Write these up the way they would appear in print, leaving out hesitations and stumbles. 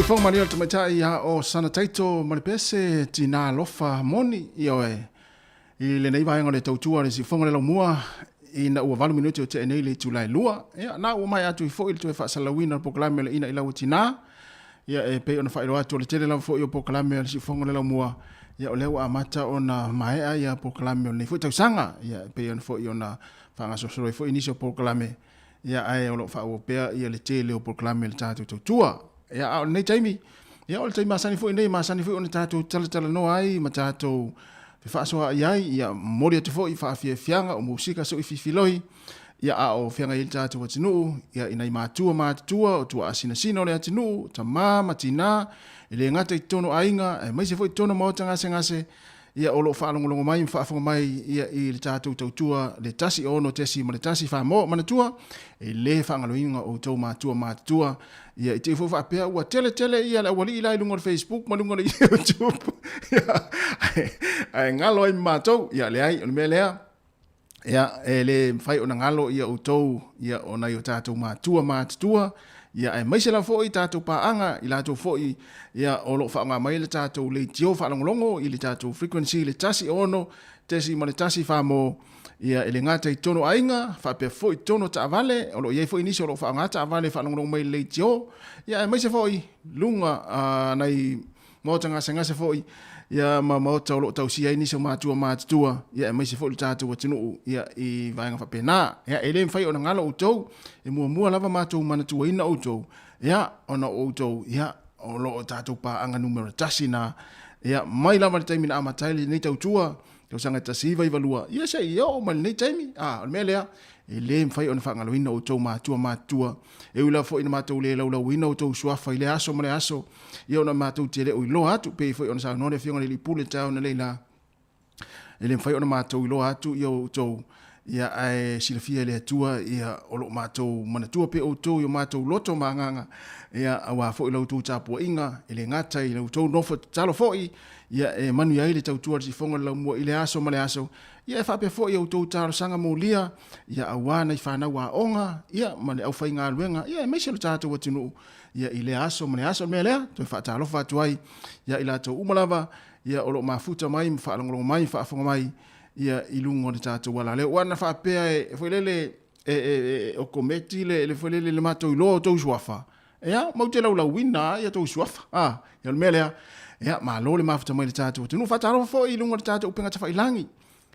Telefon Manuel Tamatai ya o sana taito malipese tina lofa moni ioe. I le nei vai ngole tautua le sifong le mua ina ua 20 minuti o te nei le tulai lua. Ya na ua mai atu i fo il tu fa salawina poklame le ina ila utina. Ya e pe ona fa ilo atu le tele la fo i poklame le sifong le mua. Ya ole wa mata ona mai ya poklame le fo tausanga ya pe ona fo i ona fa ngaso so fo inisio poklame. Ya ai o fa o pe ya le tele o poklame le tatu tautua. Ya nei taimi ya ol taimi masani fo nei masani fo ona tatu tala no ai matato fa so ai ya mori te fo i fa fianga o musika so i filoi ya o fianga il tatu watinu ya ina matua o tu asina sino le atinu tama matina ile ngata itono ainga mai se fo itono mo tanga sengase ya olo fa longo mai fa mai ya il tatu tautua le tasi ono tesi mo le tasi fa mo manatua le fa ngaloinga o to matua ya ite fo fa pe wa tele ya la wali ila lungo Facebook ma lungo YouTube ya ai ngalo i mato ya le ai melea ya ele fai ona ngalo ya utou ya ona yo tatu matua ya ai mai sela fo i tatu paanga ila to fo i ya olo fa nga mai le tatu le tio fa longo i le tatu frequency le tasi ono tesi mo le tasi fa mo ia ele ngata i tono ainga fa pe fo i tono ta vale o lo ye fo inisio lo fa ngata vale fa ngong mai le tio ia mai se fo i lunga nai mo tanga senga se fo i ia ma mo ta lo tau sia inisio matua ia mai se fo tatu watinu ia i vainga fa pena ia ele fai ona ngalo utou e mua lava matua mana tua ina utou ia ona utou ia o lo tatu pa anga numero tasina ia mai lava te mina amatai ni tau tua Tau sanga tasiva i valua. Ia se yo mal nei taimi. Melea. E le mfai ona whangalo ina o tau matua. E ula fo ina matou le lau ina o tau suafa i le aso male aso. Ia ona matou te le o ilo atu. Pe fo ona sa nore fionga le lipule tau na leila. ele mfai ona mātou ilo atu ia o tau ia ai silafia le atua ia o lo mātou manatua pe o tau ia mātou loto maanganga ia awa fo ilo tu tapua inga ele ngata ilo tau nofo talo foi ia e manu ia ile tau tua si fonga la mua ile aso male aso ia fa pe fo ia tau talo sanga molia ia awana i fana wa onga ia male au fai ngā luenga ia me se lo tatu watinu ia ile aso male aso mele to fa talo fa tuai ia ila tau umalava ia o lo mafuta mai fa longo mai fa fonga mai ia ilungo de tatu wala le wana fa pe e foi lele o kometi le foi lele le mato ilo to suafa ia mo te la wina ia to suafa ia mele ia ma lo le mafuta mai de tatu tu no fa talo fo ilungo de tatu upinga ta fa ilangi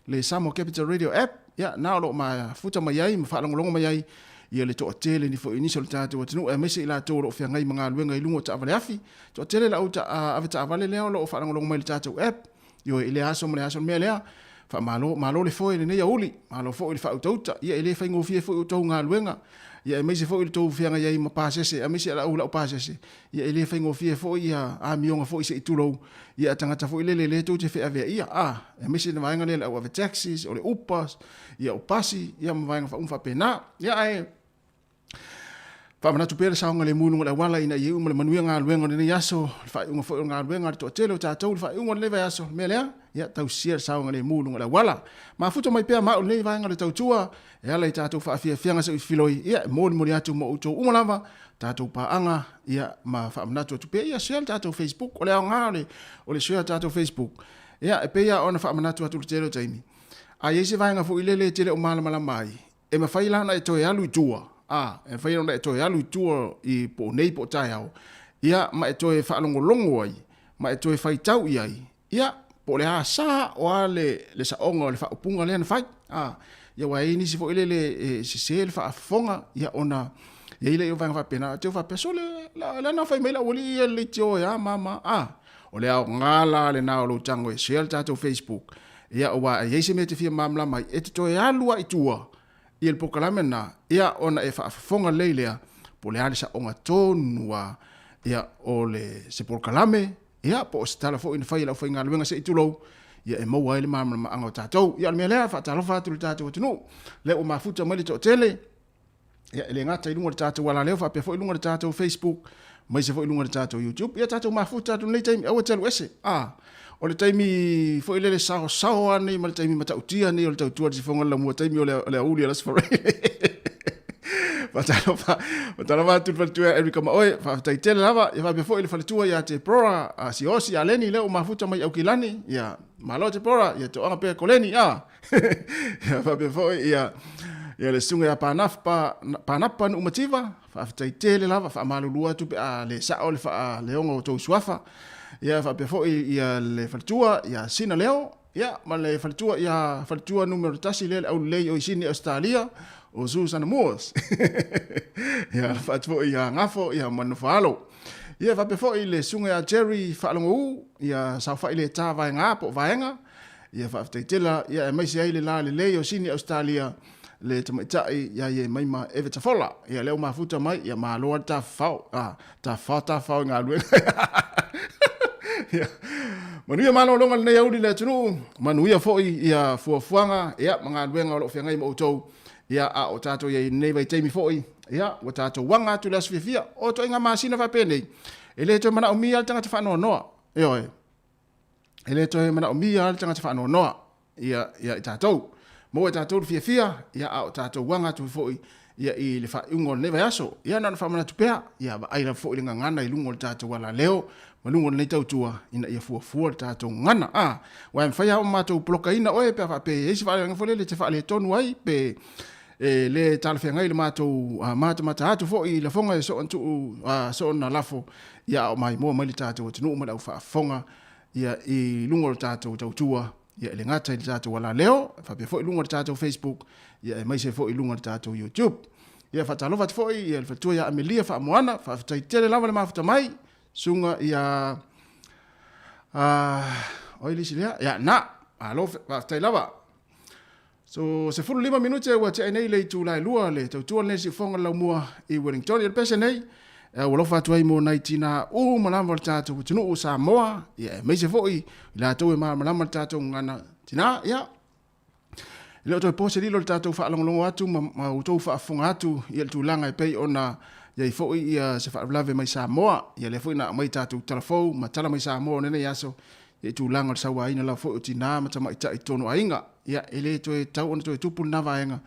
le Samo Capital Radio app ia na lo ma futa mai ai ma fa longo mai ai ia le to tele ni fo initial tatu tu no e mesi ila to lo fa ngai manga luenga ilungo ta vale afi to tele la uta aveta vale le lo fa longo mai de tatu app yo ile aso mele fa malo le foi le ia uli malo foi le fa utauta ia ile fa ngofie foi utou nga luenga ia me se foi utou fianga ia ma pasese a me se la ula pasese ia ile fa ngofie foi ia a mionga foi se itulo ia tangata foi le to te fe ave ia e me se na vanga le o taxis o le upas ia o pasi ia ma vanga fa pena ia ai fa mana tu pele saunga le mulu le wala ina ye le manuia nga luenga ni yaso fa unga fo nga luenga to tele ta tau fa unga le yaso melea ya tau sia saunga le mulu le wala ma futo mai pe ma le vanga le tau tua ya le ta tau fa fianga se filoi ya mo atu mo to unga lava ta tau pa anga ya ma fa mana tu pe ya share ta tau Facebook o le nga o le share ta tau Facebook ya pe ya ona fa mana tu tele taimi a yesi vanga fo ile le tele o mala mai e ma faila na to ya lu tua e fai ona to ya lu tu I po nei po tai au ia ma to e fa longo ai ma to e fai tau ai ia po le asa o le sa ongo le fa punga le fai ia wa ini si fo ile se se le fa fonga ia ona ia ile yo va pena te fa peso la na fai mela oli le tio ya mama o le au ngala le na lo tango e share ta to Facebook ia o wa ia se me te fi mamla mai e to ya lua I tua ia le pokalame na ia ona e whaafonga leilea po le alisa onga tonua ia o le se pokalame ia po o se tala fo ina whai lau whai ngā luenga se itulou ia e maua ele mamla ma anga o tātou ia le mea lea whaatalofa atu le tātou atinu le o mafuta mai le to tele ia ele ngata ilunga le tātou wala leo whapea fo ilunga le tātou Facebook mai se fo ilunga le tātou YouTube ia tātou mafuta atu nei taimi awa telu ese o le taimi fo ile le sao ani ma le taimi mata utia ni o le tautua si fonga la mua taimi o le uli ala sfare Patalo tu fatua Erika Maoe fa tai tele lava ia fa fo ile fatua ia te prora si osi aleni le o mafuta mai aukilani ia malo te prora ia to anga pe koleni ia fa fo ia le sunga ya panapa no motiva fa tai tele lava fa malulua tu pe le sao le fa le ongo to suafa ia fa pe fo ia le fatua ia sina leo ia ma le fatua numero tasi le au le o sini Australia o Susan Moores ia fa fo ia ngafo ia manufalo ia fa pe fo le sunga ya Jerry fa longo ia sa fa ile ta va ngapo vaenga ia fa tela ia mai se ile la le o sini Australia le tamatai ia ye mai ma evita fola ia leo mafuta mai ia ma lo ta fau ngā luenga manuia malo longa nei audi le tunu manuia foi ia fuafuanga ia mga luenga lo fianga I mo tou ia o tato ia nei vai taimi foi ia o tato wanga tu las fifia o to inga masina va pene ele to mana o mia tanga fa no io ele to mana o mia tanga fa no ia tato mo tato fifia ia o tato wanga tu foi ia I le fa ungo ne vai aso ia na fa mana tu pea ia ba ai la foi linga ngana I lungo tato wala leo malungo nei tautua ina ia fuafua tatou ngana wa mfai au matou blokaina oe pe fa pe isi fa nga folele te fa le tonu ai pe le talfe ngai le matou mata atu fo I la fonga so antu so na lafo ia o mai mo mai le tatou tunu mo la fa fonga ia I lungo tatou tautua ia le ngata le tatou wala leo fa pe fo I lungo tatou Facebook ia mai se fo I lungo tatou YouTube ia fa talo fo ia le fatua ia Amelia fa moana fa tai tele lava le mafuta mai sunga ia oili silia ya na alo tai lava so se fulu 5 minute wa te nei le tu lai lua le tu le si fonga la mua I Wellington il pese nei o lo fatu ai mo naitina o malama tatu tunu Samoa ya me se foi la to e malama tatu ngana tina ia le to po se lilo le tatou fa longo atu ma utou fa fonga atu ia tu langa e pei ona ia fo ia se fa lave mai Samoa ia le fo na mai tatou telefon ma tala mai Samoa nene yaso ia tu langa sa wa ina la fo tina ma tama ita itono ainga ia ele to e tau ona to e tupu na vaenga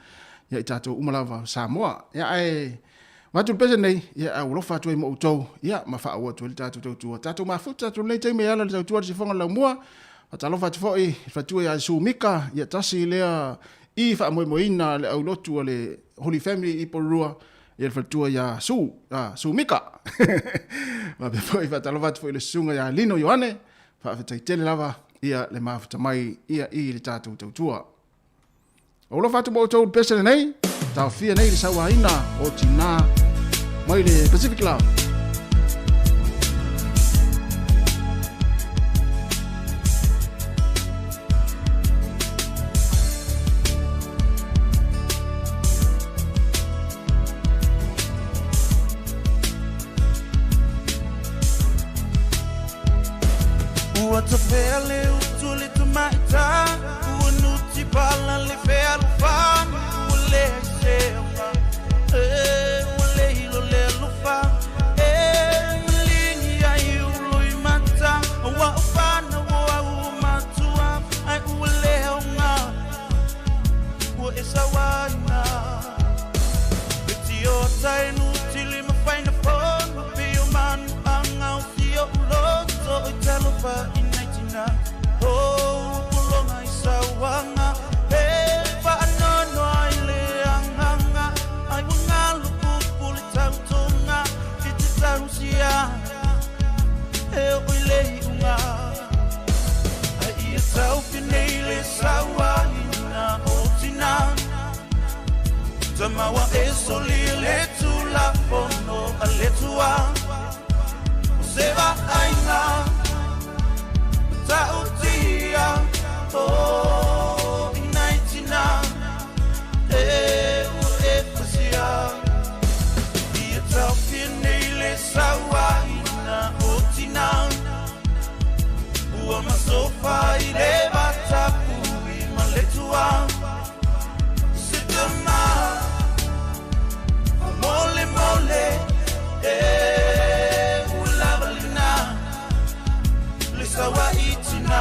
ia tatou umalava Samoa ia ai matu pese nei ia au lofa to e mo utou ia ma fa o to le tatou ma futa to le te me ala le tatou se fonga la mua atalo fa foi fa tu ya sumika ya tasi le I fa moina le au lotu le Holy Family I porua ia fa tu ya sumika ma be foi fa talo fa foi le sunga ya Lino Yohane fa tai tele lava ia le mafuta mai ia I le tatu tua o lo fa tu mo to pese nei ta fia nei le sawaina o tina mai le Pacific Club What's a fairly to little matter? Who knew Tipala le fair fan? Who lay Sema? Who lay Lufa? Linia, you Luimata. What fan of Matua? I will lay on now. Who is a one now? It's your time till him find a phone. Be your man, hang out your love. So telephone in 99 oh pulonga isawanga fa no ile anganga ai ungalu pulita utonga kitsarusia ile unga ai tau pinele sawina otina tamawa esolile tula fono aletua Seba aina Tautia Oh Inaitina Uefasia Ia taupinele sawaina Otina Ua masofa ile batapu Imaletua Sitama Mole mole Sawa itina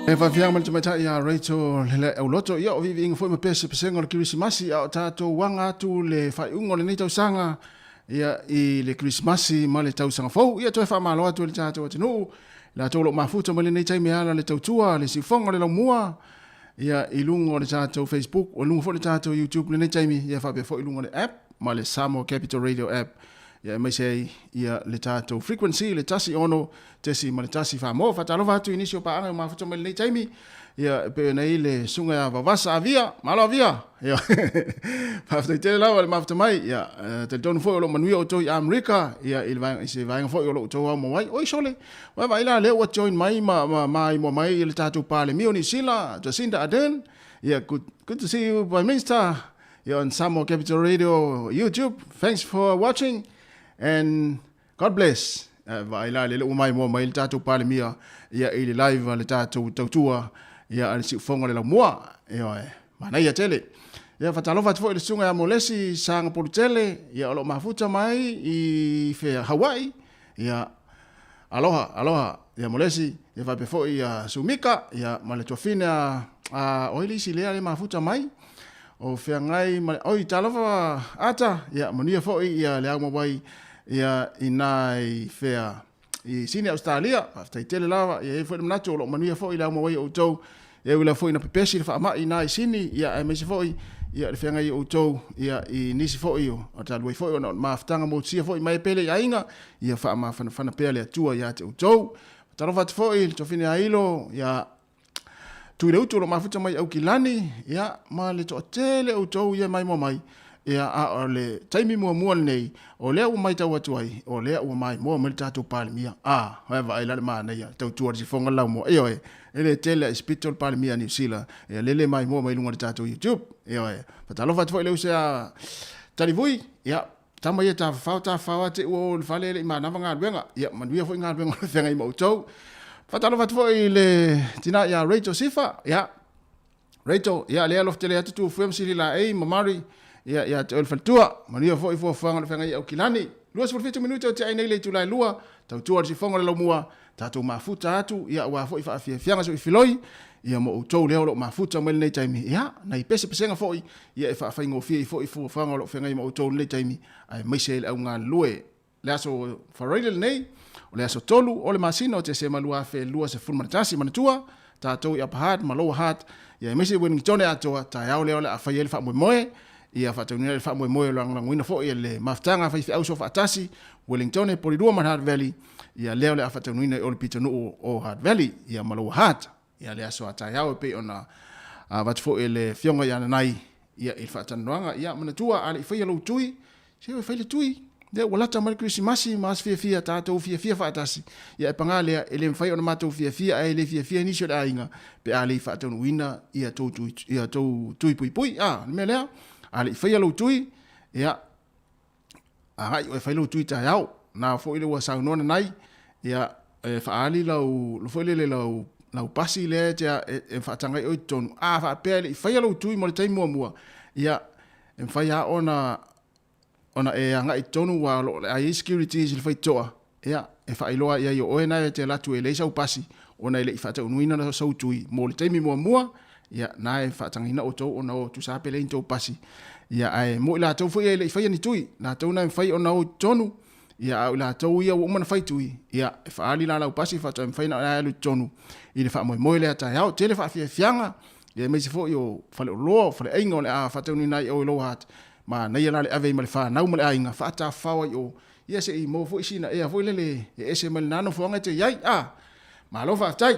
E whawhianga mani tumaita ia Rachel le au loto ia o vivi inga fwoi mapese pesenga le Krismasi au tātou wanga atu le whai ungo le nei tausanga ia i le Krismasi ma le tausanga fau ia toi whamalo atu le tātou atinu la tolo mafuta ma le nei taimi ala le tautua le sifonga le laumua ia i lungo le tātou Facebook o lungo fo le tātou YouTube le nei taimi ia whape fo i lungo le app ma le Samo Capital Radio app ia mai sei ia le tātou frequency le tasi ono tesi ma le tasi whamo whatalova atu inisio pa anga mafuta ma le nei taimi ia pe nei le sunga ya vavasa avia malo avia ia pafta te la le mafuta mai ia te tonu fo lo manuia o to i America ia il vai se vai fo lo to mo mai oi sole wa vai la le o join mai mai mo mai le tātou pa le mioni sila Jacinda Ardern ia good to see you Prime Minister ia on Samo Capital Radio YouTube. Thanks for watching and God bless. Vai la le umai mo mai tātou pa le mia ia i le live le tātou tautua ia ale si fonga le la mua ia mana ia tele ia fatalova fo le sunga ya molesi sanga polutele ia lo mafuta mai i fe Hawaii ia aloha ia molesi ia va pe fo ia sumika ia male tofina a oili si le mafuta mai o fe ngai oi talova ata ia mania fo ia le amo bai ia inai fea i sini Australia after tele lava ia foi manato lo manu ia foi la mo wai o tau ia wila foi na pepesi fa ma inai sini ia ai mesi foi ia le fenga i o tau ia i nisi foi o ata lui foi ona maftanga mo sia foi mai pele ia inga ia fa ma fana pele atua ia te o tau taro vat foi to fine ailo ia tu le utu lo mafuta mai au kilani ia ma le to tele o tau ia mai mo mai ia a le taimi mua nei o le o mai tau atu ai o le o mai mo me tatu palmia however ai la mana ia tau tuar si fonga lau mo e ele tele hospital palmia New Zealand ia lele mai mo mai lunga tatu YouTube patalo fat foi le usa talivui ia tama ia ta fa te o fale le mana vanga benga ia manuia foi ngal benga fenga i mo tau fatalo fat foi le tina ia Rachel Sifa ia Rachel ia le alof tele atu fuem silila ei mamari ia te ol faltua mania foi fanga le fenga i au kilani luas for 20 minuto te ai nei le tulai lua tau tuar si fonga le lomua tatu mafuta atu ia wa foi fa fianga so filoi ia mo tau le lo mafuta mel nei taimi ia na ipese pesenga foi ia fa faingo foi fanga lo fenga i mo tau nei taimi ai mai se au nga lue le aso faradel nei o le aso tolu o le masino te se malua fe lua se fulmatasi manatua tatu ia pahat malo hat ia mai se Wellington atoa ta ia le a fael fa moe ia fatunina le fa moe lang fo ia le maftanga fa au so fatasi Wellington e polidua man Hart Valley ia le a fatunina o le pitonu o Hart Valley ia malo hat ia le aso ata ia pe ona vat fo ele fionga ia nai ia il fatanuanga ia manatua ale fa ia lo tui se fa le tui de wala ta mal Christmas mas fia tato fia fatasi ia pangale ele fa ona mato fia ele fia ni so dainga pe ale fatanuina ia to tui pui melea ali faia lo tui ia ai o faia lo tui ta yau na fo ile wa sa no nai ia fa ali lo fo ile lo pasi le ja e fa tanga o ton fa pele faia lo tui mo tai mo ia en faia ona e anga i tonu wa lo ai securities il fai toa ia e fa iloa ia yo o na te la tu ele sa pasi ona ile fa ta unuina na so tui mo tai mo ia nai fa tangina o to ona o tu sa pele into pasi ia ai mo la to foi ele fai ni tui na to na fai ona o tonu ia la to ia o man fai tui ia fa ali la pasi fa to fai na lu tonu ile fa mo le ata ia tele fa fianga ia me se fo yo fa lo fa e ngol a fa to ni nai o lo hat ma na ia le ave mal fa na mo le ainga fa ta fa yo ia se i mo fo sina ia fo le e se mal nano fo ngate ia ma lo fa tai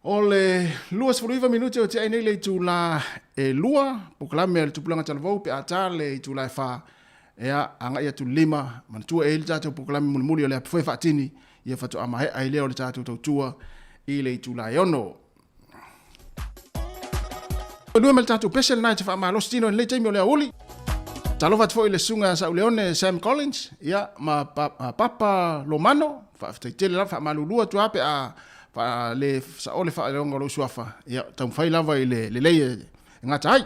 ole luas fruiva minuto o te ai nei le tu la e lua poklame le tupulanga talvou pe atale tu la fa ea anga ia tu lima man tu e le tatu poklame muli o le foi fatini ia fatu ama ai le o le tatu tua i le tu la yono lua mel tatu special night fa ma lostino le temi o le uli talova foi le sunga sa leone Sam Collins ia ma papa Lomano fa tele la fa malulua tu ape fa le sa ole fa le ngolo suafa ia tam fai lava le ngata ai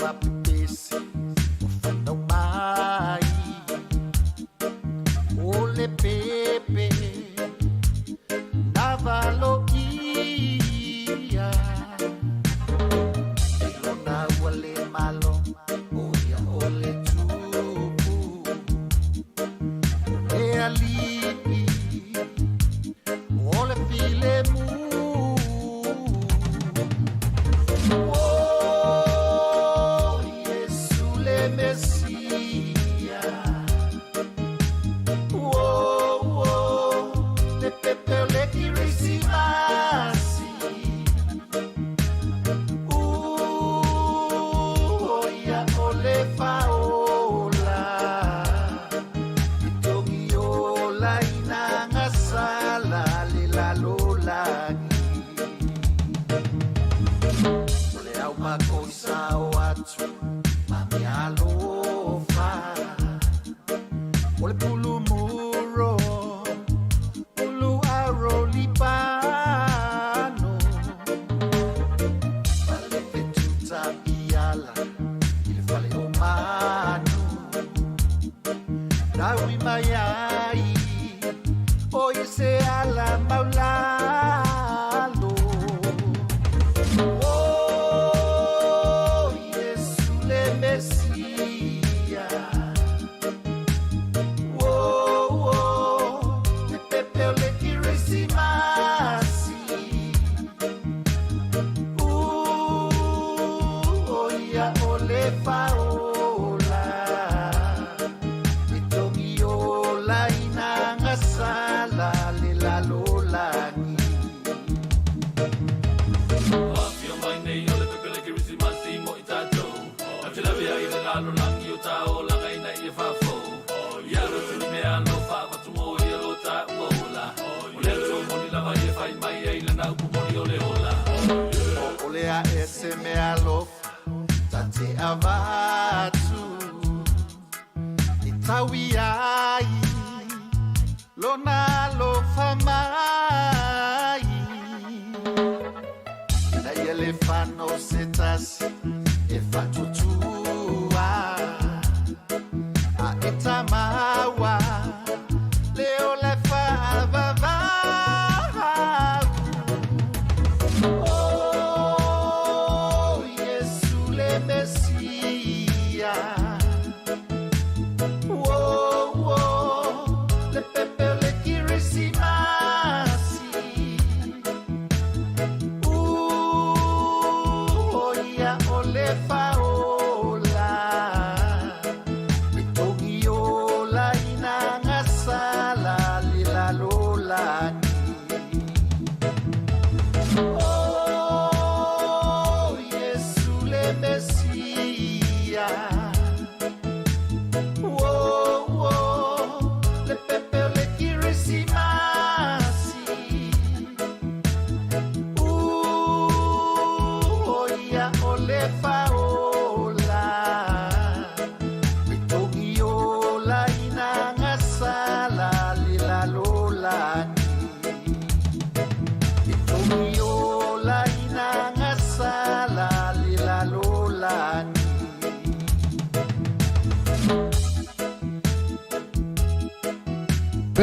mapesi ufana mai ole pepe navalo ia ilona wale malo oya ole tupu e ali ole file mu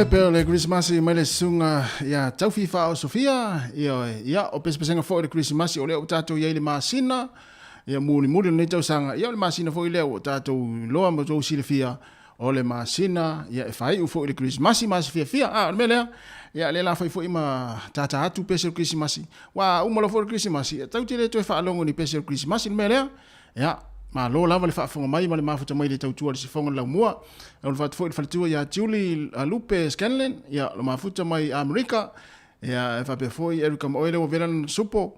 Pepe le Christmas mai le sunga ya taufifa o Sofia ia o pespesenga fo le Christmas o le o tatou ia le masina ia muli nei tau sanga ia le masina fo le o tatou loa mo tau silfia o le masina ia e fai u fo le Christmas mas fia mele ia le la fai fo ima tata atu pese Christmas wa umolo fo Christmas tau tele to fa longo ni pese Christmas mele ia ma lo lava le whaafonga mai ma le mafuta mai le tautua le sifonga lau mua le whaatua ia Julie Lupe Scanlon ia le mafuta mai Amerika ia e whapefoi Erika Moele o Veran Supo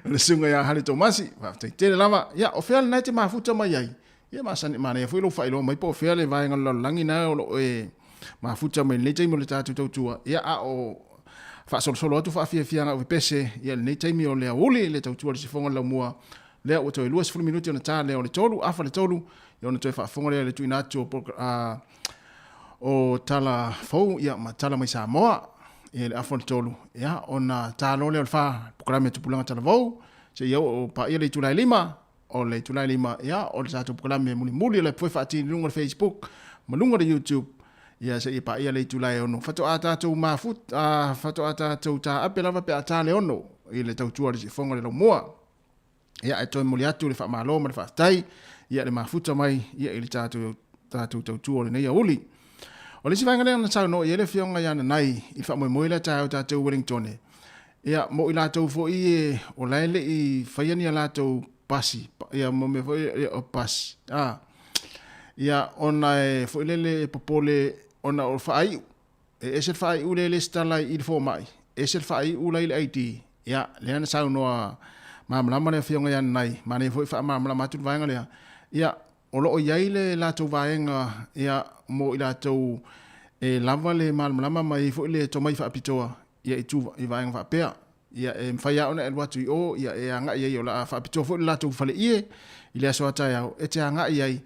le sunga ia Hale Tomasi whaafuta tele lava ia o whea le nai te mafuta mai ai ia masani mana ia fwilo whailo mai po whea le vaenga langi na o e mafuta mai le teimo le tatu tautua ia a o whaasolo atu whaafiafianga o pese ia le teimi o le auli le tautua le sifonga lau mua lea o toi 10 minuti ona tā lea o le tolu, afa le tolu, i ona toi whaafonga lea le tui nātu o tala fau, ia ma tala mai Samoa, i le afa le tolu. Ia, ona tā lo lea o le wha, programe tupulanga tala vau, se iau o pa ia le tulai lima, o le tulai lima ia o le tātou pukalame muli le pue whaatini lunga le Facebook ma lunga le YouTube ia se ipa ia le tulai ono fato a tātou mafut fato a tātou tā ape lava pe a tā le ono i le tautua le sifonga le lomoa ia e toi muli atu le whaamalo ma le whaatai ia le mafuta mai ia i le tātou tautua le neia uli o le si vainga lea na tau no i ele fionga ia na nai i whaamoe le tātou Wellington ia mo i lātou fo i o laile i whaiani a lātou pasi ia mo me fo i o pasi ia ona e fo ilele popole ona o whaai e se whaai ule le stala i le fo mai e se whaai ula i le IT ia lea na tau noa mamalama le fionga ia nai ma ne fo i wha mamalama atu vainga lea ia o loo iai le lātou vaenga ia mo i lātou e lava le mamalama mai fo i le tomai whaapitoa ia i tu i vaenga whaapea ia e mwhaia ona e watu i o ia e anga iai o la whaapitoa fo i lātou whale ie i le aso atai au e te anga iai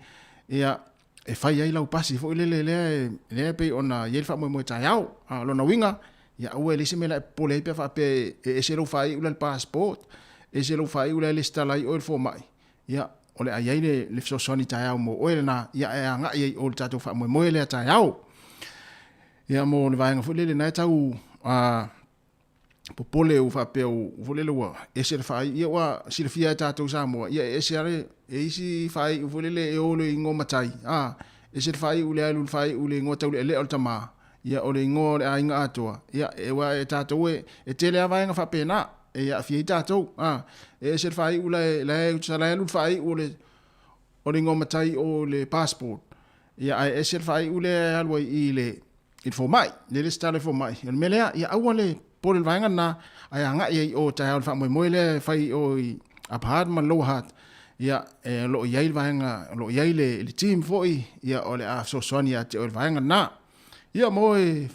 ia e whai ai lau pasi fo i lea pe ona iei wha moe tai au lona winga ia ua e lisi me la e pole i pe whaape e se lau whai ula le passport e se lau whai ula le stalai o le fo mai ia o le aiai le fisosoni tai au mo oe na ia e anga iai o le tātou wha moe lea tai au ia mo le vaenga fo le nai tau popole u whapea u fulele ua e se le whai ia ua silafia e tātou Samoa ia e se are e isi whai u fulele e ole i ngō matai e se le whai u le ailu whai u le ngō tau le o le tamaa ia o le ngō le ainga atua ia e wa e tātou e te lea vaenga whapea na e ia fia i tātou e se le whai u le ailu whai u le ngō matai o le passport ia e se le whai u le alua i le fo mai le stale fo mai ia melea ia aua le pole le vaenga na ai anga i o tai au wha moe le whai o i apahad ma low hat ia e lo iai le vaenga lo iai le team foi ia o le a sosoani a te o le vaenga na ia mo e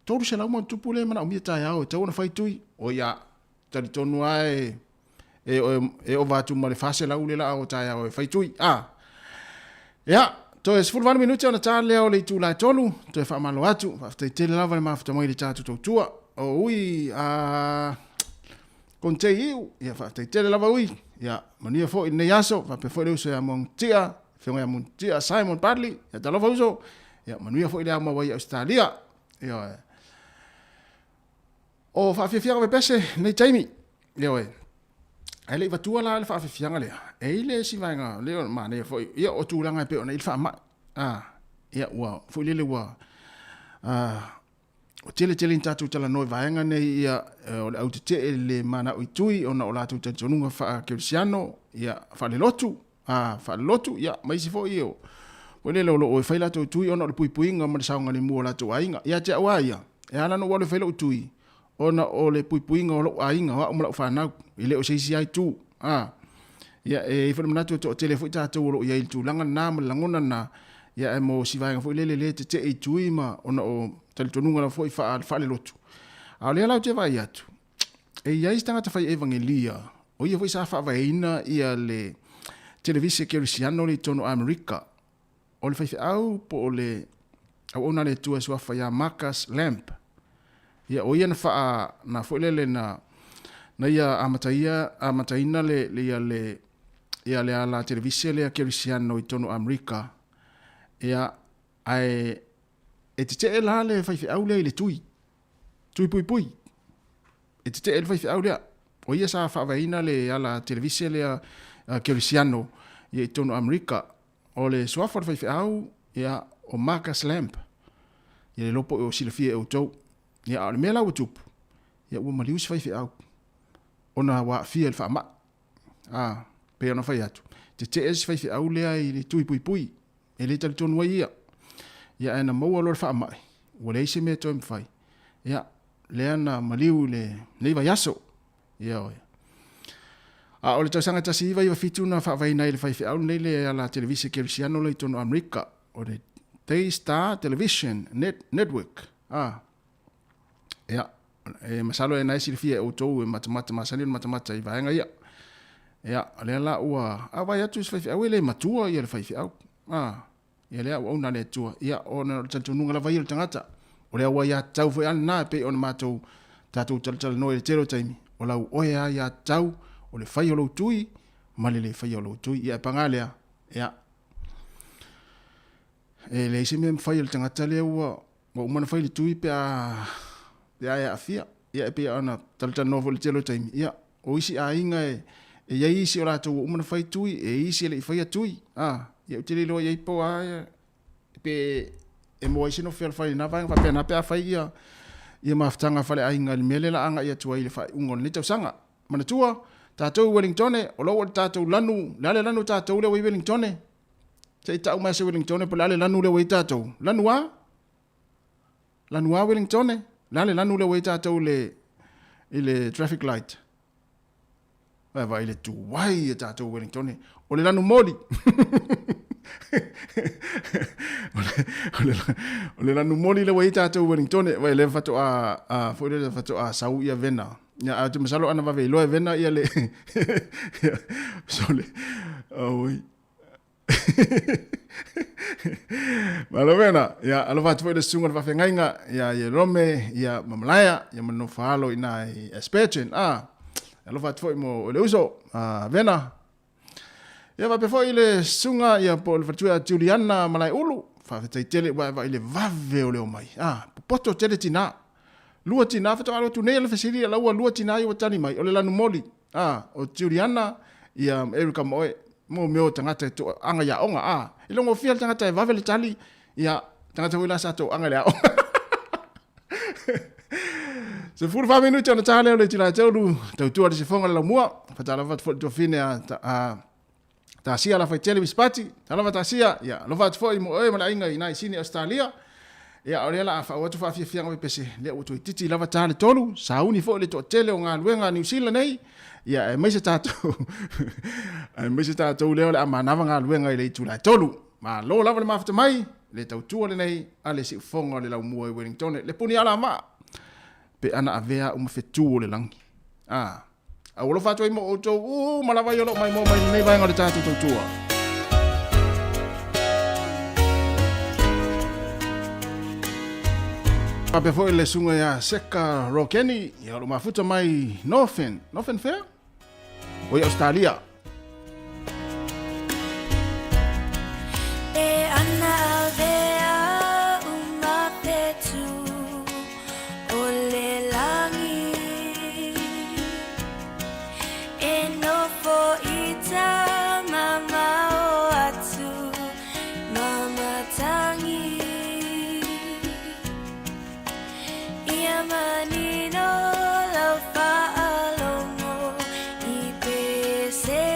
toru se lau mo tupu le mana o mia tai au tau na whai tui o ia tari tonu ai e o vatu ma le fase lau le la o tai au e whai tui ia to e 40 minuti ona tā leo le tu lai tolu to e wha malo atu whaftai tele lava le mafuta mai le tātu tautua o ui kon te iu ia whaftai tele lava ui ia mania fo i nei aso whape fo i leuso ia mong tia whionga ia mong tia Simon Bradley ia ta lava uso ia mania fo i lea mawai Australia ia o whawhiawhianga pese nei taimi ia oe ai le vatua la le whawhiawhianga lea e ile si vaenga leo ma nei fo ia o tūlanga e pe ona il wha ia ua fo i lele ua o tele in tātou tala noi vaenga nei ia o le au te le mana o itui ona o lātou tantonunga wha keurisiano ia wha le lotu ia maisi fo i o le lo o e whaila tau tui ona o le puipuinga ma le saunga le mua lātou ainga ia te awa ia e ala no wale whaila o tui ona o le puipuinga o lo ainga wa o mala o whanau i le o seisi ai tū ia e whana manatu o tele fo i tātou o lo ia il tūlanga nā ma langona na ia e mo si vaenga fo i le te i tui ma ona o talitonunga la fo i whaale lotu. A lea lau te vai atu. E ia istanga ta whai evangelia. O ia fo i sa whawaina ia le televisia kerisiano le tono Amerika. O le whaifi au po o le au ona le tua suafa ia Marcus Lamp. Ia o ia na wha na fo i lele na ia amataina ia le ala televisia le kerisiano i tono Amerika. Ia ai e te te la le whaifi au le tui pui e te te le whaifi au lea o ia sa whawaina le ala televisia le kerisiano ia i tono Amerika o le suafa le whaifi au ia o Marcus Lamp ia le lopo o silafia e o tau ia o le mea lau tupu ia ua maliusi whaifi au ona wa fia le whaama pe ona whai atu te te esi whaifi au lea i le tui pui e le tali tonu ia ia ena maua lor wha mai ua le ise mea toi mwhai ia le ana maliu le neiva yaso ia oia o le tausanga tasi iwa fitu na wha vai nei le whaifi au nei le ala televisia kerisiano le tono Amerika o le Daystar Television Network ia e masalo e naisi le fia o tou e matamata masani le matamata i vaenga ia le ala ua awai atu se whaifi au le matua ia le whaifi au ia lea o na le tua ia ona tantununga la vai le tangata o le wa ia tau foi ana pe ona matou tatou tal no le tero taimi o lau o ia tau o le fai o lo tui mali le fai o lo tui ia pangalea ia e le isi me fai le tangata le ua wa umana fai le tui pe a ia afia ia pe ana talta novo le telo taimi ia o isi a inga e ia isi o lato umana fai tui e isi le fai tui ia utili lo ia po a pe e mo isi no fel fai na vai va pe na pe fai ia maftanga fale a inga le mele la anga ia tuai le fai ungon le tau sanga mana tua tatou Wellington o lo tatou lanu lale lanu tatou le Wellington se ta uma se Wellington pe lale lanu le tatou lanu a Wellington lale lanu le tatou le ile traffic light va ile tu wai tatou Wellington o le lanu moli o le lanu moli le tatou Wellington va le fato a foi le fato a sau ia vena ya a tu masalo ana va velo vena ia le sole oi malo vena ya alo va foi le sunga va fengainga ya ye rome ya mamalaya ya mano falo ina especial alo va foi mo le uso vena ya va foi le sunga ya por fatua Juliana malai ulu fa tai tele va ile va ve le mai poto tele tina lua tina fa talo tu nele fasili la lua tina yo tani mai o le lanu moli o Juliana ia Erika moe mo meo tangata to anga ya onga ilo ngo fiel tangata e vavele tali ia tangata wila sato anga ya se fur fa minuti ona tale le tila tolu tu ali se fonga la mua fa tala va to fine ta sia la fa tele bispati tala va ta sia ia lo va fo mo e mala inga ina sini Australia ia ore la fa watu fa fia ngo pese le o to titi lava tale tolu sauni fo le to tele o nga luenga New Zealand nei ia mai se tato le amana nga luenga le tu la tolu ma lo lava le mafta mai le tau tu le nei ale si fonga le la mua e Wellington le puni ala ma pe ana avea fetu le langi a lo fa to mo o to malava yo lo mai mo mai nei vai nga le tato tua Pape foi le sunga ya Seka Rokeni ya lo mafuta mai Northern Fair o Australia ana vea uma petu ole langi no fo ita mama o atu mama tangi manino la fa alomo I pese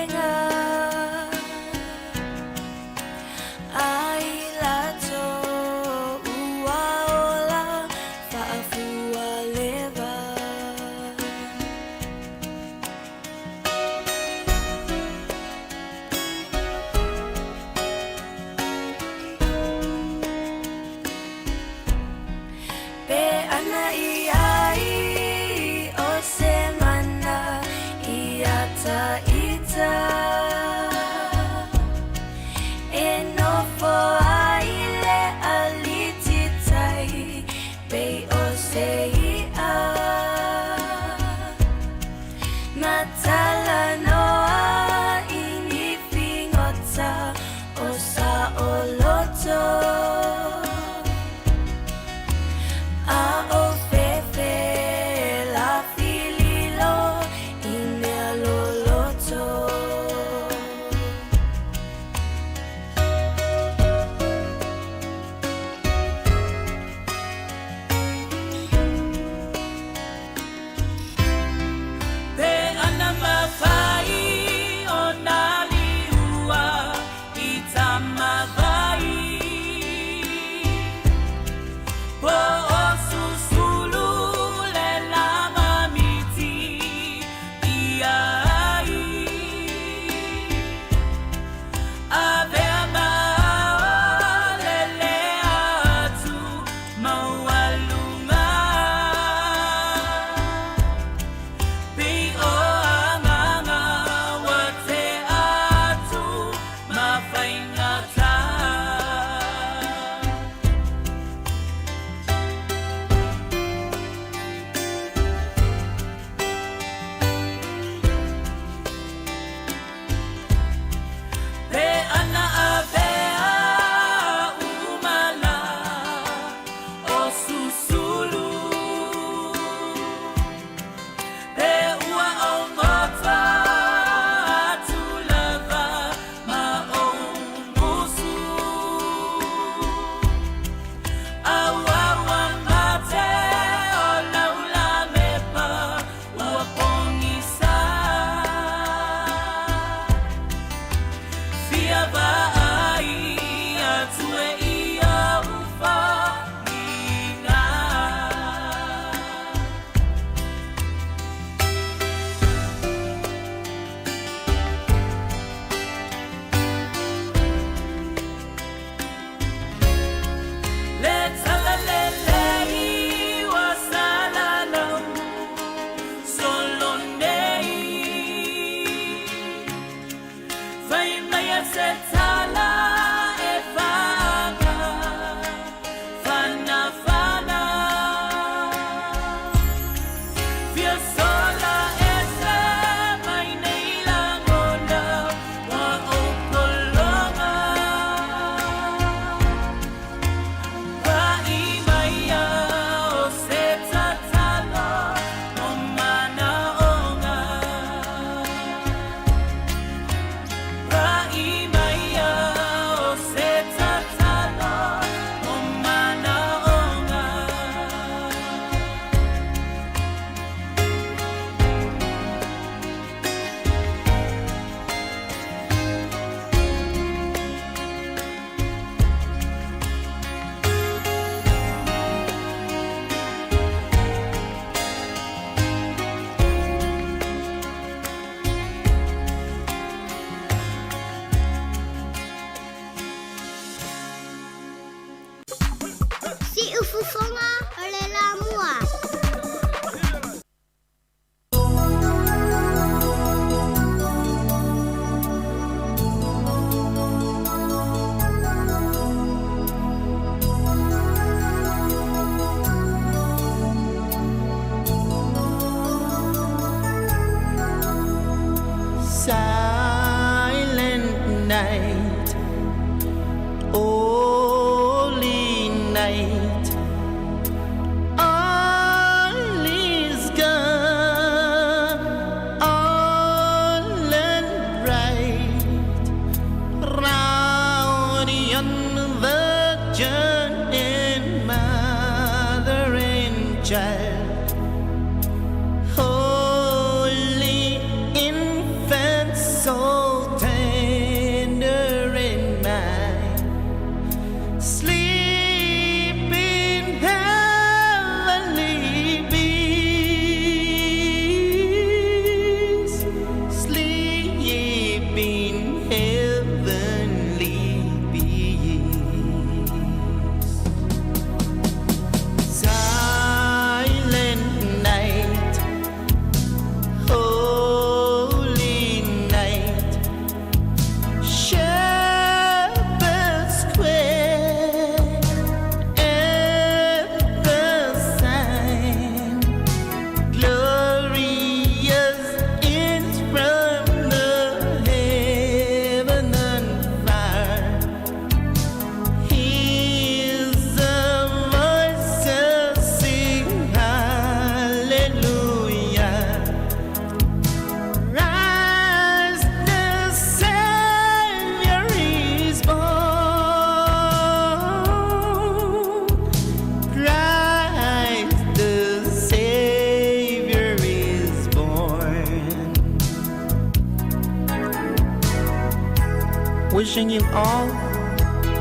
Wishing you all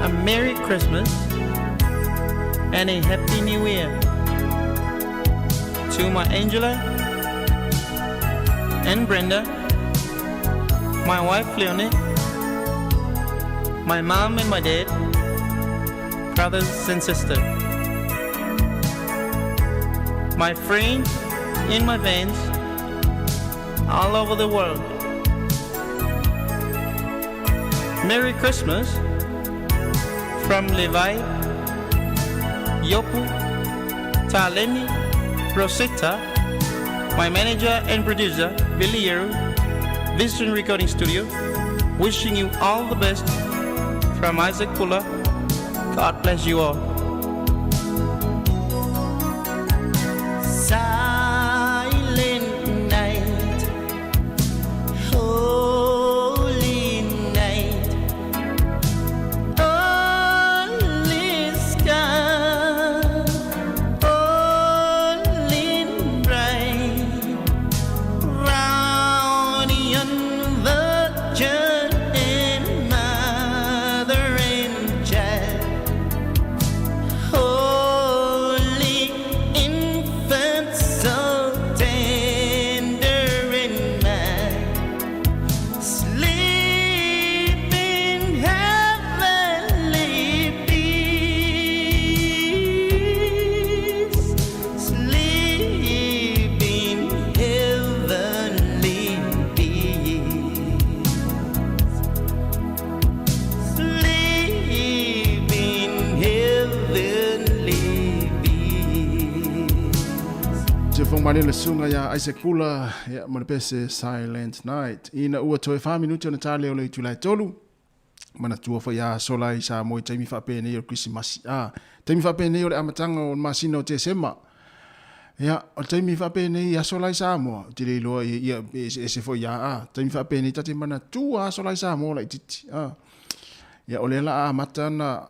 a Merry Christmas and a Happy New Year. To my Angela and Brenda, my wife Leonie, my mom and my dad, brothers and sisters, my friends in my veins all over the world. Merry Christmas from Levi, Yopu, Taleni, Rosetta, my manager and producer, Billy Yeru, Vision Recording Studio, wishing you all the best from Isaac Fuller. God bless you all. Manila sunga ya Isaac Kula ya Manipese Silent Night. Ina ua toe 5 minuti ona tale o le tulai tolu. Mana tua fa ya sola isa mo taimi fa pe nei o Christmas. Taimi fa pe nei o le amatanga o masina o te sema. Ya o taimi fa pe nei ya sola isa mo. Tile lo ya se fo ya taimi fa pe nei tate mana tua sola isa mo la ititi. Ya o le la amatana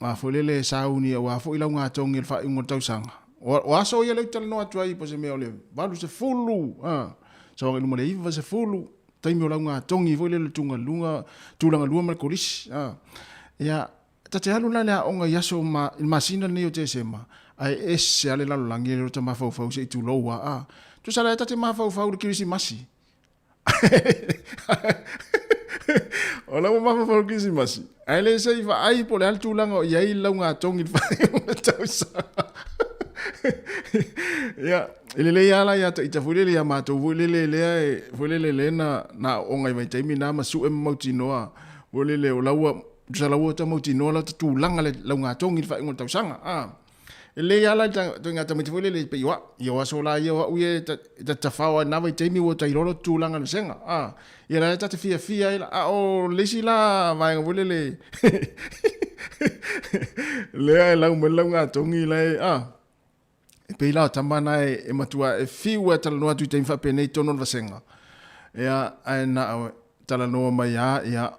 ma folele sauni wa fo ila nga tongi fa ingo tausanga. O aso ia le tala no atu ai po se mea o le valu se fulu so ngai lumale iwa se fulu taimi o launga tongi foi le tunga lunga tulanga lua mal kolisi ia tate halu la lea onga yaso masina ni o te sema ai ese ale lalo langi le rota mafau se itu loua tu sala tate mafau le kirisi masi o la mafau le kirisi masi ai le se iwa ai po le al tulanga o iai launga tongi fa tausa ya ile ala ya ita fulele ya mato fulele le na onga mai taimi na masu e mauti noa fulele o laua salaua ta mauti noa la tu langa le launga tongi fa ngol tausanga ile ala to ngata mauti fulele pe yo sola yo uye ta tafawa na mai taimi wo tai rolo tu langa senga ya la ta fia ila o lesila vai fulele le la launga tongi le pe la tamana e matua e fiwa tala noa tu te infa pe nei tono vasenga ya ana tala noa mai ya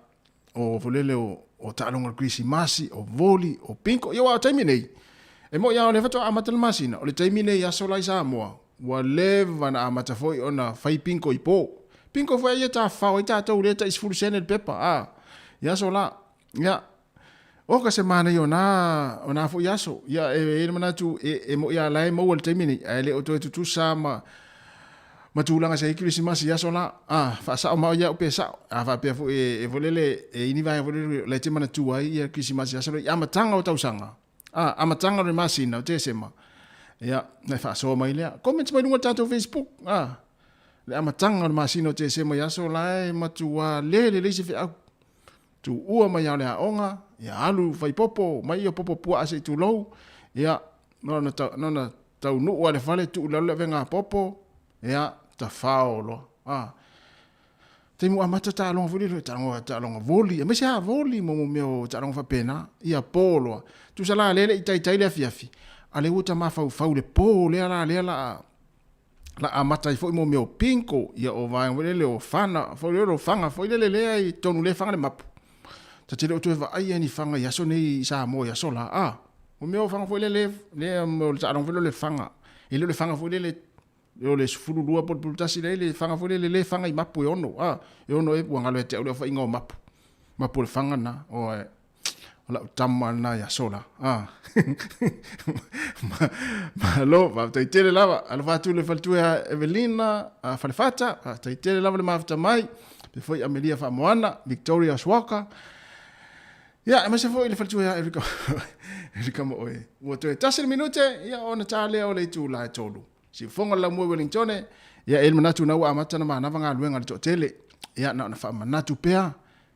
o volele o talonga krisi masi o voli o pinko ya wa taimi nei e mo ya le fato amata masina o le taimi nei ya sola isa mo wa leva na amata foi ona fai pinko pinko foi ya ta fa o ta to le ta isfulu senel pepa ya sola ya o ka semana yo na fo yaso ya e manatu e mo ya lai mo wal temini ele o to tu sama matulanga sa Christmas ya sola fa sa ma ya pesa fa pe fo e volele e ini vai volele le te manatu ai ya Christmas ya sola ya matanga o tausanga amatanga re masina o te sema ya na fa so mai le comment mai lunga tato Facebook le amatanga re masina o te sema ya sola e matua le se fe tu ua mai ale onga ya alu fai popo mai o popo pua ase tu lou ya nona tau nu wale fale tu le venga popo ya ta faolo te mu amata ta longa voli ta longa voli me sia voli mo meu ta longa fa pena ia polo tu sala lele itai le fiafi ale uta ma fau le po le la amata fo mo meu pinko ia o vai le o fana fo le o fanga fo le ai tonu le fanga le mapu ta tele o tueva ai ani fanga ya so nei sa mo ya sola o meu fanga foi le mo ta non le fanga ile le fanga foi le fulu lua por tasi le fanga foi le fanga i mapu ono ono e puanga le te o fa ingo mapu le fanga na o la tamma na ya sola ma lo va te tele lava al fatu le faltu Evelina falfata te tele lava le mafta mai pe foi Amelia fa moana Victoria Swaka. Ya, ma se foi le faltu ya Erika mo oe. Wo te tasel minute ya ona tale o le tu la tolu. Si fonga la mo Wellington ya el manatu na wa amata na mana vanga luenga to tele. Ya na fa manatu pea.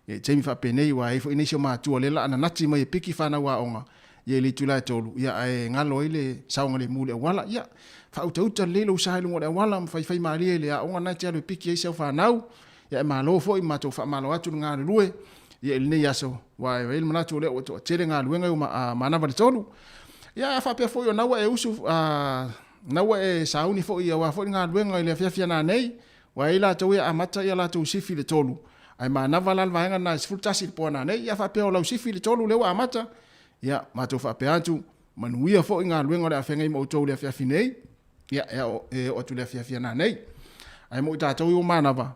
E temi fa penei wa ifo inisio ma tu le la na nati mai piki fa na wa onga. Ye le tu la tolu. Ya e ngalo ile saunga le mule wala ya. Fa uta le lo sa le wala fa mari le ya onga na tele piki e se fa nau. Ya ma lo fo i ma to fa ma lo atu nga lue. Ya el ne yaso wa el manatu le o tele nga luenga ma na va tolu ya fa pe fo yo na wa e usu na wa e sauni fo ya wa fo nga luenga le fia na nei wa ila to ya amata ya la to sifi le tolu ai ma na vala va nga na sfultasi po na nei ya fa pe o la sifi le tolu le wa amata ya ma to fa pe atu manuia fo nga luenga le afenga mo to le fia finei ya o tu le fia na nei ai mo ta to yo mana va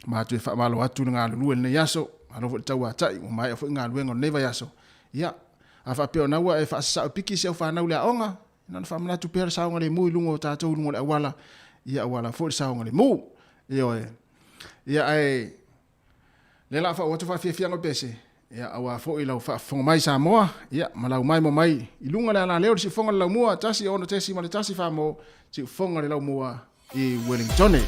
ma tu fa malo atu nga luel ne yaso ano fo tawa tai o mai fo nga luenga neva yaso ya afa pe ona wa e fa sa piki se fa na ule onga na fa mna tu per sa ngale mu lungo ta to lungo wala ya wala fo sa ngale mu yo ya ai le la fa o to fa fia ngo pese ya awa fo ila fa fo mai sa mo ya mala mai mo mai ilunga la leo si fonga la mo tasi ono tesi mala tasi fa mo si fonga la mo e Wellington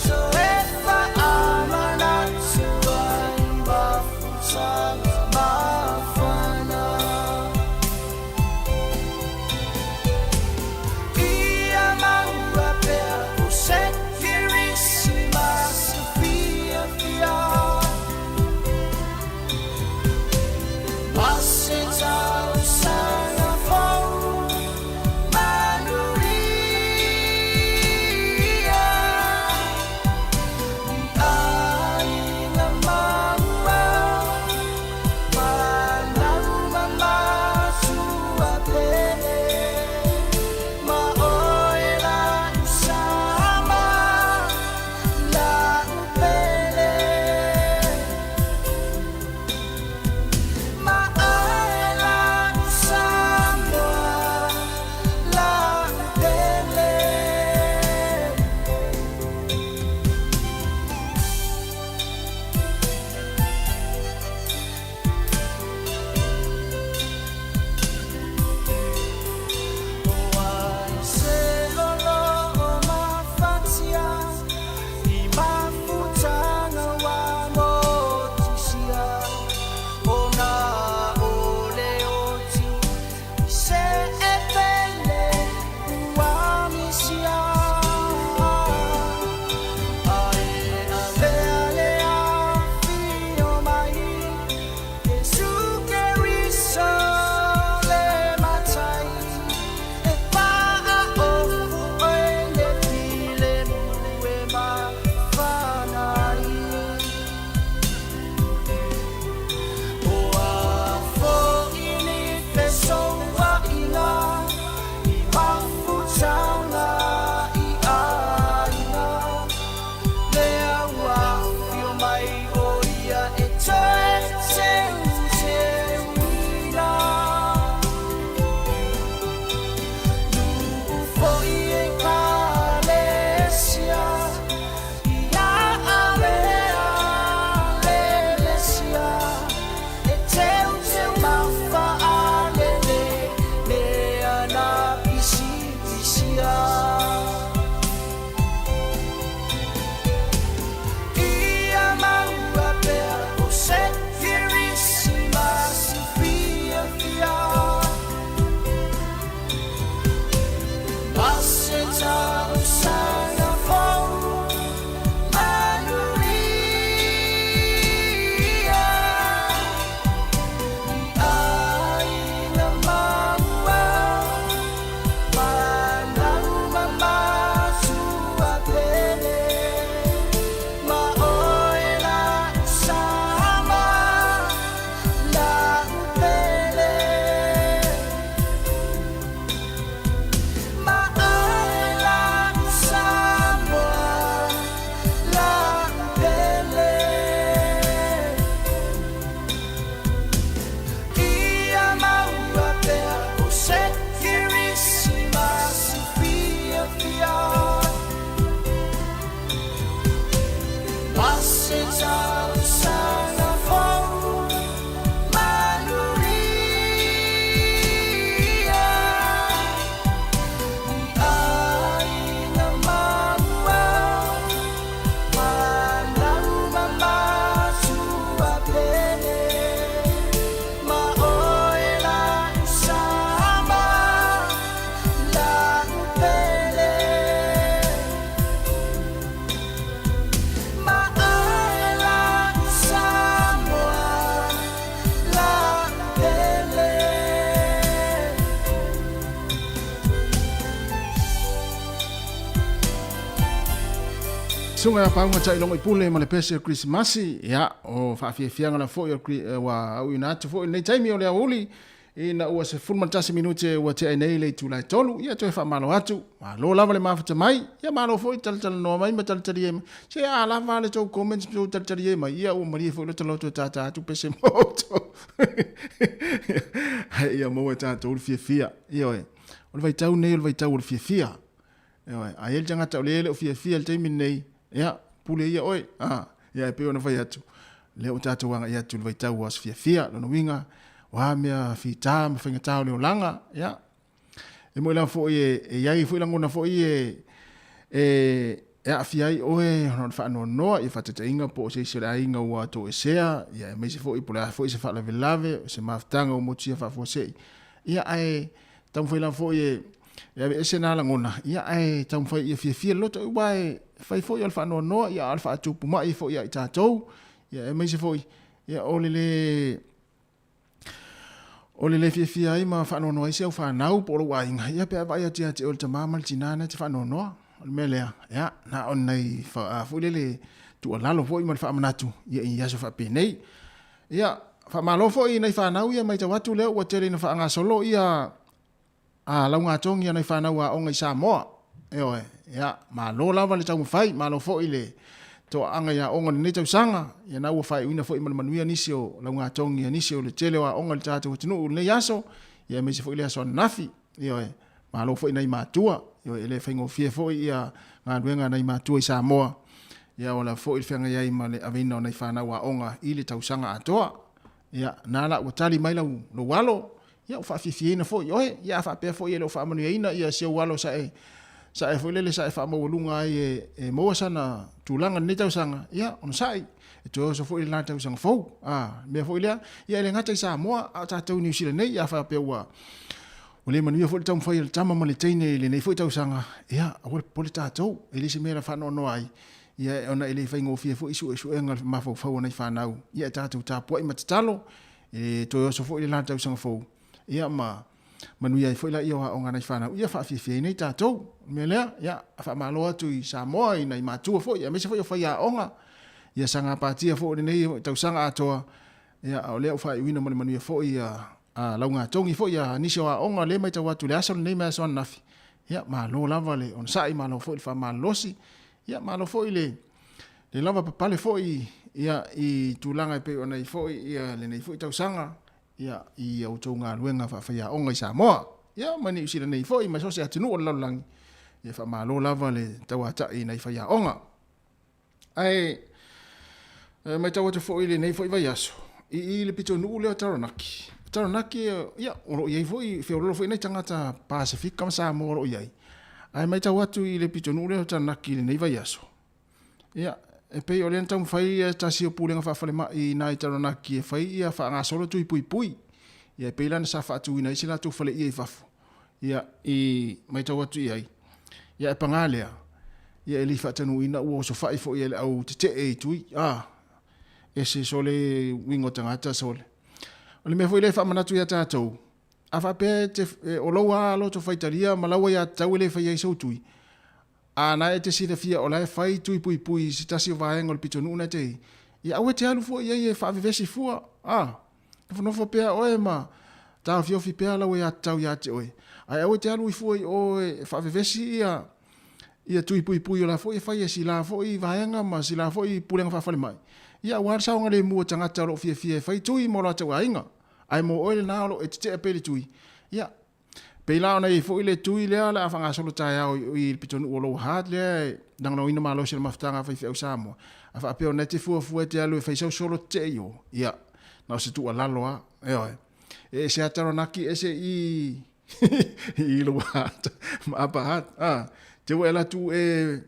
So if I am an answer Sunga paunga chai longo ipule ma le pese Christmasi ya o faafiafianga la foi wa au inatu foi nei taimi o le auli ina ua se fulma tasi minute ua te nei le tulai tolu ia toe fa malo atu ma lo lava le mafata mai ia malo foi tal no mai ma tal e se a lava le to comments to tal e mai ia o mari foi le talo to tata atu pese moto ia mo tata o fia ia o vai tau nei o vai tau o fia ia ai el janga tau le o fia le taimi nei ia pule ia oi ia pe ona vai atu le o tata wanga ia tu vai tau was fia no winga wa mea fita ma finga tau le langa ia e mo la fo e ia fo la ngona fo e ia fiai oe no fa no e fa te inga po se se la inga wa to sea ia me se fo i pula fo se fa la velave se maftanga o mo tia fa fo se ia ai tam fo la fo e ia se na la ngona ia ai tam fo ia fia loto wai fai fo ia fa no ia alfa tu puma i fo ia tatou ia me se fo ia ole le fia ai ma fa no ai se fa nau por wainga ia pe vai ati ati o te mama tinana te fa no melea ia na on nei fa fu le tu lalo fo i ma fa manatu ia so fa pe nei ia fa malo fo i nei fa nau ia mai te watu le o te le fa nga solo ia la nga tong ia nei fa nau a onga sa mo ia ma lo lava le tau fai ma lo fo i le to anga ya onga ni tau sanga ya na fai ina fo i manuia nisio la nga tong ia nisio le tele wa onga le tatu tunu le yaso ia me se fo i le so nafi ia ma lo fo i nei matua ia ele faingo fie fo ia nga duenga nei matua i Samoa ia ola fo i fanga ia i male avina nei fana wa onga i le tau sanga atoa ia nala o tali mai lo walo ia fa fie na fo ia fa pe fo ia lo fa manuia ina ia se walo sa e fo lele sa e fa mo lunga e mo sana tulanga ni tau sanga ia on sai e to so fo i la tau sanga fo me fo ia le ngata sa mo a ta tau New Zealand nei ia fa pe wa o le manuia fo tau fai le tama male teine le nei fo tau sanga ia o pole ta tau e le se mera fa no ai ia ona ele fai ngo fie fo isu enga ma fo nei fa nau ia ta tau ta po i matalo e to so fo i la tau sanga fo ia manuia foi la ia o ngana fana ia fa fie nei tatou melea ia fa malo atu i Samoa ina i matua foi ia me se foi fa ia onga ia sanga patia fo nei tau sanga atoa ia o le fa wina mo manuia foi ia launga tongi foi ia ni se wa onga le mai tau atu le aso nei me so nafi ia malo lava le on sai malo foi fa malosi ia malo foi le lava papale foi ia i tulanga pe ona i foi ia le nei foi tau sanga ia i au tau ngā luenga whawhia o ngai Samoa. Ia, mani usira nei fo i mai sose atinu o laulangi. Ia wha malo lava le tau ata i nei whawhia o ngā. Ai, mai tau atu fo i le nei fo i vai aso. I le pito nuu leo Taranaki. Taranaki, ia, oro iai fo i whiorolo fo i nei tangata Pasifika ma Samoa oro iai. Ai, mai tau atu i le pito nuu leo Taranaki le nei vai aso. Ia, e pei o le tau fai tasi o pulenga whawhale mai nai Taranaki e fai ia wha ngā solo tui pui. Ia pei lana sa whaatu ina isi la tu whale ia i whafu. Ia i mai tau atu iai. Ia e pangalea. Ia e li whaatanu ina ua so whai fo ia le au te e tui. E se sole wingo tangata sole. O le mea fo i le whaamanatu ia tātou. A whapea te o laua alo to whaitaria malaua ia tau le whai ai sau tui. Ana e te sira fia o lai fai tui pui si tasi o vaenga o le pito nuna te. Ia aue te alu fua ia i e whaavivesi fua. Nofo pea oe ma tau fiofi pea lau ia tau ia te oe. Ai aue te alu i fua i oe whaavivesi ia tui pui o la fo i fai e si la fo i vaenga ma si la fo i pulenga whaafale mai. Ia war saonga le mua tangata ro fia fai tui mo la tau ainga. Ai mo oe le nao e te apele tui. Ia Peila ona I fo ile tui lea la afanga solo tai au I pitonu olo hat lea nang no ina malo sila maftanga fa I Samoa. Afa apeo na te fua te alu fa isau solo te yo. Ia. Na se tu alalo a. E se ataro naki ese I lo hat. Ma apa hat. Te wela tu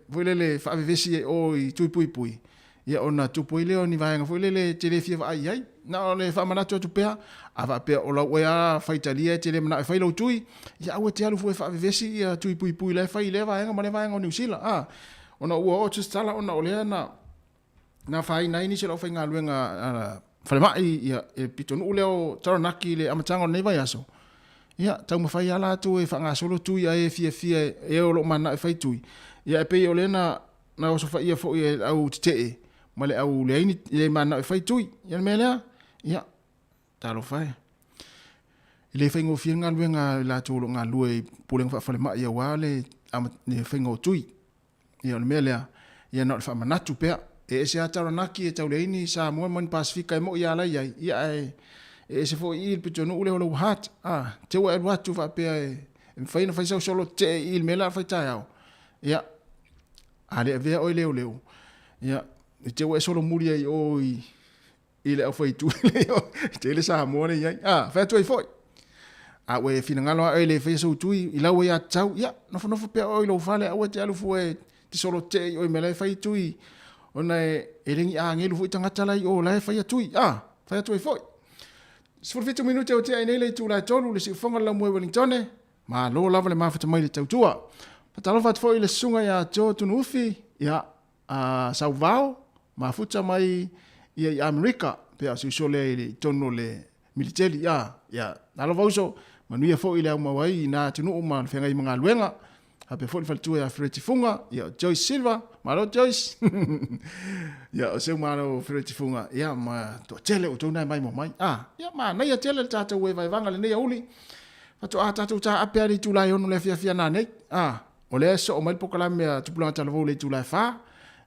voilele fa vesi o I tui pui. Ia ona tu pui leo ni vaenga voilele te le fia ai. Na le fa manatu tu pea. Ava pe o la wea faitalia te le mana failo tui ya o te alu fu fa vesi ya tui pui le fa ile va nga va nga New Zealand ona o tu stala ona o le na fa ina ini se lo fa nga luenga fa mai ya e pitonu o le o taranaki le amatanga nei vai aso ya tau ma fa ya la tu e fa nga solo tui ya e fia e o lo mana fa tui ya pe o le na o so fa ia fo e au te ma le au le ini le mana fa tui ya mele ya talo fai le fengo fianga luenga la tolo nga lue puleng fa fale ma ia wale am ne fengo tui ia le mele ia no fa manatu pe e se atara naki e tau leini sa mo mon pasifika mo ia la ia e se fo il pitonu ule lo hat te wa watu fa pe e faina fa solo te il mela fa tao ia ale ve o leo ia te wa solo muri ai oi ile au foi tu te le sa mo ne fa tu foi we fina ngalo ele fe so tu I la we ya tau ya no pe o lo fale a te alu foi ti solo te o me le fa tu ona elengi a ngelu foi tanga tala o la fa ya tu fa tu foi sfur fitu minute o te ai le tu la tolu le si fonga la mo Wellington ma lo lava le ma fa mai le tau tua patalo fa foi le sunga ya to tu nufi ya Sauvao ma futa mai ia Amerika pe asu sole le tono le military ya nalo vauso manuia fo ile au mawai na tunu ma fenga I mga luenga ape fo fal tu ya Freti Funga ya Joyce Silva malo Joyce ya o seu malo Freti Funga ya ma to tele o tona mai mo mai ya ma na ya tele tata we vai vanga le ne uli fato tata ta ape ali tu la yo no le fia na nei o le so o mal pokala me tu planta le vole tu la fa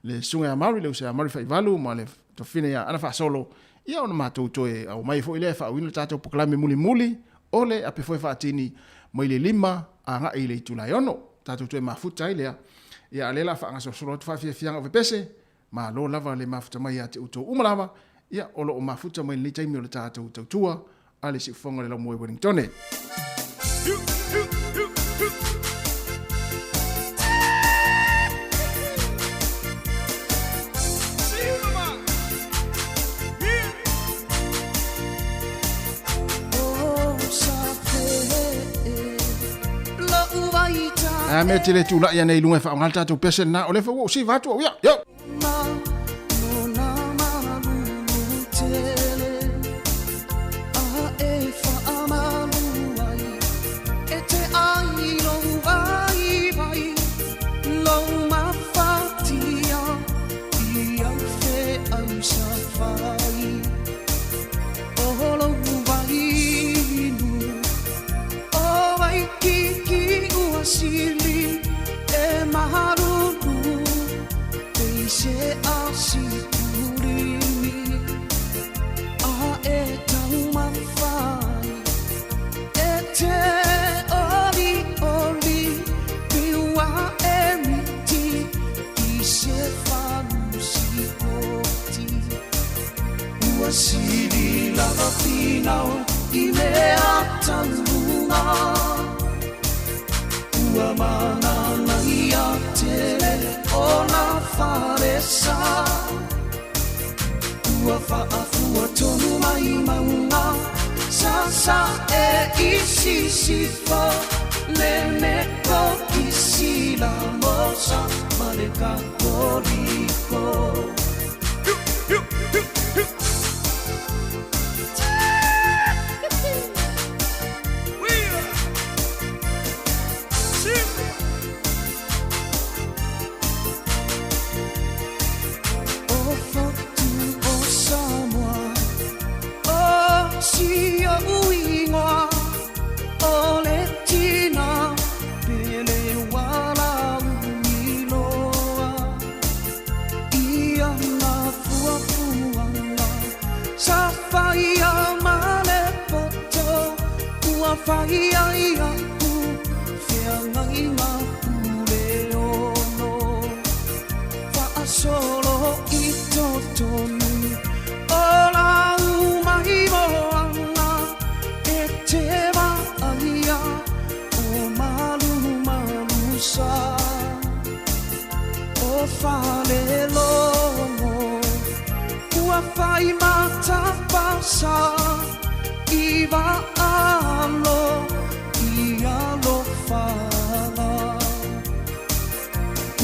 le sunga ya mari le sa mari fa valu ma le to fine ya ana fa solo ia ona matou toe au mai fo ile fa wino tato poklame muli ole ape foi fa tini mai le lima anga ile tula yono tato toe mafuta ile ia lela fa anga solo fa fia o pese ma lo lava le mafuta mai ate uto umalava ia olo o mafuta mai le taimi o le tato tua ale si fonga le mo Wellington me tele tu la ya nei lunga fa ngalta tu pesen na ole fo si va tu ya yo ngai ngā ule ono Whaasolo I totonu O la umai moana E te waia O malu malusa O whale longo Ua whai mata pasa I alo I alo whala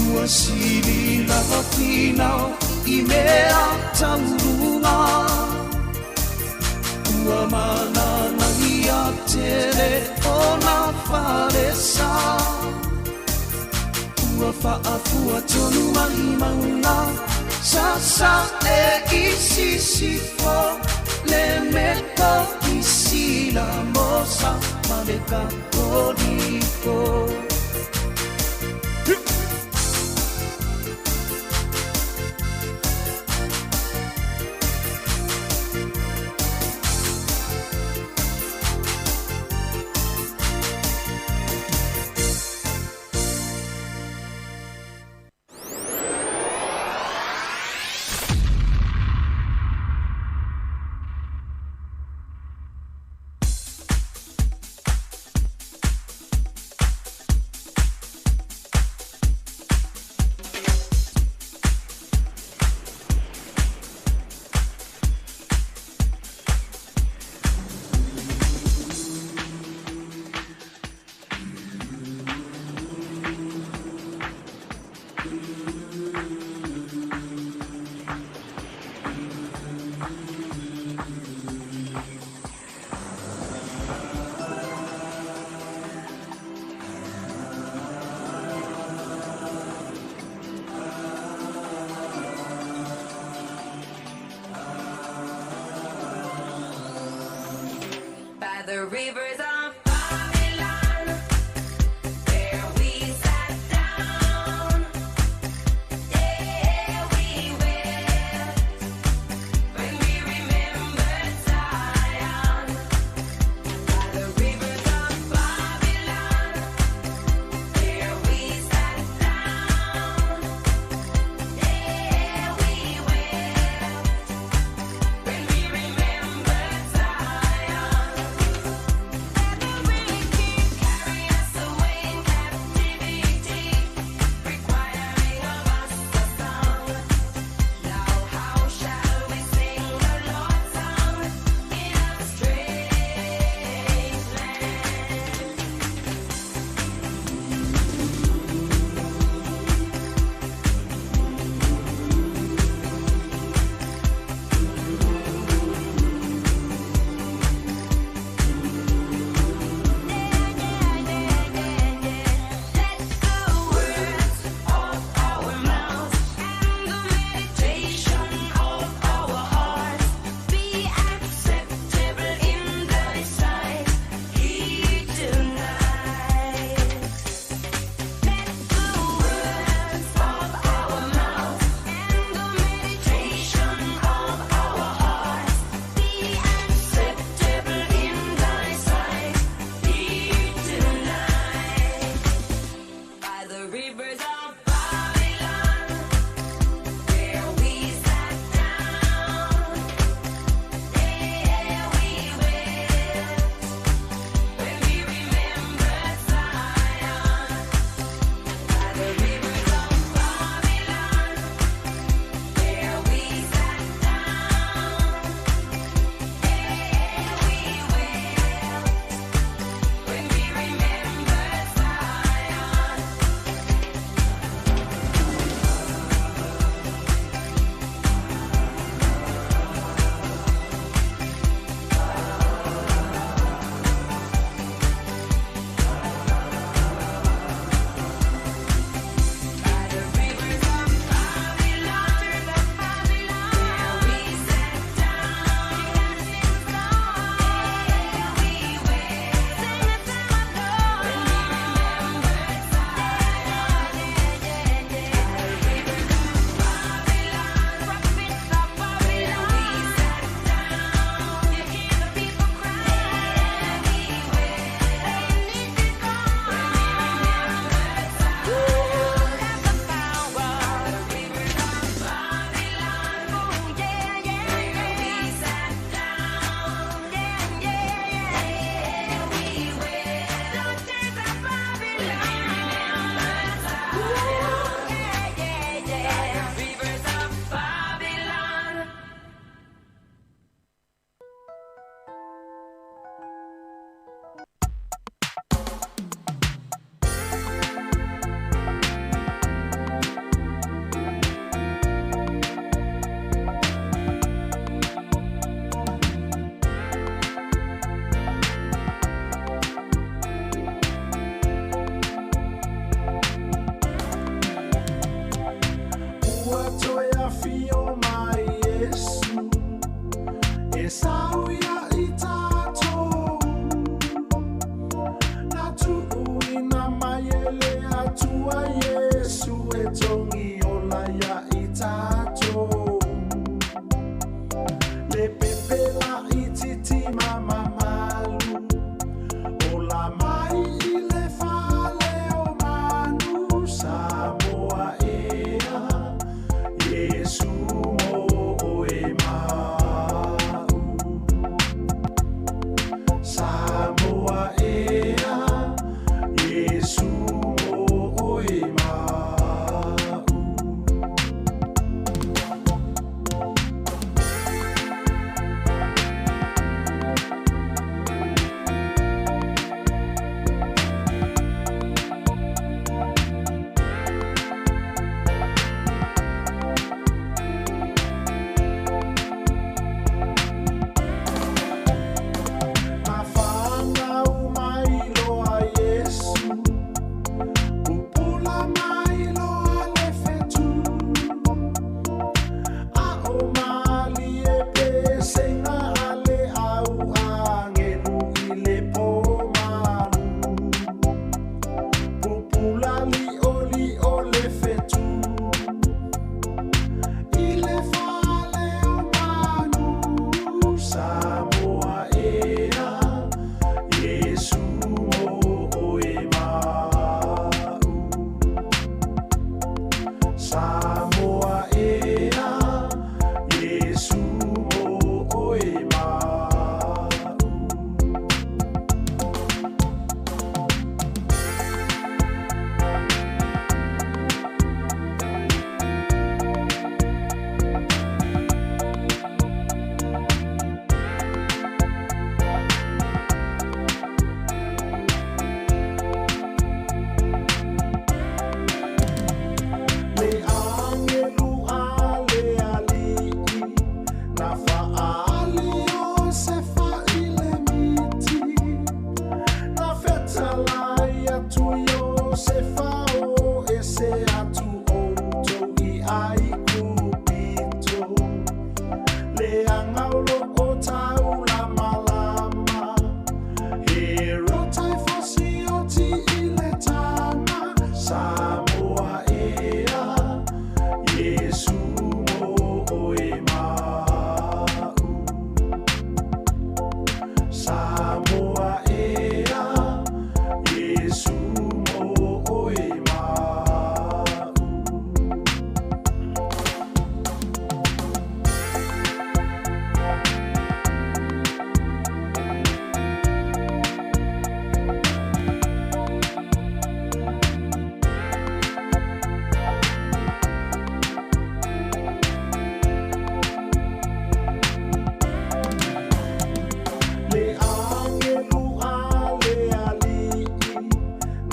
Ua siri lava pinao I mea taurunga Ua mana nangi a tere o na wharesa Ua whaafua tonu mai maunga Sa e isi sifo Le meko isi la mosa Maleka kodiko The rivers of Babylon, where we sat down, yeah, we wept when we remembered Zion. By the rivers of Babylon, where we sat down, yeah, we wept when we remembered Zion. le pepela ititi mama malu o la mai I le fale o manu Samoa ea Yesu mo o e mau Samoa ea Yesu mo o e mau Mafanga umailo a Yesu Upula mailo a lefetu A o mali e pesenga ale au angelu I le pomalu Pupula li o lefetu I le fale o manu Samoa ea Yesu mo o e mau Samoa ea Yesu mo o e mau Le angelu ale alii Na faali o se faile miti Na fetalai atu yo se fao e se atu outo I ai kupito Le angaulo o tau lama lama Hero tai fosi o ti I le tama Samoa ea Yesu mo o e mau Samoa ea Yesu mo o e mau Le angelu ale alii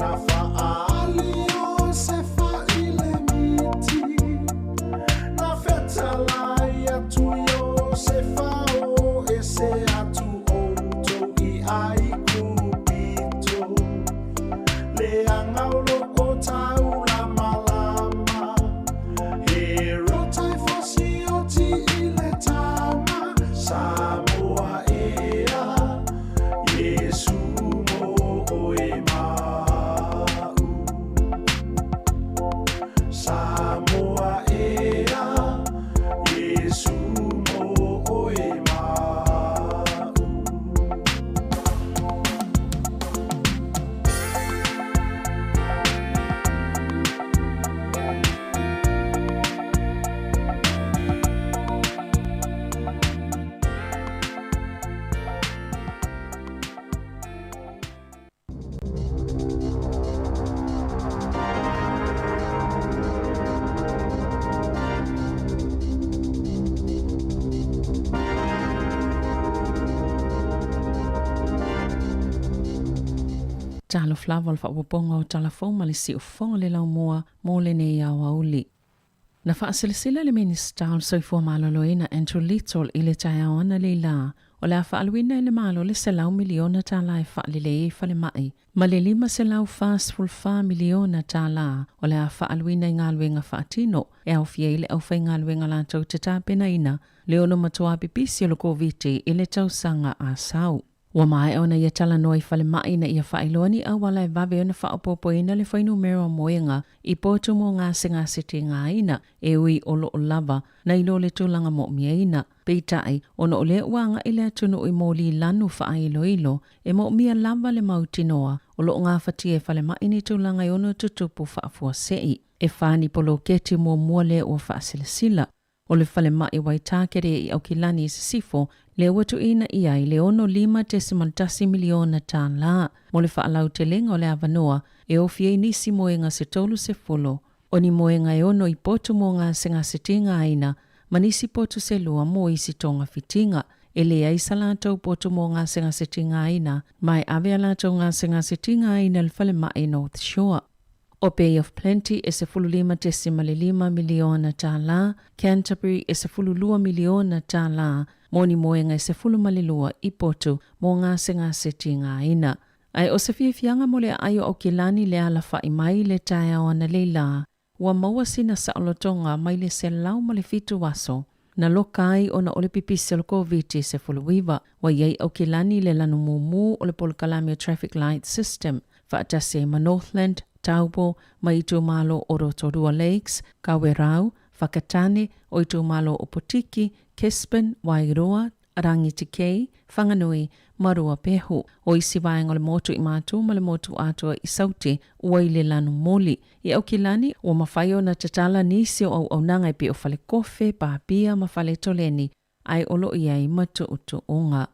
Na faali o se faile miti Na fetalai atu yo se fao e se atu outo I ai kupito Le angaulo o tau lama lama Hero tai fosi o ti I le tama Samoa ea Yesu mo o e mau Samoa ea Yesu mo o e mau Talo flava o whapobonga o talafong malisi o fonga le lau moa mo le nei au auli. Na whaasilisila le minista o soifua maloloina Andrew Little I le tai au ana le la o le a whaaluina I le malo le selau miliona ta la e whaalile e whale mai. Ma le 5 selau fast full 4 miliona ta la o le a whaaluina I ngā luenga whaatino e au fia I le au whai ngā luenga la tau te tāpena ina le ono matua pipisi o lo COVID I le tausanga a sau. Ua mai ona ia tala noi fale mai na ia whailoni a wala e vawe ona whaopopoina le whainu mero moenga I potu mo ngā singa siti ngā ina e ui olo o lava na ilo le tūlanga mo mia ina. Peitai, ona o le uanga I le atunu I mōli lanu whaailoilo e mo mia lava le mautinoa o lo ngā whatie fale mai ni tūlanga I ono tutupu whaafua sei. E whani polo keti mo mua le o whaasilasila. O le fale mai wai tākere I au kilani I sifo, le watu ina ia I le ono 5.10 miliona tān la. Mo le whaalau te lenga o le avanoa, e ofie nisi moenga se tolu se fulo. O ni moenga e ono I potu mo ngā senga se tinga aina, ma nisi potu se lua mo isi tonga fitinga. E le ai salatou potu mo ngā senga se tinga aina, mai ave alatou ngā senga se tinga aina le fale mai North Shore. O Bay of Plenty e se 5.5 miliona tā la, Canterbury e se 2 miliona tā la, moni moenga e se 10 I potu mo ngā senga se tinga aina. Ai o se fiafianga mo le aio o kilani le ala whai mai le tae o ana leila, ua maua sina sa olotonga mai le se lau ma le fitu waso. Na lokai o na ole pipisi o le COVID se fuluiva, wa iei o kilani le lanu mumu o le Polkalami Traffic Light System, whaatase ma Northland, Taupo, ma Itu Malo o Rotorua Lakes, Kawerau, Whakatane, o Itu Malo o Potiki, Kespen, Wairoa, Rangitikei, Whanganui, Marua Pehu, o isi vaenga le motu I mātu ma le motu atua I sauti ua I le lanu moli. I au kilani o mawhaio na tatala nisi o au nanga I pe o fale kofe, pāpia ma fale toleni, ai olo iai matu utu onga.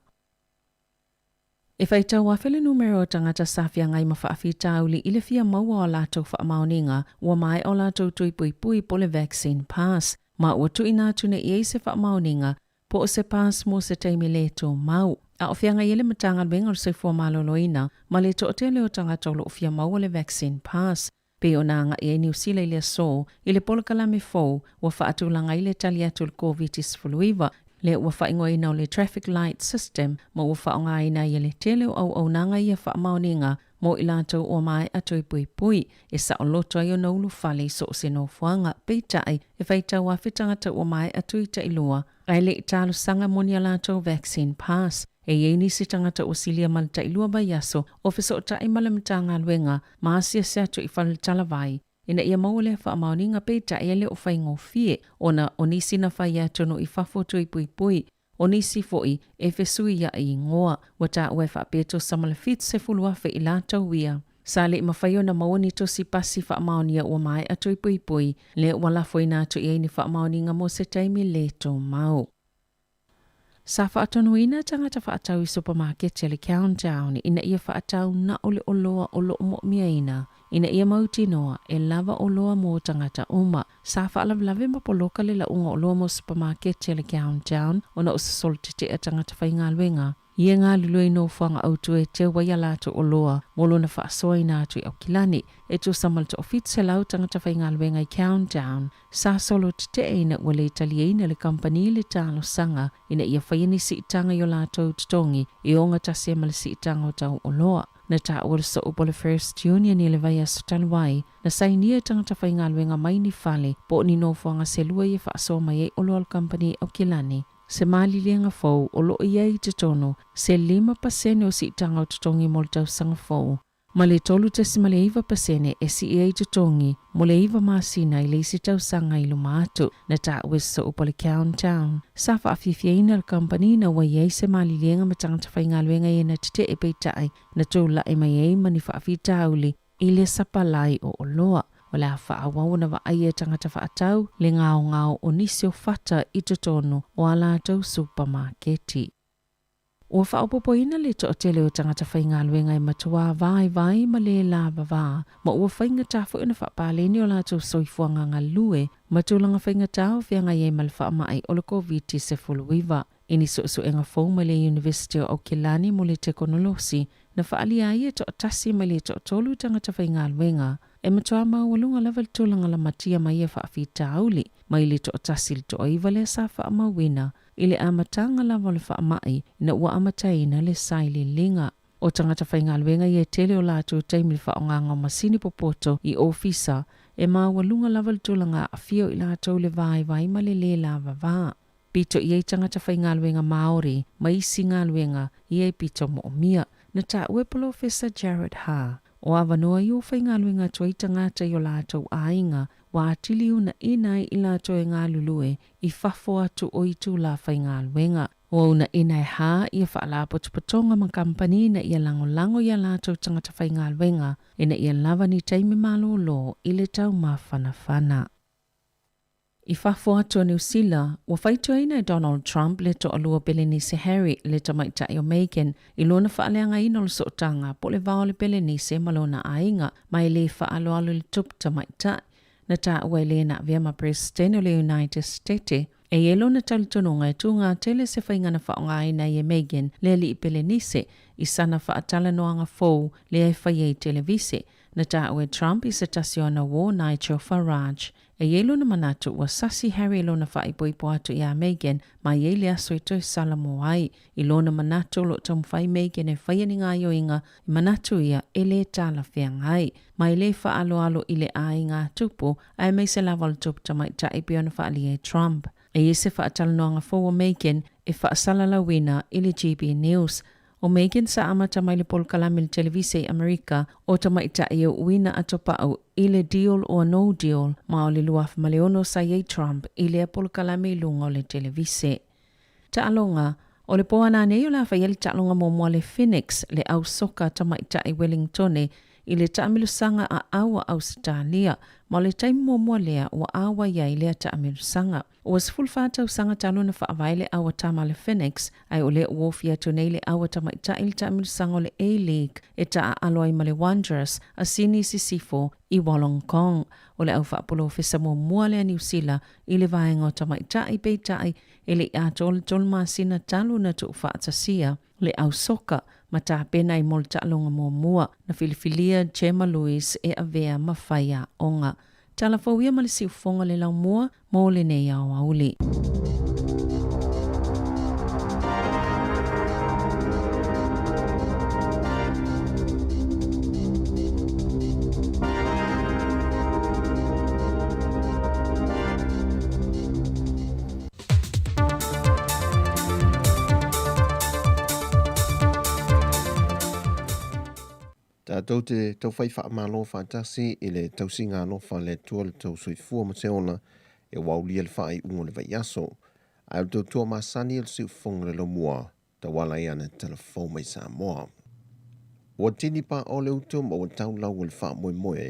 E whaitau whawhele numero o tangata safia ngai ma whaafita auli I le fia maua o lātou whaamaoninga ua mai o lātou tuipui po le vaccine pass. Ma ua tui nātu ne iei se whaamaoninga po o se pass mo se teimi le tō mau. A o whianga iele matanga wenga o se fua maloloina ma le to o te leo tangata o lo o fia maua le vaccine pass. Pe o nanga I New Zealand le so I le Polkalami fou ua whaatulanga I le tali atu le COVID-19 le ua whaingoina o le traffic light system ma ua whaongaina I le tele au nanga ia whaamaoninga mo I lātou o mai atoi pui e sa o loto ai o naulu whale so o se no fuanga peitai e whaitau a whitangata o mai atoi ta ilua ai le I talo sanga moni a lātou vaccine pass e iei si tangata o silia malta ilua bayaso o fiso o tai malamitanga luenga ma asia se atu I whale talavai. Ina ia maule whaamaoninga peita e le o whaingo fie, ona o nisi na whai atono I whafotu I pui, o nisi foi e whesui ia I ngoa, wata ue whapeto samale fit se fuluafe I lātou wia. Sale I mawhaio na maoni to si pasi whaamaonia ua mai ato I pui, le wala foi na ato I ni whaamaoninga mo se taimi le tō mau. Sa whaatonuina tangata whaatau I supermarket le Countdown, ina ia whaatau na ole oloa o lo mo miaina. Ina ia mautinoa e lava o loa mo tangata uma. Sa whaalavlave ma poloka le launga o loa mo supermarket le Countdown, ona o se soltete a tangata whaingaluenga. Ia ngā luloi no whanga autu e te waia lato o loa, molo na whaasoi nā atu I au kilani, e tu samalta o fit se lau tangata whaingaluenga I Countdown. Sa solo te eina ua le italieina le company le talo sanga, ina ia whaiani si itanga I o lato tutongi, I onga tase ma le si itanga o tau o loa. Na ta ora so o le First Union I le vai aso taluai, na sainia tangata whaingaluenga mai ni whale, po ni no whanga se lua I whaaso mai e o loa company au kilani. Se mali lianga fau o lo iei te tono, se 5% o si itanga o tutongi mo le tau sanga fau. Ma le tolu te si male 5% e si iei te tongi, mo le 5 masina I le isi tau sanga I lumatu, na ta wesa o le Countdown. Sa whaafifiaina le company na wa iei se mali lianga ma tangata whaingaluenga I na te e peitai, na tūla e mai ei mani whaafita auli, I le sapalai o loa. O la whaawau na wa aia tangata whaatau, le ngao o nisi o whata I tutono o ala tau supermarketi. O whaopopoina le to o tele o tangata whaingaluenga I matua vai ma le lava vā, ma ua whainga tāwhu ina whaapaleni o la tau soifuanga ngā lue, ma tūlanga whainga tāo whianga ie mal whaamai o le COVID-19. Ini so e ngā whau ma le University o Aukilani mo le tekonolosi, na whaali aia to o tasi ma le to o tolu tangata whaingaluenga, e matua mawalunga level tūlanga la matia mai e whaafita auli, mai le to o tasi le to o iwa le sa whaamawina, I le amatanga lava le whaamai, na ua amataina le saili linga. O tangata whaingaluenga I e tele o lātou taimi le whaonganga o masini popoto I ofisa, e mawalunga lava le tūlanga a whio I lātou le vai ma le lava vā. Pito iei tangata whaingaluenga Māori, maisi ngaluenga iei pito mo mia, na ta ue Professor Jared Ha. O awanoa i o whaingaluenga toi tangata i o lātou ainga, wa atiliu na inai i lātou e ngā lulue i whafo atu o i tū la whaingaluenga. O na inai ha i a whaalapotopatonga ma kampani na ia lango i a lātou tangata whaingaluenga, e na ia lava ni taimi malolo i le tau mawhanawhana. I whafo atu o New Zealand, wa whaituaina e Donald Trump le to alua Berenice Harry le tamaitai o Meghan i lona whaaleanga ina o le sootanga po le vao le Berenice malona ainga mai le whaaloalo le tup tamaitai na ta ua le na vea ma President o le United States e elo na talitononga e tunga tele se whaingana whaonga aina i e Meghan le li i Berenice i sana whaatala noanga fau le ai whaiei televise na ta ua Trump i se tasiona wo Nigel Farage. E yelo na manatu wa sasi Harry lo na whaipoipo atu i a Meghan ma yele aso i toi salamo ai. I lo na manatu lo tam whai Meghan e whaiani ngā yoinga i manatu ia e le tala whiangai. Ma i le whaalo i le ai ngā tupu ai mei se lawal tupu tamai ta i piona whaali e Trump. E i se whaatala noanga fōua Meghan e whaasala lawina i le GB News. O Meghan sa amata mai le polkalami le televise i Amerika o tamaita i o uina atopau i le deal o no deal ma o le luaf maleono sa iei Trump i le polkalami lunga o le televise. Ta alonga, o le poana nei o la whaieli ta alonga mo le Phoenix le au soka tamaita i Wellington i le taamilusanga a awa Australia ma le taimi mo lea o awa iai lea taamilusanga. O was full whātau sanga talo na whaavaile awa tama le Phoenix ai o le uofia tunei le awa tamaita i le taamilusanga o le A-League e ta aloai ma le Wanderers a sini sisifo i Wollongong. O le au whaapolo fesa mo mua lea New Zealand i le vaenga o tamaita i peitai e le ato le tolma sina talo na tu whaatasia le au soka ma tā pena i mol ta'alonga mo mua na filifilia Gemma Lewis e avea mawhaia onga. Tala fawia ma le siufonga le lau mua mo le nei au auli. Tātou te tau whai wha amalo whātasi i le tausinga alofa le tua le tau sui fua ma te ona e waulia le whai ungo le vai aso. Ai o tau tua masani le siu fonga le lo mua ta wala i ana telefon mai sa moa. Ua tini pa o le utum o tau lau le wha moe moe.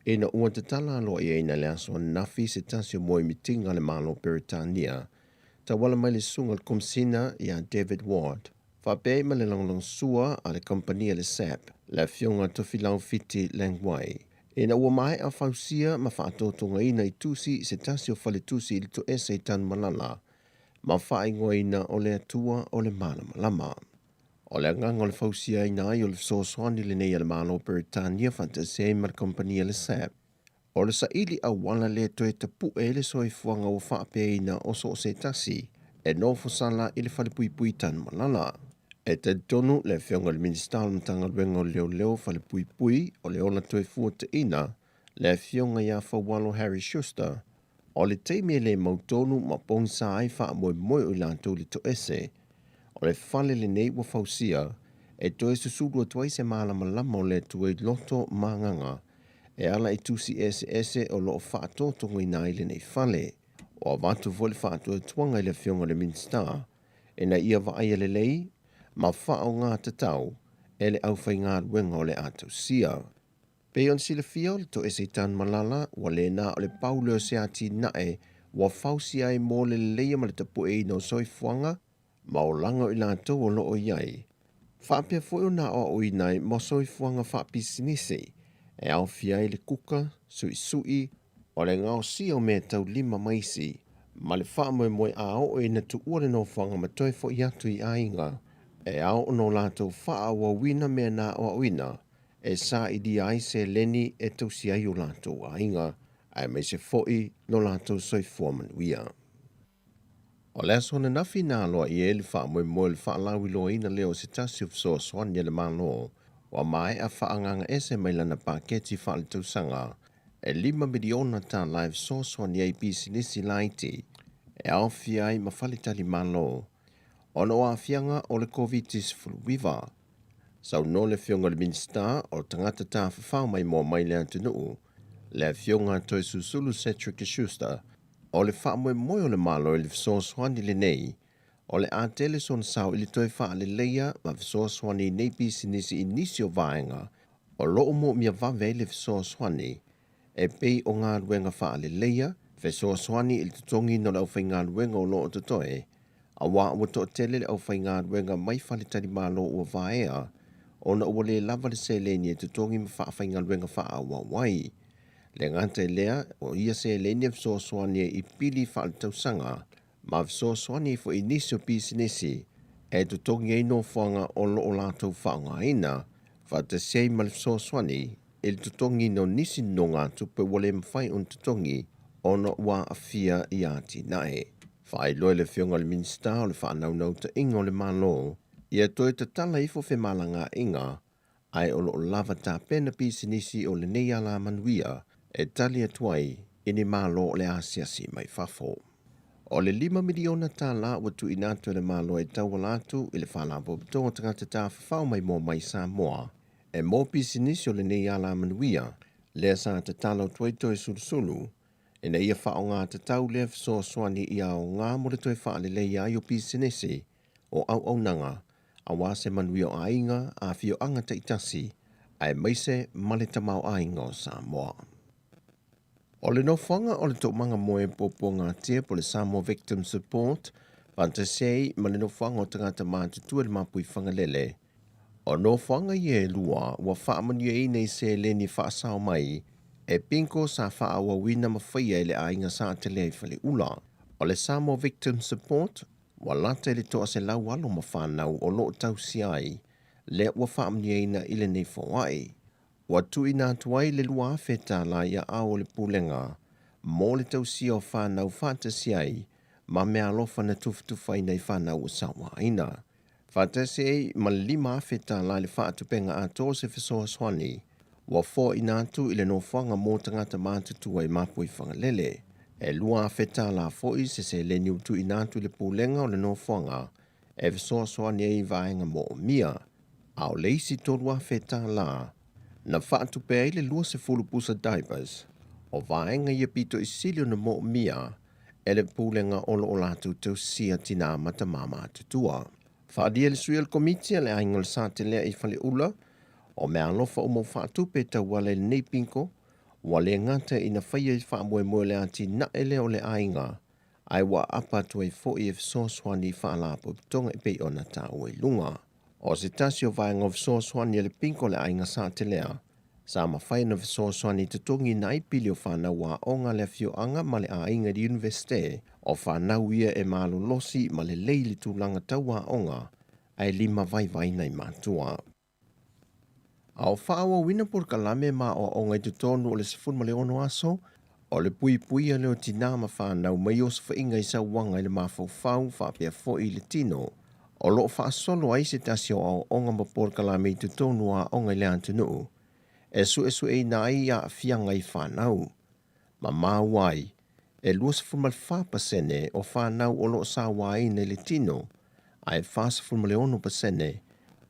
E na ua te tala alo i eina le aso nafi se tasio moe mitinga le malo Peritania. Ta wala mai le sunga le komsina i a David Ward. Whapei ma le longlong sua a le kompania le SAP, le fionga tofilau fiti Langwai. E na ua mai a whausia ma whaatotonga ina i tusi se tasio whale tusi i to ese tan malala, ma whaingoa ina o le atua o le mana malama. O le ngang o le whausia ina ai o le sosoani le nei le malo Peritania fantasei ma le kompania le SAP. O le saili a wala le toe tapu e le soifuanga o whapea ina o so se tasi, e no fosala i le whale pui pui tan malala. E te tonu le whionga le minister mtanga luenga o leo whale pui pui o le ona toe fua te ina le whionga ia whawalo Harry Schuster o le teimi le mautonu ma pongsa ai wha moe moe o lantou le to ese o le whale le nei wa whausia e toe susuru o tuai se malama lama o le tue loto manganga e ala i tusi ese o lo whaatotonga i nai le nei whale o avatu vole whaatua tuanga i le whionga le minister e na ia wa aia le lei ma whao ngā tatau e le au whai ngā ruenga o le atau sia. Pe on sila fia o le to ese tan malala wa le na o le pauleo se ati nae wa whausi ai mō le leia ma le tapu e no soifuanga ma o langa o lātou o lo o iai. Whapea fwoi o na o inai mo soifuanga whapisinisi e au fia i le kuka, sui o le ngao si o mea tau lima maisi ma le wha moe a o e na tu ua le no whanga ma toi fo i atu i ainga. E ao no lātou wha wa wina mea nā o wina, e sā i di ai se leni e tausi ai o lātou a inga, ai mai se foi no lātou soi fuaman wia. O le aso na nafi nā loa i e le wha moe moe le wha lawi loa ina leo se tasi of soa soania le malo, wa mai a wha anganga ese mai lana paketi wha le tausanga, e 5 miliona tā live soa soania i pisi nisi laiti, e au fia ai mawhalitali malo. Ono a fianga o le COVID-19. Sau no le fionga le minsta o tangata tā whawhau mai mō mai le antunuu. Le fionga toi susulu Cedric Schuster. O le whaamue moe o le malo i le fisoswani le nei. O le atele son sau ili toi wha le leia ma fisoswani nei pisinisi inisio vaenga. O loo mo mia vave le fisoswani. E pei o ngā ruenga wha le leia. Fisoswani ili tutongi no lau whai ngā ruenga o loo tutoe. A wā ua to tele le au whai ngā ruenga mai whalitari malo ua vaea. Ona ua le lava le se leni e tutongi ma wha whai ngā ruenga wha awa wai. Le ngante lea o ia se leni e fisoswani i pili wha le tausanga. Ma fisoswani fo inisio pisinisi. E tutongi e no whanga o loo lātou wha ngā ina. Wha te sei ma le fisoswani. Il tutongi no nisi no ngā tupe wale mwhai on tutongi. Ona ua afia i ati nae. Whae loe le fionga le minsta o le whanau nau ta inga o le malo. Ia toi te tala ifo fe malanga inga. Ai o lo lava ta pena pisinisi o le nei ala manuia. E tali atuai ini malo o le asiasi mai fafo. O le 5 miliona tā la watu inatu le malo e tau walatu i le whalapo pitonga tangata tā whawhau mai mō mai Samoa. E mō pisinisi o le nei ala manuia. Lea sa te talo tuaitoi sulusulu. E na ia whao ngā te tau lea fisoswani i au ngā mo le toi wha le leia i o pisinisi o au nanga. A wase manuia o ainga a fio anga te itasi. Ai maise male tamau ainga o Samoa. O le no whanga o le tō manga moe popo ngā tia po le Samoa Victim Support. Vanta sei ma le no whanga o tangata mātutua le mapui whangalele. O no whanga i e lua ua whaamanuia i nei se leni whaasao mai. E pinko sa whaawa wina mawhaia i le ainga sa te lea i whale ula. O le Samoa Victim Support, wa lata i le toa se lau alo ma whanau o loo tau si ai, le ua whaamanuia ina i le nei whawai. Wa tui nā tuai le lua awheta la ia au le pulenga, mō le tau si o whanau whata si ai, ma mea alofa na tufutufai nei whanau o sawa ina. Whata si ei ma le 5 awheta la le whaatupenga a tō se fisoa swani, wa fo inatu i le no whanga mō tangata mātutua i mapui whangalele. E lua awheta la foi se le niutu inatu i le pulenga o le no whanga, e fisoa swani ei vaenga mō mia. Au leisi tolu awheta la, na whaatupea i le lua se fulupusa diapers, o vaenga ia pito i silio na mō mia, e le pulenga olo o latu tau sia tina mata mama tutua. Whaadia le suia le komitia le ainga le sa te lea i whale ula, o mea alofa o mo whaatupe tau wale le nei pinko, wale ngata ina whaia i whaamue moe le ati na ele o le ainga, ai wa apa tuai fo i e fisoswani whaalapo tonga i pei o na tā ue lunga. O se tasi o vaenga o fisoswani le pinko le ainga sa te lea, sa ma whai na fisoswani te tongi na ipili o whanau wa onga le fio anga ma le ainga di universite, o whanau ia e malo losi ma le leili tūlanga tau wa onga, ai 5 vai nei mātua. Au whaawa wina por kalame ma o onga i te tonu o le 10 miliona aso, o le pui a leo tina ma whanau mai o sa whainga i sa wanga i le mawhau whapea fo i le tino, o lo whaasolo ai se tasio au onga ma por kalame i te tonu a onga i le antinu, e su e nai a fianga i whanau. Ma mawai, e lua 0.5% o whanau o lo sa wai nei le tino, ai 0.5 miliona pasene,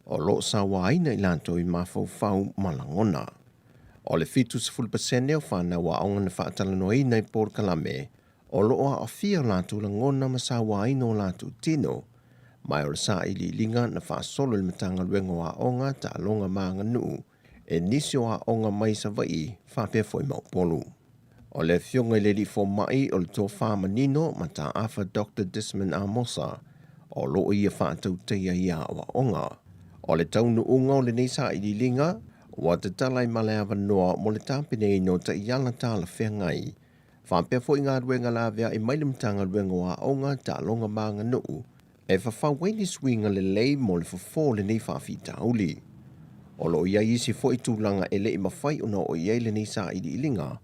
o lo sa waina i lanto i mawhau malangona. O le 0.5% o whanau wa onga na whaatalanoa nei por kalame, o lo a awhia lanto langona ma sa waina o lanto tino, mai o le sa ili linga na whaasolo le matanga luenga wa onga ta alonga maanga nuu, e nisi o a onga mai sa vai whapea foi maupolu. O le fionga i le li fo mai o le tō whamanino ma ta awha Dr. Desmond Amosa, o lo ia whaatau teia ia o a onga. O le taunu unga o le neisa i li linga, wa te talai male awa noa mo le tāpine ino ta iala tāla whengai. Whapea fo i ngā ruenga la vea i maile mtanga ruenga wa onga ta longa maanga nuu, e whawhau waini swinga le lei mo le fafo le nei whawhi tauli. O lo ia isi fo i tūlanga e le i mawhai una o ia le neisa i li linga,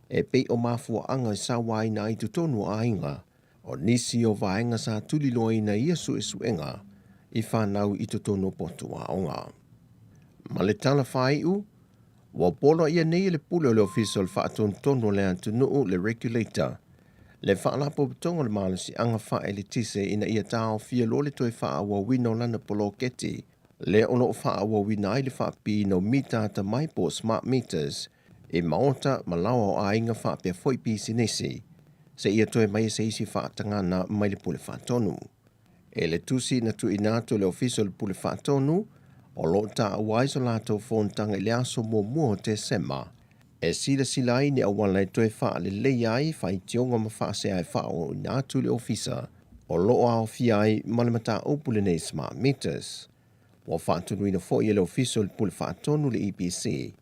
e pei o mafua anga i sa waina i tutonu a inga, o nisi o vaenga sa tuli loina ia su e suenga, i whanau i tutonu potu a onga. Ma le tala whaiu, wa polo ia nei le pule o le official whaatonu tono le antunuu le regulator, Le whaalapo tonga le malasi anga wha le tise ina ia tau fia lo le toi wha awa wina o lana polo keti. Le ono wha awa wina ai le wha pi no mita ta mai po smart meters e maota malawa o a inga wha pia foi pi sinesi. Se ia toi mai se isi wha tangana mai le pule wha tonu. E le tusi na tu inato le ofiso le pule wha tonu o lo ta awaiso lato fontanga le aso mua te sema. E sila ai ni awala e toe wha le lei ai whai tionga ma wha se ai wha o inatu le ofisa o lo a ofi ai malamata opule nei smart meters. Wa wha tunu ina fo i le ofiso le pule wha tonu le EPC.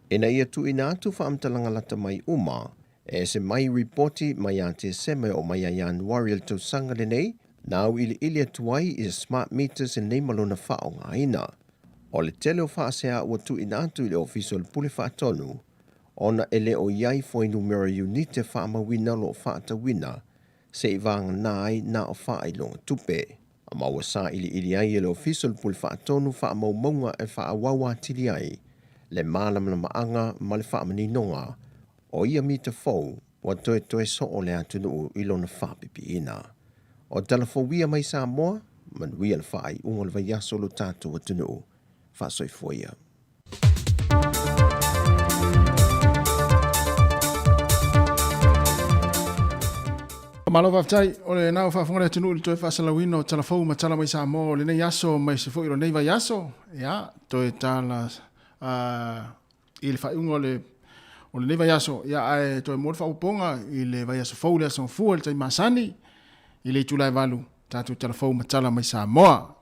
E na ia tu inatu wha amtalanga lata mai uma e se mai reporti mai a te sema o mai a Januari le tau sanga le nei na au ili atuai i smart meters e nei malona wha o ngā ina. O le tele o wha se a ua tu inatu i le ofiso le pule wha tonu ona ele o iai foi numero unite wha mawina lo wha ta wina se i vanga nai na o wha i longa tupe. A maua sa ili ai ele official pul wha tonu wha maumaunga e wha awawa tili ai le malamla maanga ma le wha maninonga o ia mita fau wa toe so o le atunu i lona wha pipi ina. O talafowia mai sa moa manuia le wha ai ungo le vaiaso lo tatu atunu wha soifoia. Malo vaftai o le nau whaafonga tunu le toi whaasalawina o talafou ma tala mai sa mo le nei aso mai se fo i lo nei vai aso ia toi tala i le whaiunga o le nei vai aso ia ai toi mōre whauponga i le vai aso fau le aso fua le tai masani i le tulai valu tatu talafou ma tala mai sa moa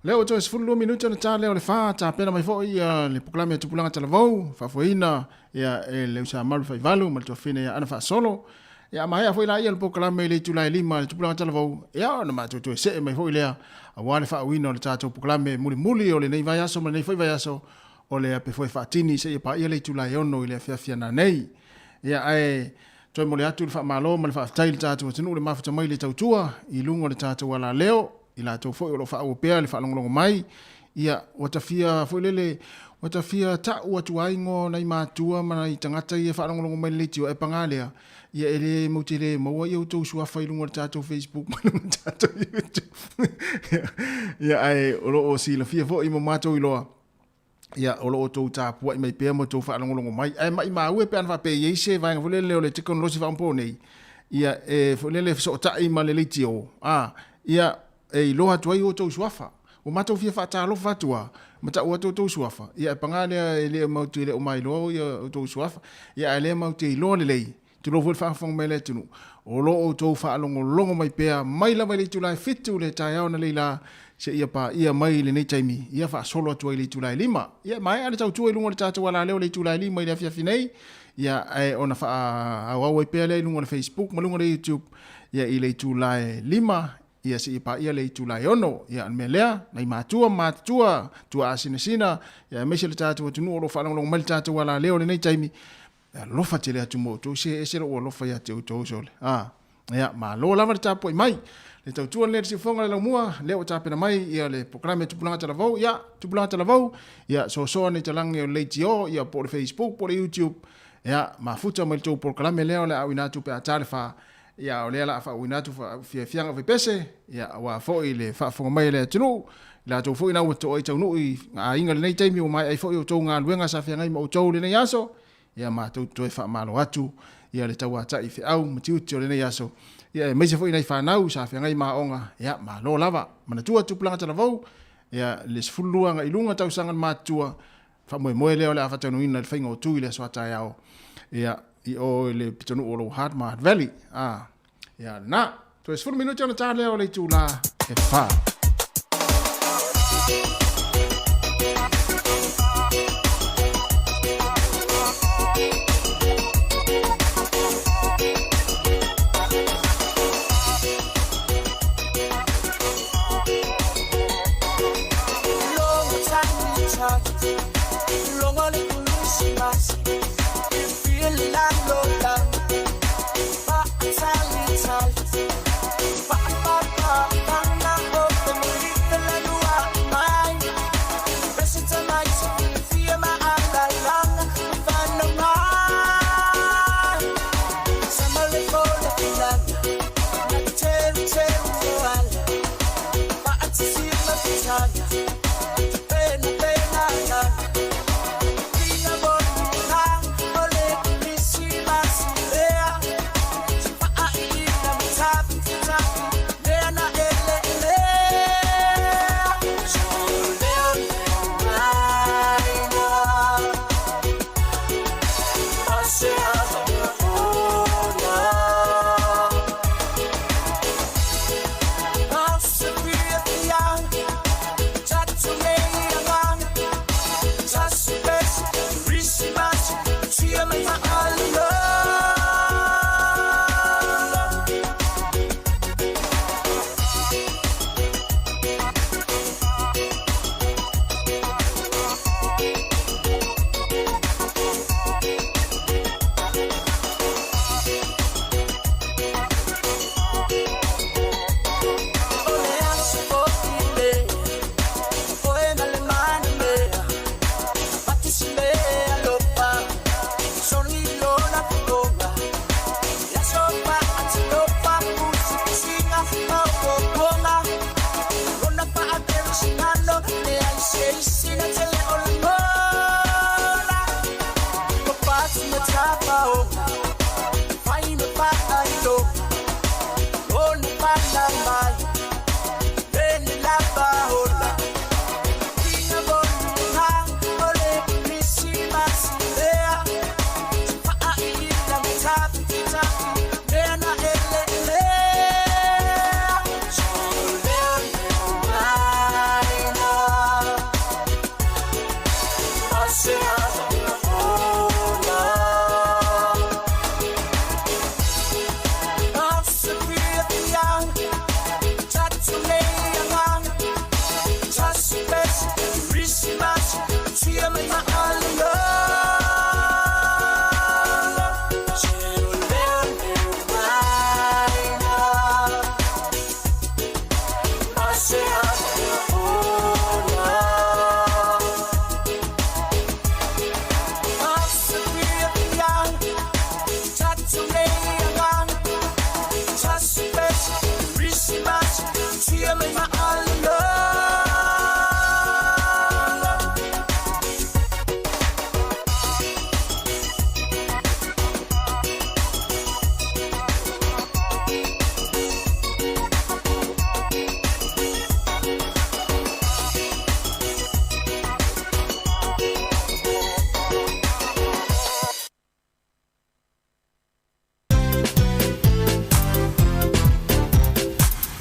leo toi sifuru minuto na tala leo le wha ta pena mai fo i le poklame tupulanga talavou whaafoina ia le usa maru whai valu ma le toi whine ia ana wha solo ya mai foi la ia le poklame le tulai lima le tupulanga talavou ia na ma tu se mai foi lea a wale fa wino le tato poklame muli o le nei vai aso ma nei foi vai aso o le pe foi fatini se pa ia le tulai ono ile fiafia na nei ia ai toi mo le atu le fa malo ma le fa tail tato tunu le mafuta mai le tautua i lungo le tato wala leo ila to foi lo fa o pe le fa longo mai ia watafia foi lele watafia ta watu aingo na imatua mana i tangata ia fa longo mai le tio e pangalea ia ele motile mo ia to sua fa ilungo tato Facebook mo tato YouTube ia ai olo o si la fia fo i mo mato i loa ia olo to ta pu mai pe mo to fa longo mai ai mai ma u pe an fa pe ye se va ngole le technology fa un po nei ia e fo le so ta i ma le tio ia e loha tu ai o to sua fa o mato fia fa ta lo fa tua mata o to sua fa ia pangale ele mo tu le o mai lo ia to sua fa ia ele mo te lo le tu lo vol fa fong mele tu o lo o to fa longo mai pe mai la mai tu lai fitu le tai ona leila se ia pa ia mai le nei taimi ia fa solo tu le tu lai lima ia mai ale tau tu lungo le tatu wala le tu lai lima ia fia finei ia ai ona fa a wa pe le lungo le Facebook ma lungo le YouTube ia ile tu lai lima ia se pa ia le tu lai ono ia melea nei matua tu asina ia me se le tatu tu no lo fa longo mai tatu wala le nei taimi lofa tele atu mo to se lo lofa ya te to sole ya ma lo lava tapo mai le tau tu le se fonga le mua le o tapena mai ia le programa tu planta la vau ya so ne talang le tio ya por Facebook por YouTube ya ma futa mo to programa le o le awina tu pe atalefa ya o le la fa awina tu fa fianga ve pese ya wa fo ile fa fonga mai le tunu la to fo ina o to i tau i a inga le taimi o mai ai fo o to nga luenga sa fianga mo to le yaso ia ma tu e fa malo atu ia le tawa ta i fe au mtiu tio le yaso ia me se foi nei fa nau sa fe ngai ma onga ia ma lo lava mana tu planga tala vau ia le sfuluanga i lunga tau sanga matua fa mo le ole afa tanu ina le faingo tu ile so ta yao ia i o le pitonu o lo hard mart valley ia na tu es fulu minuto na tale ole tu la e fa Love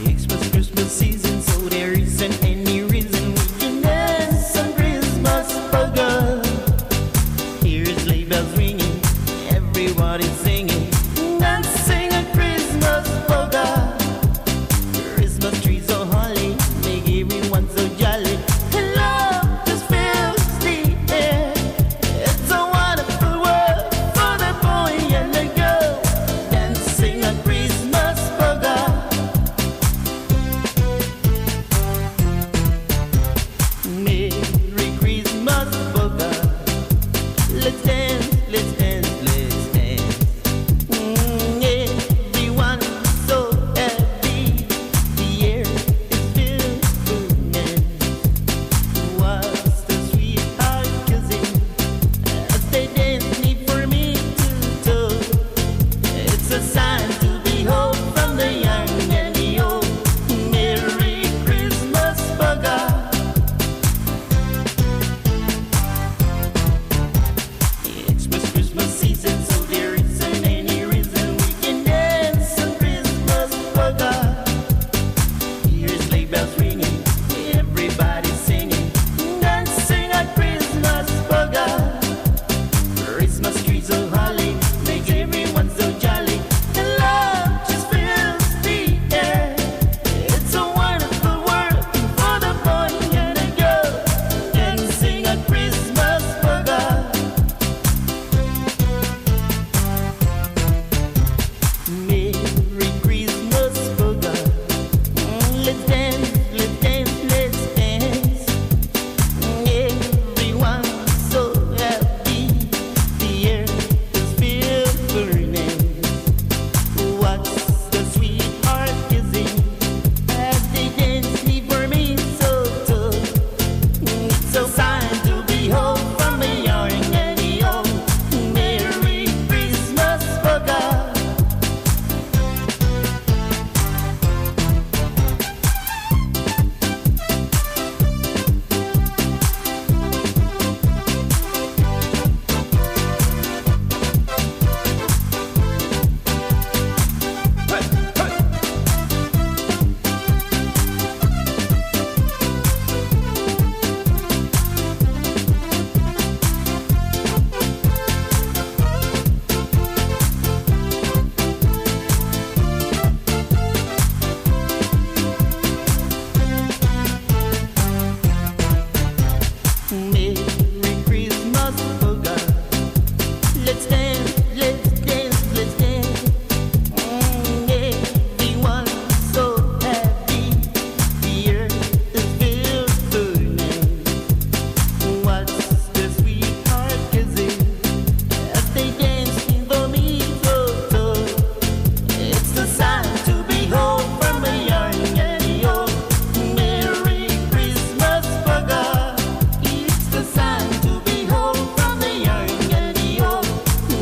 Xmas Christmas season, so there isn't any reason we can dance on Christmas bugger. Here's sleigh bells ringing, everybody's singing, dancing a Christmas bugger. Christmas trees so holly, make everyone so jolly. And love just fills the air. It's a wonderful world for the boy and the girl, dancing a Christmas bugger. Merry Christmas bugger. Let's dance, let's dance, let's dance. Everyone so happy. The air is filled with goodness. What's the sweetheart kissing as they dance me for me to do? It's a sign to behold from the young and the old. Merry Christmas bugger. Xmas Christmas season, so there isn't any reason we can dance on Christmas bugger. Here's sleigh bells ringing, everybody's singing, dancing at Christmas bugger. Christmas trees so holly, make everyone so jolly, and love just fills the air. It's a wonderful world for the boy and the girl, dancing at Christmas bugger. Merry Christmas bugger. Let's dance, let's dance, let's dance. Everyone so happy. The air is filled with burning. What's the sweetheart kissing as they dance me for me so tough? It's a sign to behold from the young and the old. Merry Christmas bugger. Merry Christmas bugger. Let's dance, let's dance, let's dance. Everyone so happy. The earth is filled with goodness. What's the sweetheart kissing as they dance for me so tough? It's the sign to behold from the young and the old. Merry Christmas bugger. It's the sign to behold from the young and the old.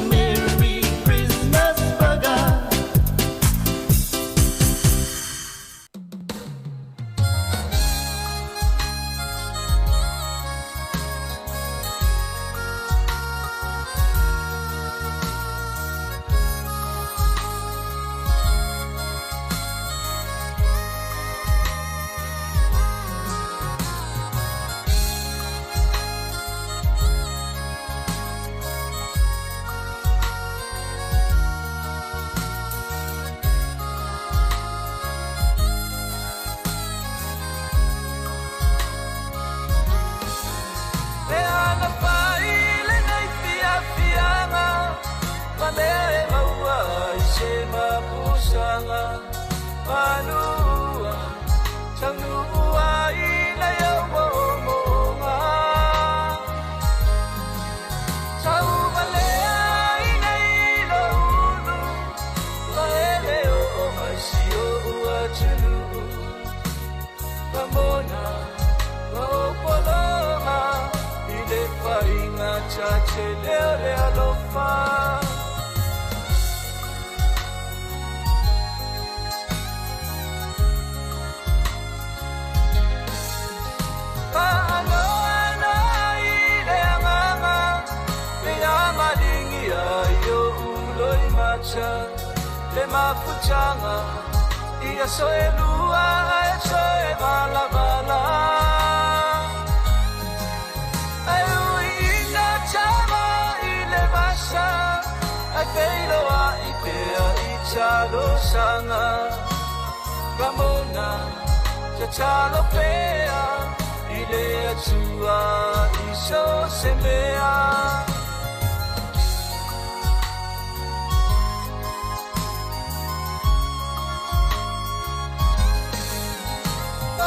Merry Christmas bugger. Le mafuchanga iya soelua sanga Ramona Chachalo pea Ile atua Iso semea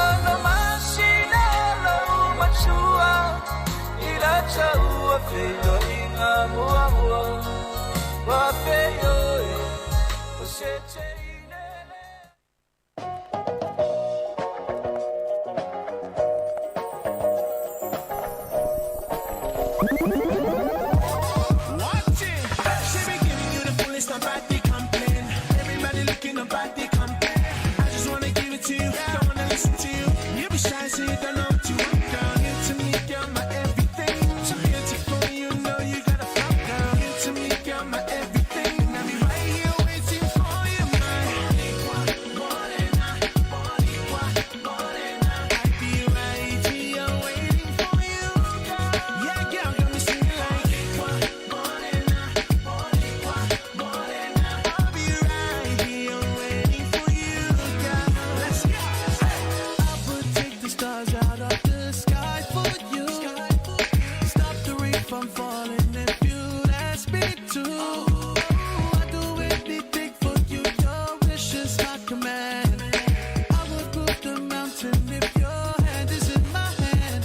Anamasina la umachua Ila chaua feyo inga mua mua Wafeyo Osete inele Watch it. She be giving you the fullest of body complain. Everybody looking up at the complain. I just wanna give it to you. Don't wanna listen to you. You be shy, so you don't know what you want, girl. You to me, girl, my everything. So beautiful, you know you gotta flop, girl. You to me, girl, my everything. I be right here waiting for you, man. Morena. I be right here waiting for you, girl. Yeah, girl, got me singing like. I'll be right here waiting for you, girl. Let's go. I would take the stars out of the sky for you. Stop the rain from falling if you'd ask me to. I'd do anything for you. Your wish is my command. I would move the mountain if your hand is in my hand.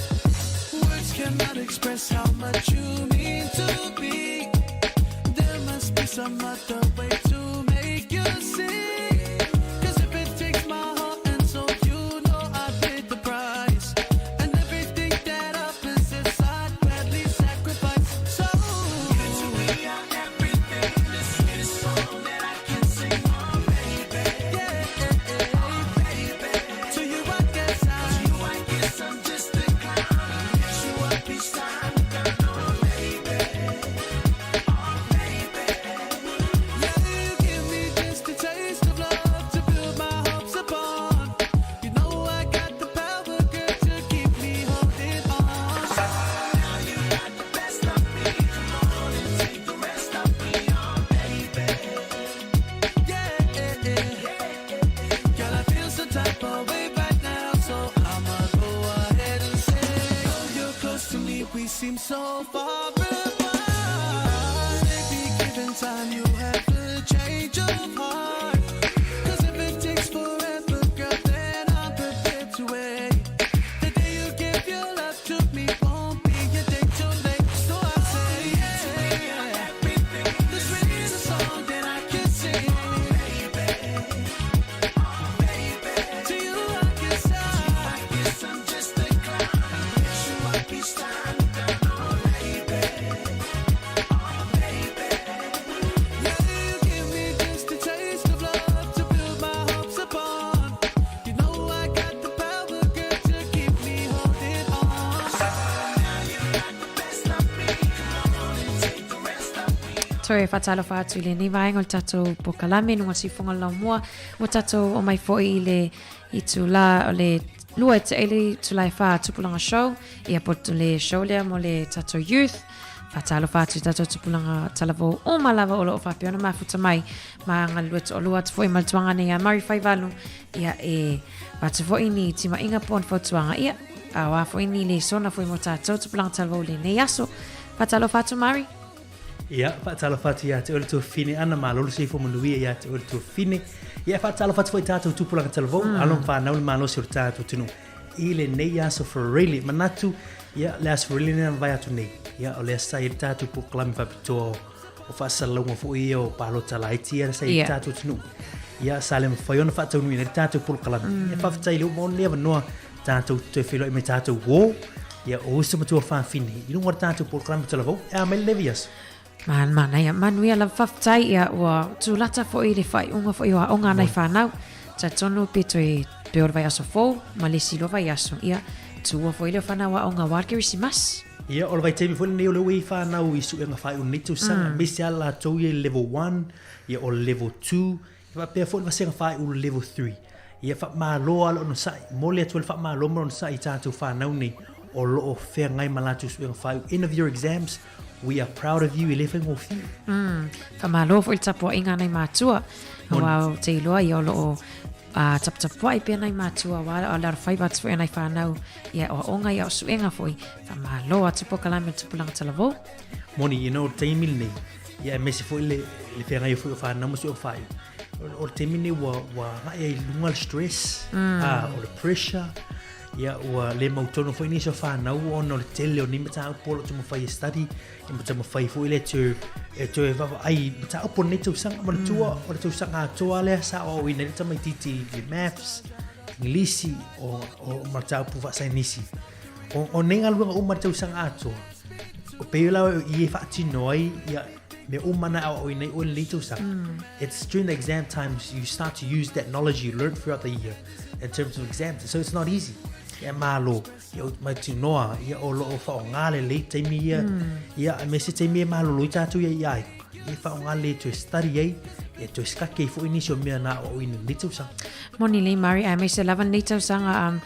Words cannot express how much you mean to me. There must be some other way to make you see. 'Cause if it takes my heart and soul, you know I paid the price. And everything that I possess, I'd gladly sacrifice. So give it to me, I'm everything. This is a song that I can sing, oh baby. Yeah, oh baby. To you I guess I'm just a clown. Yes, you up each time, girl, oh baby. Yeah, you give me just a taste of love to build my hopes upon. You know I got the power, girl, to keep me holding on. So now you got the best of me. Come on and take the rest of me, oh baby. Yeah, girl, I feel some type of way right now, so I'ma go ahead and say, oh, you're close to me, we seem so far apart. Maybe given time, you have a change of heart. 'Cause if it takes forever, girl, then I'm prepared to wait. The day you give your love to me won't be a day too late. So I say, yeah, this really is a song that I can sing. To you I guess I'm just a clown. Yes, you up each time, girl, oh baby. Yeah, you give me just a taste of love to build my hopes upon. You know I got the power, girl, to keep me holding on. So now you got the best of me. Come on and take the rest of me. Toi whatalo whaatu i le ni vaenga o le tatou pokalame nunga sifonga lau mua mo tatou o mai foi i le i tu la o le lua e te ele tu lai wha tupulanga show ia potu le show lea mo le tatou youth whatalo whaatu i tatou tupulanga talavo o malava o lo o whapiona mafuta mai ma ngalua tu o lua tu foi maltuanga ni a Mari Whaivalu ia e watu foi ni tima inga pon fotuanga ia a wa foi ni le sona foi mo tatou tupulanga talavo le ne yaso whatalo whaatu Mari Ia, whaatala whatu ia te ore tua whine ana malolo se fo manuia ia te ore tua whine. Ia whaatala whatu fwoi tātou tūpulanga talavou, alon whanau le malosi o tātou tunu. I le nei aso whareili, manatu, ia le aso whareili nena vai atu nei. Ia o le asai i tātou po klami whapitoa o whaasalaunga fwoi ia o palo talaiti ia asai i tātou tunu. Ia sa le mwhaiona whaatau nui nere tātou po klami. Ia whawhatai leo mo lea wanoa tātou te whilo i me tātou wō. Ia o usa matua whawhine. I runga tātou po klami talavou, e a mele levi aso. Man ia manuia la whaftai ia ua tūlata fo i le whai unga fo i wa onga nei whanau. Ta tonu peto e peor vai aso fo, ma le silo vai aso. Ia tua fo i le whanau wa onga warkeri si mas. Ia o le vai teimi fo le neo le wei whanau i su e nga whai unitu sanga. Mesi ala tau i level 1, ia o level 2. Ia pia fo le vasenga whai u level 3. Ia wha maa loa ala ono sai. Mole atu le wha maa loa ono sai i tātou whanau ni. O loo whea ngai malatu su e nga whai u end of your exams. We are proud of you, 11 of you. Whamalo fo i tapua inga nei mātua. Wow, te loa I o loo taputapua I pēnei mātua wā o lara whai wātu whenei whānau ia o onga ia o suenga fwoi whamaloa tupo kalame tupulanga talavou. Moni, you know, taimil nei. Ia mesi fo le whengai fo whanau masu o whai. O taimil nei wa ngai lungal stress, o the pressure. Ia ua le mautono fo ini so whanau o no le tele o ni mata upolo tumo whai study. Ia mata mo whai fo ile tu e vava ai mata upolo nei tau sanga ma le tua o le tau sanga toa lea sa o ina le tamai titi le maths, Englisi o mata upu wa sainisi. O nenga luanga o mata tau sanga atoa. O peula I whaatino ai ia me umana o ina o le tau sanga. It's during the exam times you start to use that knowledge you learned throughout the year in terms of exams. So it's not easy. Ia malo, ia mai tinoa, ia o loo whaongale le taimi ia me se taimi malo loi tātou ia iai. Ia whaongale to study ai, ia to skake fo inisio mea na o ina le tau sanga. Moni le Mari, me se lavan le tau sanga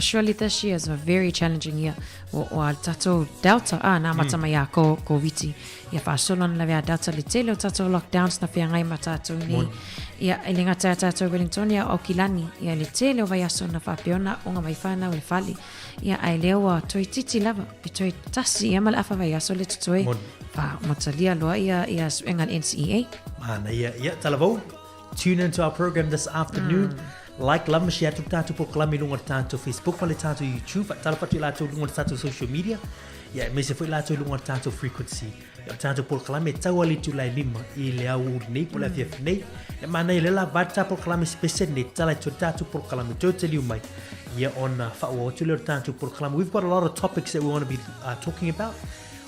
surely this year is a very challenging year. O tato Delta, nā matama ia ko viti. Ia whaasolon la vea Delta le tele o tato lockdowns na whiangai ma tato ni. Ia ilinga tato Wellington ia o Kilani. Ia le tele o vai aso na whapeona o ngā mai whānau le whali. Ia ai leo a toi titi lava. Pi toi tasi ia mala awha vai aso le tutoe. Wha motalia loa ia suenga NCEA. Mana ia talavou. Tune into our program this afternoon. Like, love, share tu tātou po kalami lunga tātou Facebook, wale tātou YouTube, talapatu I lātou lunga tātou social media. Ia, me se fwoi lātou lunga tātou frequency. Ia, tātou po kalami tau ali tu lai lima, I le au nei, po la fiaf nei. Ia, mana I le la vata po kalami spesen nei, talai tu tātou po kalami totally umai. Ia, on whaua tu leo tātou po kalami. We've got a lot of topics that we want to be talking about.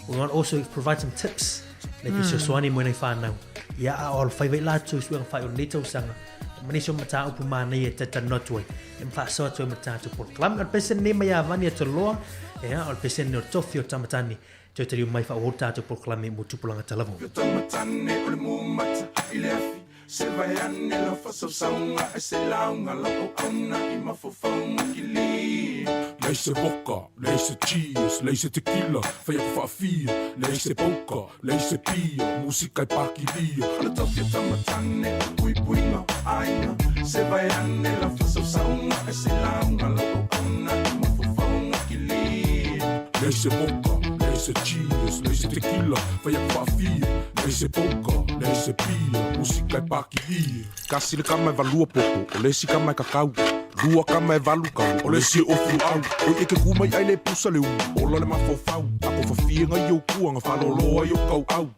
We want to also provide some tips. Le ki so soani mo nei whanau. Ia, o whaiwai lātou suang whai o nei tau sanga. Manisyo mata upu mana ia tata notoi. Em whaasoa toi mata tu por klam. Al pesen ne mai avani a toloa. Ea, al pesen ne o tofi o tamatani. Toi tari umai whaahota tu por klam e mo tupulanga talavo. Yo tamatane o le mumata I le afi. Se vai ane la whasau saunga e se launga la o auna I mafofaunga ki li. Lei se boka, lei se cheese, lei se tequila, whai aku whaafia. Lei se poka, lei se pia, musika I paki lia. Ala tawhia tamatane o pui puinga aina. Se vai ane la whasau saunga e se launga la o auna I mafofaunga ki li. Lei se boka, lei se cheese, lei se tequila, whai aku whaafia. Lei se poka, lei se pia, musika I paki lia. Kasi le kama e valua popo, o lesi kama e kakau. Rua kama e valu kau, o le si ofu au. O eke kumai ai le pusa le u, o la le mafofau. Ako whawhia ngai au kuanga, whaloloa i o kau au.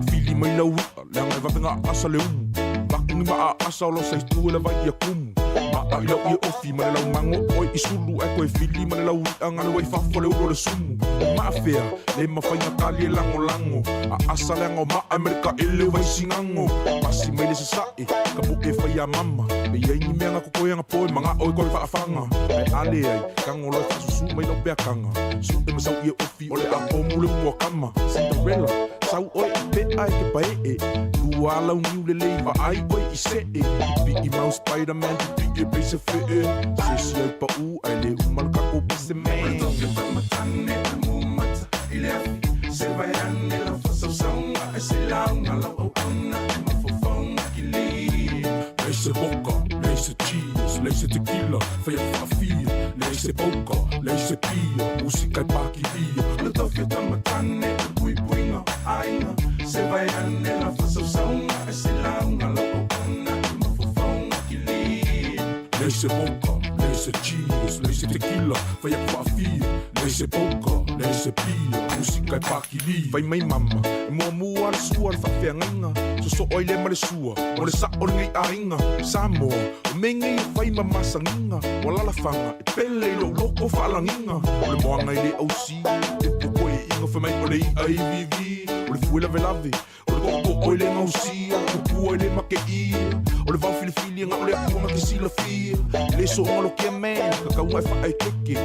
Fili mai lau ua, le angai wapenga asa le umu. Bakungi maa asa o lo saitu le vai I a kumu. Maa I lau I ofi, ma le lau mango, oi I sulu e koe fili, ma le lau ua ngale wai whafo le ulo le sumu. O maa whea, le mawhainga kali e lango lango. A asa le ango maa Amerika e le vai singango. Pasi mai le se sae, ka buke whai a mama. Me iengi meanga kukoeanga poe, mga oi koe whaafanga. Ai ale ai, kango loi whasusu mai lau pea kanga. Su e masau I ofi, o le a omu le mua kama. Cinderella, sau oi I pe ai ke pae e. Lua lau niu le leiva ai oi I se e. Pi I mau Spider-Man, pi e peise fe e. Se si ai pa u, ai le umal kako pise me. Ole tamatane e mumata I le afi. Se vai ane la whasau saunga e se launga lau au auna e mafofaunga ki li. Lei se boka, lei se cheese, lei se tequila, whai a whaafia. Lei se poka, lei se pia, musika I paki lia. Le tawhia tamatane e pui puinga aina. Se vai ane la whasau saunga e se launga lau au auna e mafofaunga ki li. Lei se boka, lei se cheese, lei se tequila, whai a whaafia. Lei se poka, lei se pia, musika I paki lia. Vai mai mama, e mua mua le sua le whawhiangainga. So so oi le ma le sua, o le sa o le ngai ainga. Samoa, o me ngai whai ma masanginga. O lalafanga, e pele lo loko whalanginga. O le moanga I le ausi, e poko e inga whamai o le IVV. O le fuela velave, o le koko o le ngausia. O pua I le make ia, o le vau filifili nga o le akunga ki sila fia. Le so ngalo kia man, kakaunga e whaai keke.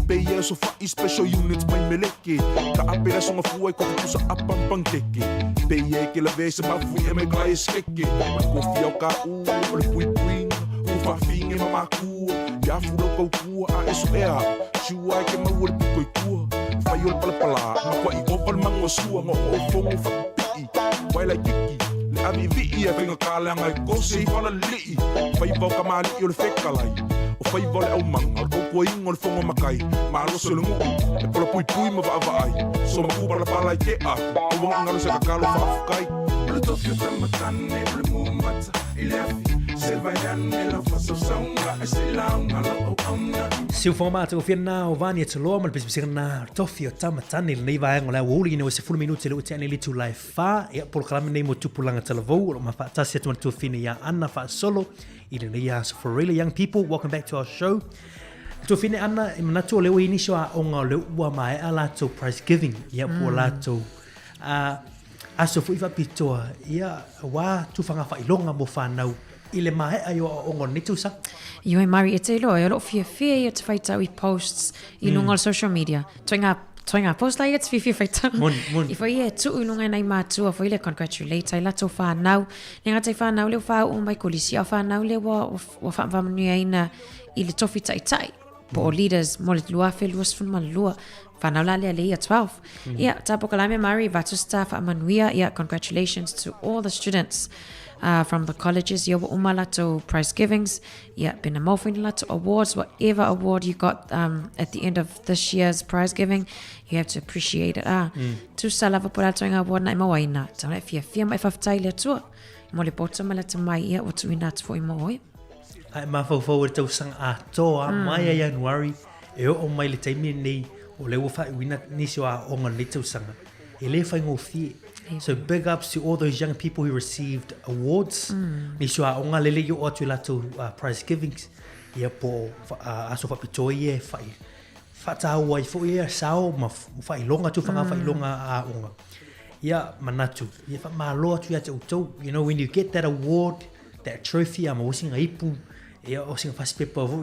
Peia so whai special units mai meleke. Ka apera songa fuai koko pusa apampang keke. Peia ke la vese mafui e me kai skeke. Kofi au ka u, o le pui puinga. U whawhinge mamakua, ia furo kau kua a esu ea. Shua ke mau le pukoi kua. Whai o le palapala, ma kwa I opa le mango sua. Ngo o fongo whakupii, wai lai kiki. Le Ka vi ia venga kalanga ko si fala li. Fai vo ka mali o le fekalai. O fai vo le au manga ko ko ingo le fongo makai. Ma lo se lungu e polo pui pui ma va vai. So ma kuba la pala ke a. O wanga lo se ka kalo fa fukai. Le tofio tamatane le mumata. Ile afi selva yanne la faso saunga e se launga la o auna. Se o formato o fianna o vani e lo mal bisbisir na tofio tamatani nei vai ngola wuli no se 10 minuti le tani li tu live fa e por klam nei mo tupulanga televou o ma fa tasi tu tu fini ya anna fa solo ile nei ya for really young people. Welcome back to our show. Tu fini anna na tu le wini so o ngole wa mai ala to prize giving ya por la to aso fu ifa pitoa ia wa tu fanga fa ilonga mo fa nau ile mai ayo o ngoni tu sa. Yo Mari e te lo e lo fia fia te fai tau I posts I lunga social media. Toinga post lai it's fia fai tau. Mon. I fai e tu ununga nei mātua fai le congratulate ai lato whanau. Nenga te whanau leo whau o mai kolisi a whanau leo wa whamanu aina I le tofi tai. Po o leaders mo le lua fe luas funma lua. Whanau la lea leia 12. Ia, tapo kalame Mari, vatu staff a manuia. Ia, congratulations to all the students. From the colleges, yo umalato prize givings, yeah, been a lato awards, whatever award you got at the end of this year's prize giving, you have to appreciate it. Tu salava por alto nga award na imawaina. Tana fia mai faftai le tua. Mo le poto malata mai ia o tu ina fo imoi. Ai ma fo forward to sang a to a mai January e o mai le taimi nei o le wo fa wina nisio a onga le to sanga. E le fa ngo fi. So big ups to all those young people who received awards. Nisio a onga lele yo o tu lato prize givings. Ia po aso fa pitoi e fa ta wai fo ia sao ma fa ilonga tu fanga fa ilonga a onga. Ia manatu. Ia fa malo tu ia to. You know when you get that award, that trophy I'm washing ipu. Ia o sing fast paper vo.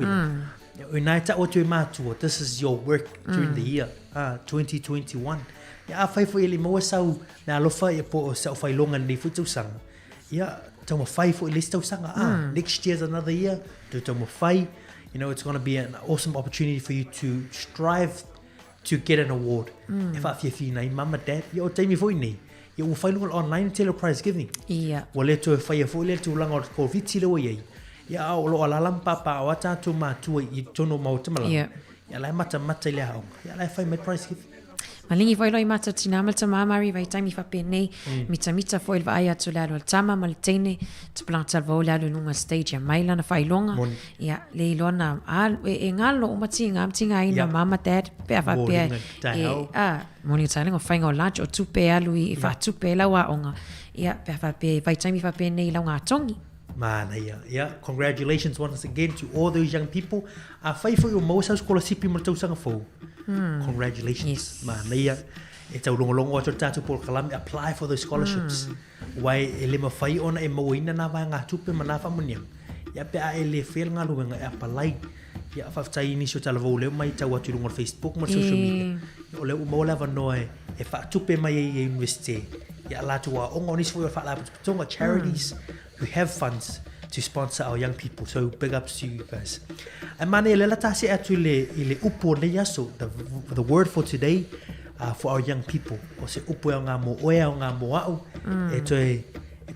United o tu matu. This is your work during the year 2021. Ia fai fo ele mo sau na lofa e po sa fai longa ni fu tu sang. Ia tamo fai fo ele stu sanga next year's another year to tamo fai. You know it's going to be an awesome opportunity for you to strive to get an award. If I feel nai mama dad yo taimi fo ni. Yo fai longa online tele prize giving. Ia. Wale to fai fo ele tu langa ko viti le ye. Ia o lo ala lampa pa wa ta tu ma tu I tono mau tamala. Ia lai mata le ha. Ia lai fai my prize giving. Malingi foi loi mata tina malta mamari vai taimi fa pene mita foi va ia tu lalo tama maltene tu planta vo lalo nunga stage mai lana fai longa ia le lona al e ngalo o matinga amtinga ina mama dad pe fa pe moni tsalingo fai ngo lunch o tu pe alui e fa tu pe la wa onga ia pe fa pe vai taimi fa pene la nga tongi. Man, yeah. Congratulations once again to all those young people. A fai foi o most house scholarship mo tau sanga fo. Congratulations. Yes. Man, yeah. It's a long water tatu por kalam apply for those scholarships. Why ele ma fai ona e moina na va nga tupe mana fa munia. Ya pe a ele fel nga lu nga apply. Ya fa tai ni so tala vo le mai tau atu ngor Facebook mo social media. O le mo la va noe e fa tupe mai e university. Ya la tu wa ongo ni so fa la tonga charities who have funds to sponsor our young people. So big ups to you guys. And mane le tasi atu le upo le yaso the word for today for our young people. O se upo nga mo oea nga mo au e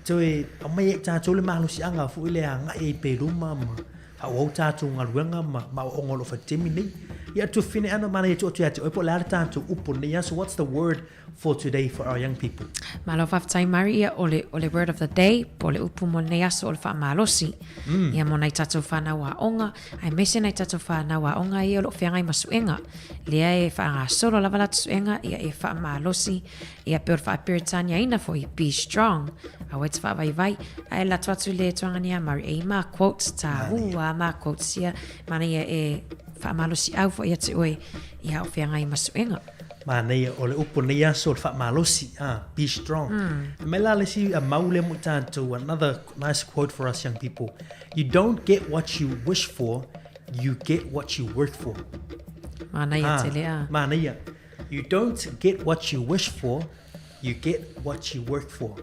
toi mai ta tole malu si anga fu ile anga e pe ruma ma fa o ta tu nga ruanga ma o ngolo fa temini ya to fine ana mane to atu e po la ta tu upo le yaso. What's the word for today for our young people? Malo fa tai Maria ole word of the day pole upu mo ne aso ole fa malosi ia mo nai tatu fa na wa onga ai mese nai tatu fa na wa onga ia lo fianga I masuenga lea e fa nga solo lava la tsuenga ia e fa malosi ia per fa peritania ina fo I be strong a wet fa vai ai la tatu le tuanga ni Mari e ma quotes ta ma quotes ia mana ia e fa malosi au fo ia te oi ia o fianga I masuenga. Manei ole upo nei aso fa malosi be strong. Mela le si a maule mo tanto. Another nice quote for us young people. You don't get what you wish for, you get what you work for. Manei tele Manei. You don't get what you wish for, you get what you work for.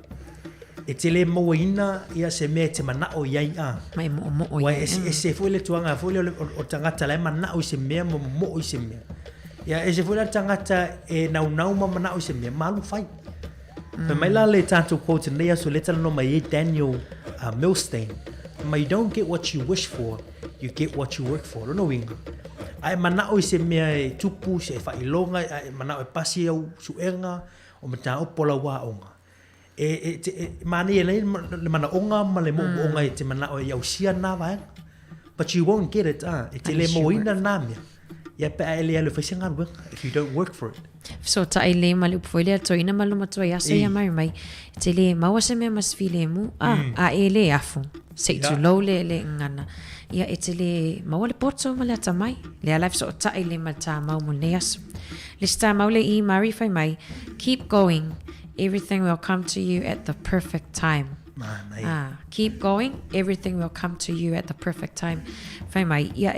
E tele mo ina ia se me te mana o yai mai mo o yai e se foi le tuanga foi le o tangata le mana o se me mo o se me. Ya e se foi la tangata e nau ma mana o se me malu fai. Pe mai la le tātou quote nei aso le tala no mai e Daniel Milstein. But you don't get what you wish for, you get what you work for. Rono winga. Ai mana o se mea e tupu se fa ilonga, ai mana o pasi au suenga o mata o pola wa onga. Mani e le mana onga ma le mo onga e te mana o iau sia na vai. But you won't get it, e te le moina na mea. Ia pe ai le whaisinga ruenga if you don't work for it. So ta ai le mali upoile to ina malu matua ya so ya mai te le maua se me mas file mu a ele afu se tu lo le ngana ia te le maua le poto male ata mai le life so ta ai le mata mau mo le aso le sta mau le I mari fai mai keep going, everything will come to you at the perfect time. Keep going, everything will come to you at the perfect time. Fai mai ia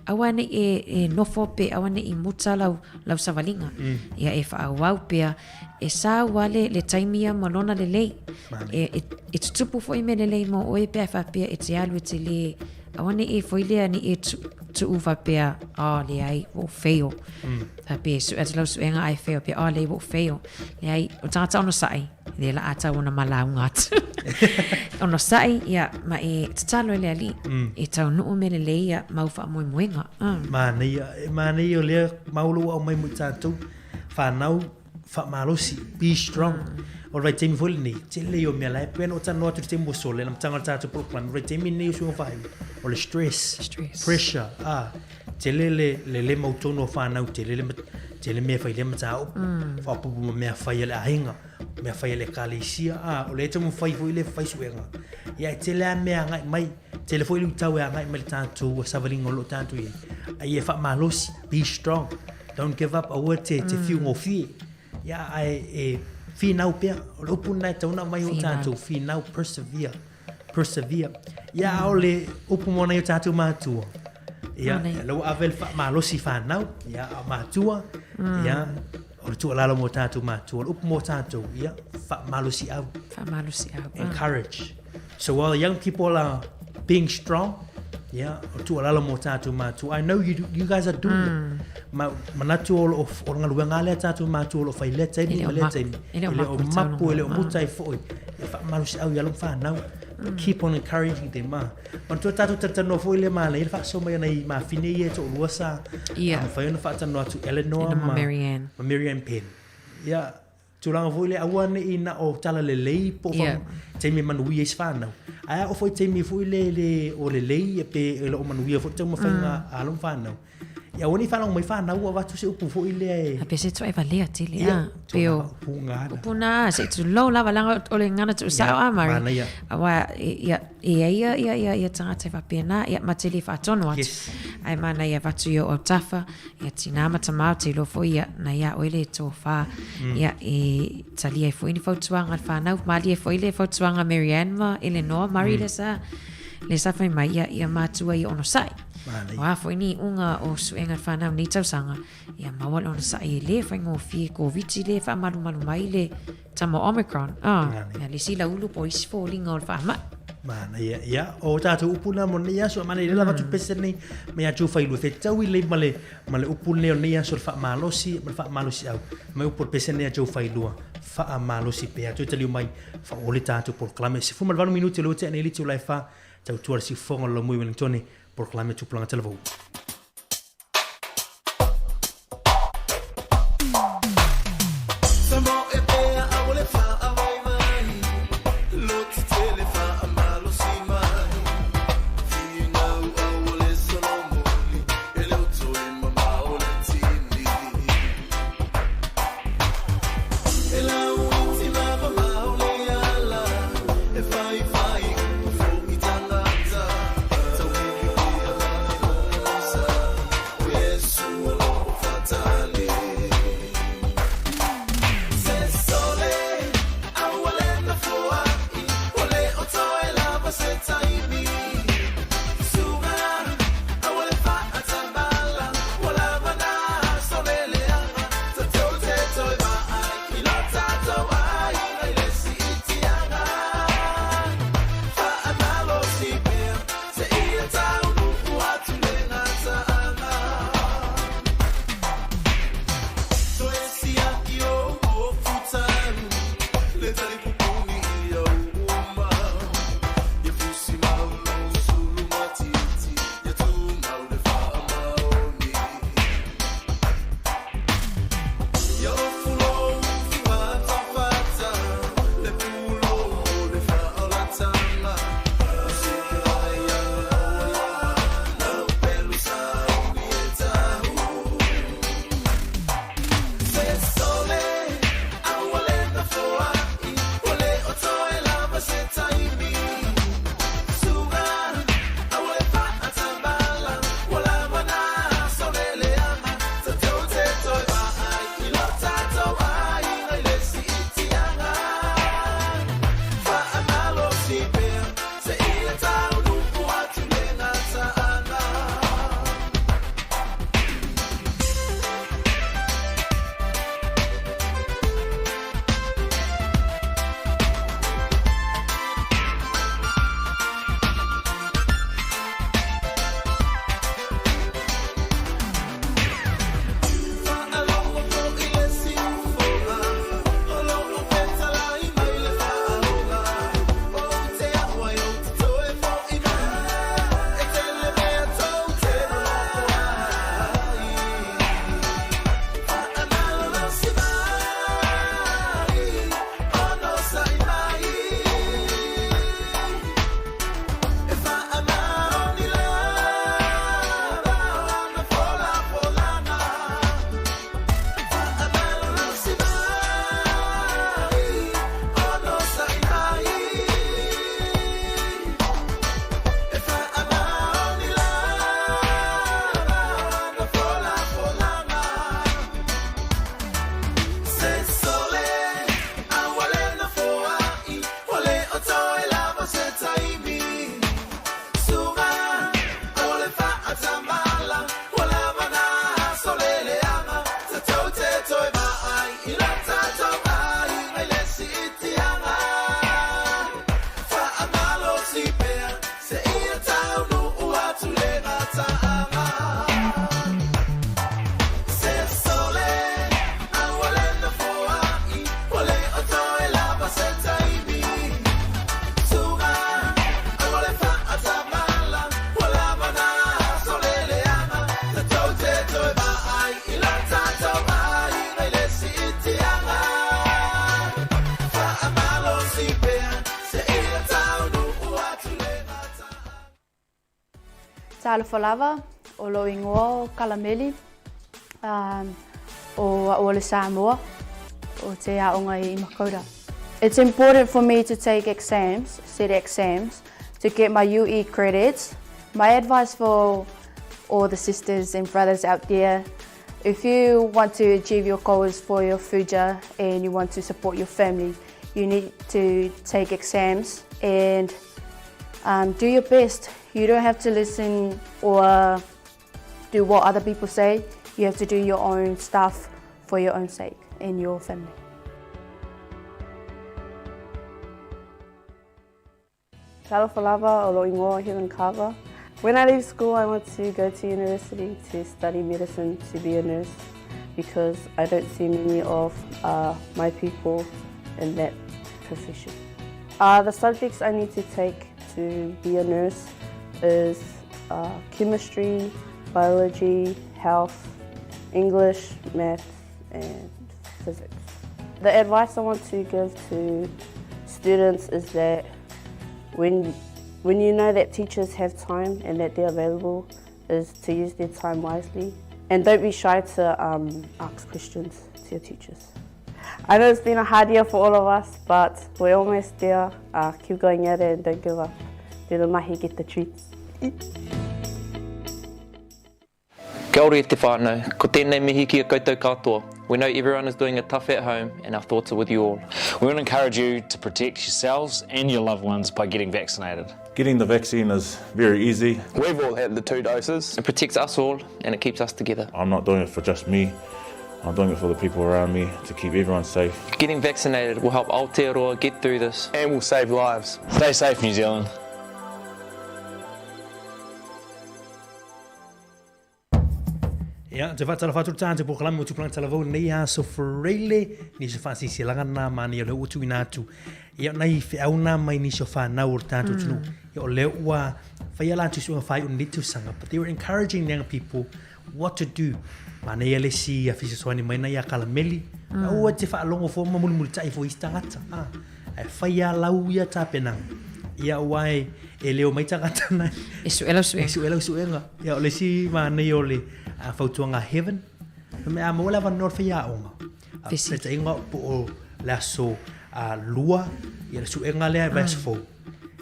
awane e nofo pe awane I muta lau savalinga. Ia e fa awau pe e sa wale le taimia malona le lei. E tupu foi me le lei mo oe pe fa pe e te alu te le awane e foi le ani e tu uva pe le ai o feo. Fa pe su at lau suenga ai feo pe le o feo. Le ai o tata ono sai. Le la ata ona malaungat. Ono sai ia ma e tatalo le ali e tau no me le ia mau fa mo moenga mani o le maulu o mai mutatu fa nau fa malosi be strong o vai temi fol ni te le o me la pen o tano tu te mo sole lam tanga tatu pro plan vai temi ni so fa o le stress pressure te le mau tono fa nau te le me fa le mata o fa pu me fa le ainga me fai le kalisia o le tamo fai foi le fai suenga ia te le me ngai mai te le foi lu tau ngai mai tanto o savalingo lo tanto ia ai e fa malosi be strong, don't give up o te fiu ngo fi ia ai fi nau pe lo puna tau na mai o tanto fi nau persevere ia o le upu mona o tanto matu ia lo avel fa malosi fa nau ia matua ia o tu ala mo tatu matu o mo tatu ia fa malusi au encourage. So while young people are being strong, yeah, o tu ala mo tatu matu, I know you guys are doing it. Manatu all of or ngaluenga le tatu matu all of ai le tani ele o mapu ele o mutai foi fa malusi au ya lo fa now. Keep on encouraging them on to tatu tatano foi le mala il fa so mai nei ma fine ye to luasa fa yo fa tano to Eleanor Marianne Penn ya tulanga foi le awane ina o tala le lei po fa temi manu ye sfana a o foi temi foi le o le lei pe le o manu ye fo tamo fa alon fana ya woni fa mai fa na wa tu se upu foi le a pese to eva le atile peo puna se tu lo la valanga o le ngana tu sa mari wa ia tata fa pena ia mateli fa tono at ai mana ia vatu yo o tafa ia tina mata mate lo foi na ia o le to fa ia e tali ai foi ni fa tuanga fa na mali e foi le fa tuanga Marianne ma Eleanor Mari le sa fa mai ia matua i ono sai. Wa foi ni unga o suenga whanau ni tausanga ia mawal ona sa e le whaingo fie COVID le wha maru mai le tamo Omicron ia le sila ulu po isi fo linga o whama mana ia o tātou upuna mo nei aso mana i le lava tu pese nei me atu whailu te tau i le male upune o nei aso wha malosi au mai upur pese nei atu whailua wha malosi pe atu taliu mai wha ole tātou proclame se fumal 1 minuti lo te nei litu lai wha tau tuar si fonga lo mui Wellingtone proclame tu planga televou. Talafalava, o lo ingoa o Kalameli, o le Samoa, o te aonga I Makaurau. It's important for me to take exams, set exams, to get my UE credits. My advice for all the sisters and brothers out there, if you want to achieve your goals for your future and you want to support your family, you need to take exams and do your best. You don't have to listen or do what other people say. You have to do your own stuff for your own sake and your family. Talafalava o Loingoa Highland Carver. When I leave school, I want to go to university to study medicine, to be a nurse, because I don't see many of my people in that profession. The subjects I need to take to be a nurse is chemistry, biology, health, English, math, and physics. The advice I want to give to students is that when you know that teachers have time and that they're available, is to use their time wisely. And don't be shy to ask questions to your teachers. I know it's been a hard year for all of us, but we're almost there. Keep going at it and don't give up. Te rā mahi, get the treats. Kia ora te whānau, ko tēnei mihi ki a koutou katoa. We know everyone is doing it tough at home and our thoughts are with you all. We want to encourage you to protect yourselves and your loved ones by getting vaccinated. Getting the vaccine is very easy. We've all had the 2 doses. It protects us all and it keeps us together. I'm not doing it for just me. I'm doing it for the people around me to keep everyone safe. Getting vaccinated will help Aotearoa get through this and will save lives. Stay safe, New Zealand. Ia, te whatara whatur tāne te pokalami o tupulanga talavau nei a so whareile ni se whasi se langa nā mani o leo utu i nātu. Ia nei whiauna mai ni so whanau o tātu tunu. Ia o leo ua whaiala tu suanga whai o nitu sanga. But they were encouraging young people what to do. Mana ia le si a whisa soani mai nei a Kalameli. Ua te whaalongo fo mamuli tai fo istangata. E whaialau ia tāpenang. Ia uai e leo mai tangata nei. E suela suenga. E suela suenga. Ia o le si mana i o le fautuanga heaven. Me a mola van nor fia onga. Fesi inga po la so lua ia le suenga le verse 4.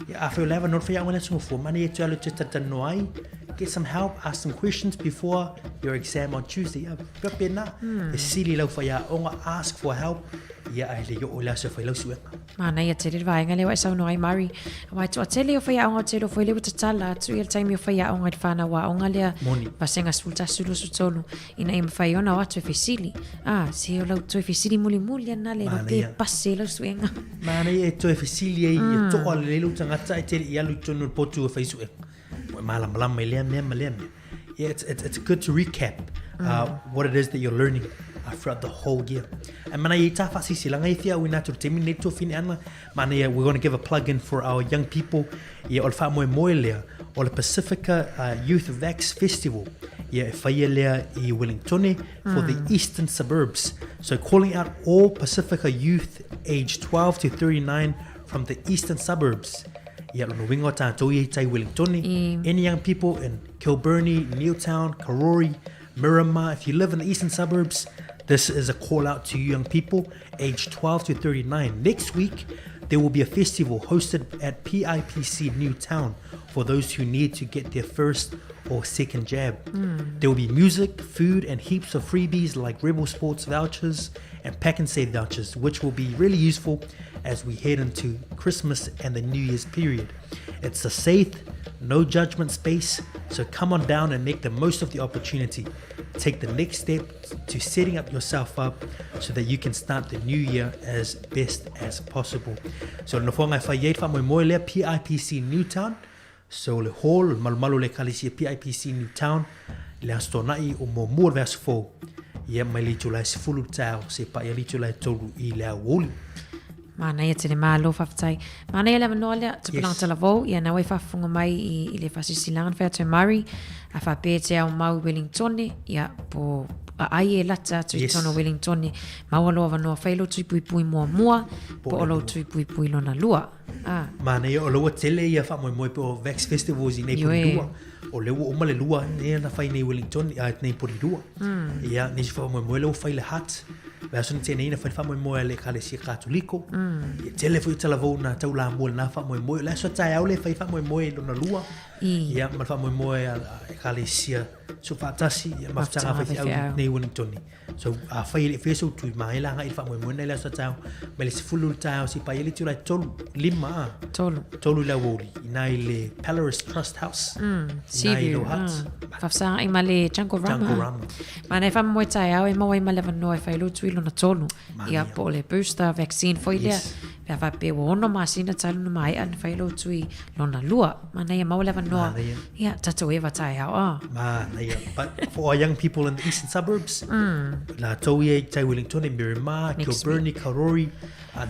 Ia a fio leva nor fia onga le so 4. Mani e tualo te tatanoi. Get some help, ask some questions before your exam on Tuesday. Pepena e sili lau fia onga, ask for help. Ia ai le yo o la so fai lau suenga. Mana ia te rira vaenga le wai sau no ai Mari. Wai tu atele o whaia onga te ro foi lewa te tala atu ia taimi o whaia onga i whana wa onga lea vasenga sulta sulu su tolu ina ima whai ona o atu e whisili. Se o lau tu e whisili muli muli ana le ro te pase lau suenga. Mana ia e tu e whisili e toa le lau tangata e tere i alu tonu potu e whai suenga. Malama e lea mea lea mea. Yeah, it's good to recap what it is that you're learning throughout the whole year. And mana i ta fasi silanga i fia wina tu temi neto fini ana. Mana ia we're going to give a plug in for our young people. Ia o le wha moe moe lea o le Pacifica Youth Vax Festival. Ia e whaia lea i Wellington for the eastern suburbs. So calling out all Pacifica youth aged 12 to 39 from the eastern suburbs. Ia no wingo tātou i tai Wellington. Any young people in Kilburnie, Neiltown, Karori, Miramar, if you live in the eastern suburbs, this is a call out to you young people aged 12 to 39. Next week, there will be a festival hosted at PIPC Newtown for those who need to get their first or second jab. There will be music, food, and heaps of freebies like Rebel Sports vouchers and Pack and Save vouchers, which will be really useful as we head into Christmas and the New Year's period. It's a safe, no judgment space, so come on down and make the most of the opportunity. Take the next step to setting up yourself up so that you can start the new year as best as possible. So no whanga whaiei wha moe lea PIPC Newtown. So le hall malumalu le kalisi PIPC Newtown le astonai o mo mua verse 4. Ia mai li tulai se fulu tau se pa ia li tulai tolu I lea woli. Mana ia te le malo whawhatai. Mana ia le manoa lea te pulang tala vau. Ia na wai whawhunga mai I le whasisilangan whea tui Murray. A whapea te au mau Wellington. Ia po ai e lata tui tono Wellington. Mau aloa wanoa whailo tui pui pui mua mua. Po alo tui pui pui lona lua. Mana ia o loa tele ia wha moe moe po Vax Festivals I nei pui lua. o le o le lua e na fai nei Wellington nei Porirua ia ni fa mo le fai le hat la son tene ina fa mo le kale si katoliko e tele foi tala vo na tau la mo na fa mo la so tai au le fa mo lo na lua ia ma fa mo e kale si so fatasi ma tanga fa au nei Wellington so a fai le feso tu mai la ngai fa mo nei la so tau me le fulu tau si pa ele tu la lima tolu la woli nai le Palaris Trust House Seaview fafsa ai male Janko Rama mana fa mo tai au e mo ai male no fa lo tu na tolu ia po le booster vaccine foi le pe va pe wono masina talu no mai an fa lo tu lo na lua mana ia mo le no ia tatu e va tai au but for our young people in the eastern suburbs la Towie, Tai Wellington, and Miramar, Kilburnie, Karori,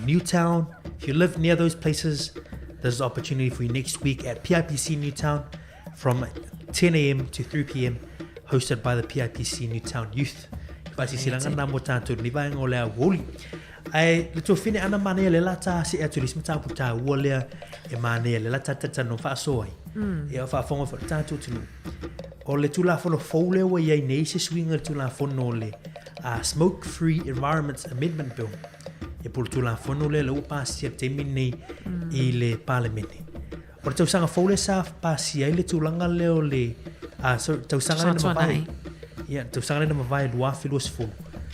Newtown. If you live near those places, there's an opportunity for you next week at PIPC Newtown from 10 a.m. to 3 p.m. hosted by the PIPC Newtown Youth. Fasi silangan namo tanto ni ba ngole a woli. Ai le to fine ana mane le lata si e turismo ta puta wole e mane le lata tata no fa soi. E fa fongo fa tanto tunu. O le tula fono fole wa ye nei se swinga tula fono le Smoke Free Environments Amendment Bill. E por tula fono le lo pa si temini i le parliament. O tau sanga fole sa pa si le tulanga le o le tau sanga le mai. Yeah, tau sanga le mai lua filosofo.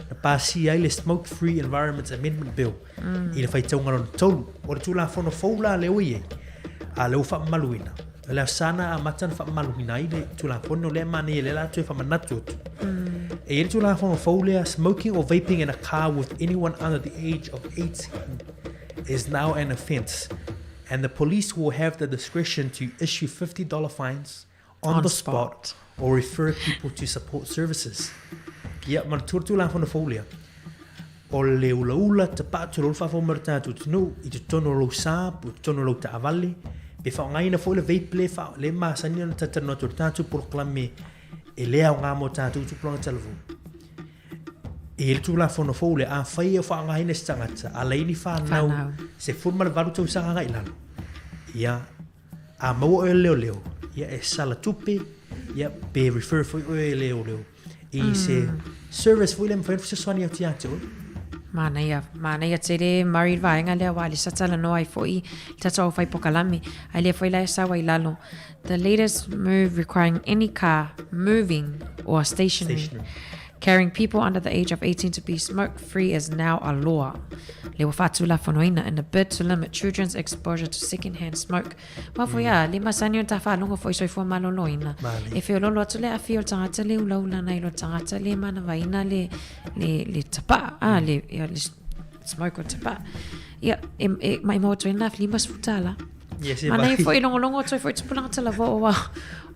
Na pa si le Smoke Free Environments Amendment Bill. I le fai taunga lon tolu. O le tula fono fola le o ye. A le ufa maluina. Le sana a matan fa maluina i le tula fono le mani le la tu fa manatu. E le tula fono fola smoking or vaping in a car with anyone under the age of 18 is now an offense. And the police will have the discretion to issue $50 fines on the spot or refer people to support services. Yeah, man tula fono fola. O le ula te patu lo fa fo marta tu no I te tono lo sa pu tono lo ta avali pe fa ngai na fo le vape le fa le ma sani na tata no tu proclame e le au nga mo ta tu plong telefon e le tu la fo no fo le a fa ia fa ngai na stangata a le ni fa na se fu mal valu tu sa ngai la ya a mo e leo ya e sala tupe ya pe refer fo e leo e se service fo le mfa se soni ati ati Mana ia tere mari vaenga lea wali satala no ai foi tata o fai pokalami ai le foi la sa wai lalo. The latest move requiring any car moving or stationary carrying people under the age of 18 to be smoke-free is now a law. Le wafatu la fonoina in a bid to limit children's exposure to second-hand smoke. Wafo ya, le masanyo ta fa longo foi soifo maloloina. E feo lolo atu le a fio tangata le ulaula na ilo tangata le mana vaina le tapa. Le smoke o tapa. Ia, mai mo toina lima sfutala. Mana e foi longo toi foi tupulanga tala vo wa.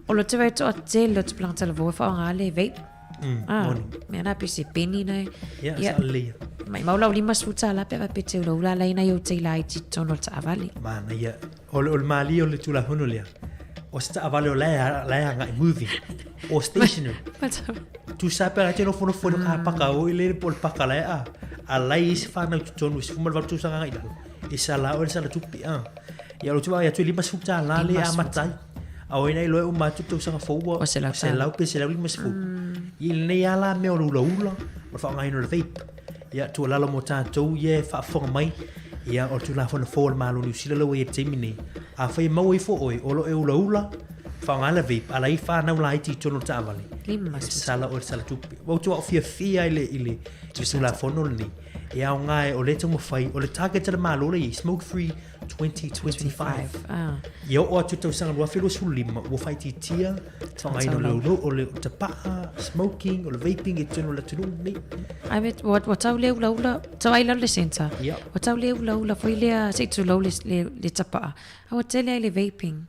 O lo te vai to te lo tupulanga tala vo fa ngale vape. Me ana pisi peni nei. Ja, salia. Mai maula lima sfuta la pe pe te ula la ina yo te lai ti tono ta avali. Mana ia. Ol mali o le tula hono le. O sta avali o la nga moving. O stationary. Tu sape la te no fono ka paka o ile pol paka la a lai is fa na tono is fumal va tu sa nga ila. Isala o sala tupi Ya lo tu ya tu lima sfuta la le a matai. Au ina ilo uma tu sanga foua. O se lau pe se lau lima sfu. Il ne ala me o ula o fa ngai no vape ya tu la mo ta tu ye fa fo mai ya o tu la fo fo ma lo ni sila lo ye temini a fa mo i fo oi o lo e ula fa ngai la vape ala I fa na la ti tono ta vale sala o sala tu o tu fia ile tu la fo no ni ya ngai o le tu mo fai o le target le ma lo le smoke free 2025 yo o tu sanga wa filo sulima wo fai ti tia fa ngai no lo o le tapa smoking o le vaping e tono la tunu ni I bet what au le ula tawai la le center what au le ula foi le se tu lo le tapa au tele le vaping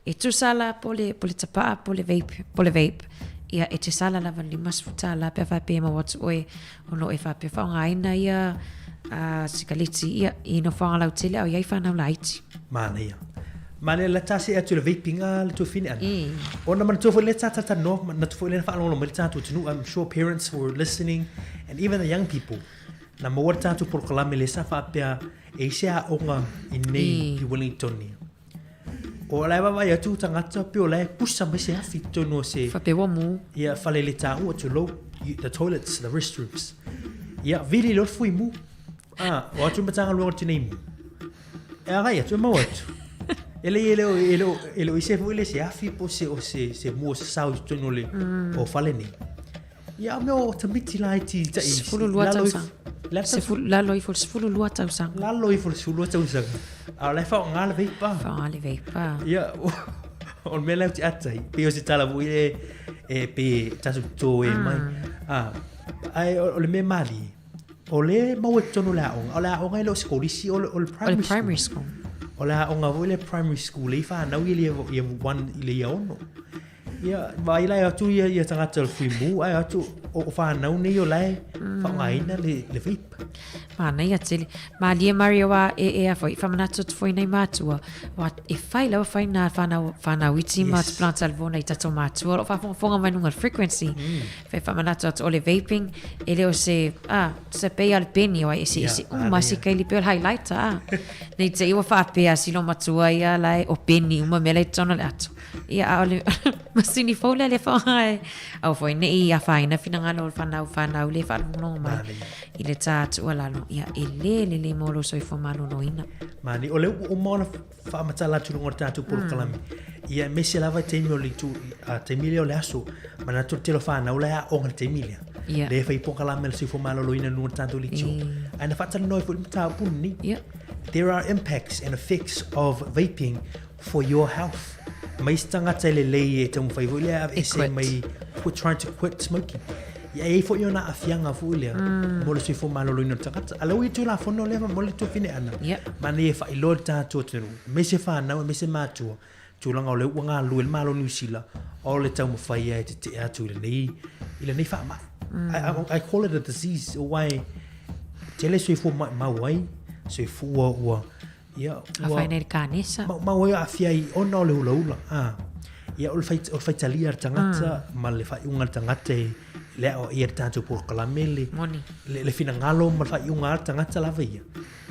e tu sala pole tapa pole vape ia e te sala la vali masfuta la pe fa pe ma what oi o no e fa pe fa ngai na ia sikaliti ia I no fa la tele au ia fa na laiti mana ia mana la tasi atu le vaping al to fini an ona man to fo le tata no na to fo le fa lo mal tata to I'm sure parents who are listening and even the young people na mo wata to proclaim le sa fa pe e se a onga in nei Wellington O lai wa vai atu tangata pe o lai pusa mai se afi tono se. Fa pe wa mu. Ia fale le ta o to low the toilets, the restrooms. Ia vili lo fui mu. O atu matanga lo te nei mu. E ai atu mau atu. Ele se fu ele se afi po se o se mu se sau tono le o fale nei. Ia me o tamiti lai ti ta i. Fulu lua tausa. Lalo i ful fulu lua tausa. Lalo i ful fulu lua tausa. A lai fa ngala vei pa. Fa ngala vei pa. Ia on me lau ti atai. Pe o se tala vu e pe tasu to e mai. Ai o le me mali. O le mau e tono la o la o ngai lo skolisi o le primary school. O la o nga vo le primary school e fa na wi le one le ia ono. Ia vai lai atu ia tangata le fimu ai atu o fa na nei o lai fa ngai na le vape. Ma nei atili. Ma lia Mario wa e foi fa manatu foi nei matua. Wa e fai la fai na fa na witi mat planta al vona ita tomatua. Fa fonga mai nunga frequency. Fa manatu o le vaping ele o se se pe al penny o ese ma si kai li pe highlighter. Nei te iwa fa pe asilo matua ia lai o penny uma mele tona le atu. Ia ole masini fola le fa ai. Au foi nei ia fai na fina ngalo fa na le fa no mai. Ile tatu wala no ia ele molo soi fo malo no ina. Mani ole o mona fa matala tu ngor tatu por kalami. Ia mesi lava te mili tu te mili ole aso mana tu te lo fa na ole o ngor te mili. Le fa ipo kalami soi fo malo no ina no tatu li tu. Ana fa tala no fo ta punni. There are impacts and effects of vaping for your health. Mai stanga tele le te mo fai vole ese mai for trying to quit smoking. Ya e fo yo na afianga fu le mo le sifo malo lo ino takata ala wi tu la fo no le mo le tu fine ana ma ne fa ilo ta to te me se fa na me se ma tu tu langa le wanga lu el malo New Zealand all the time fai e te atu le nei ile nei fa ma I call it a disease why tele sifo ma wai sifo wa ya fa nei kanisa ma wai afia i ona le hula ya ol fai talia tangata ma le fa unga tangata le o ia tanto por kalamele le fina ngalo ma fa unga tangata la veia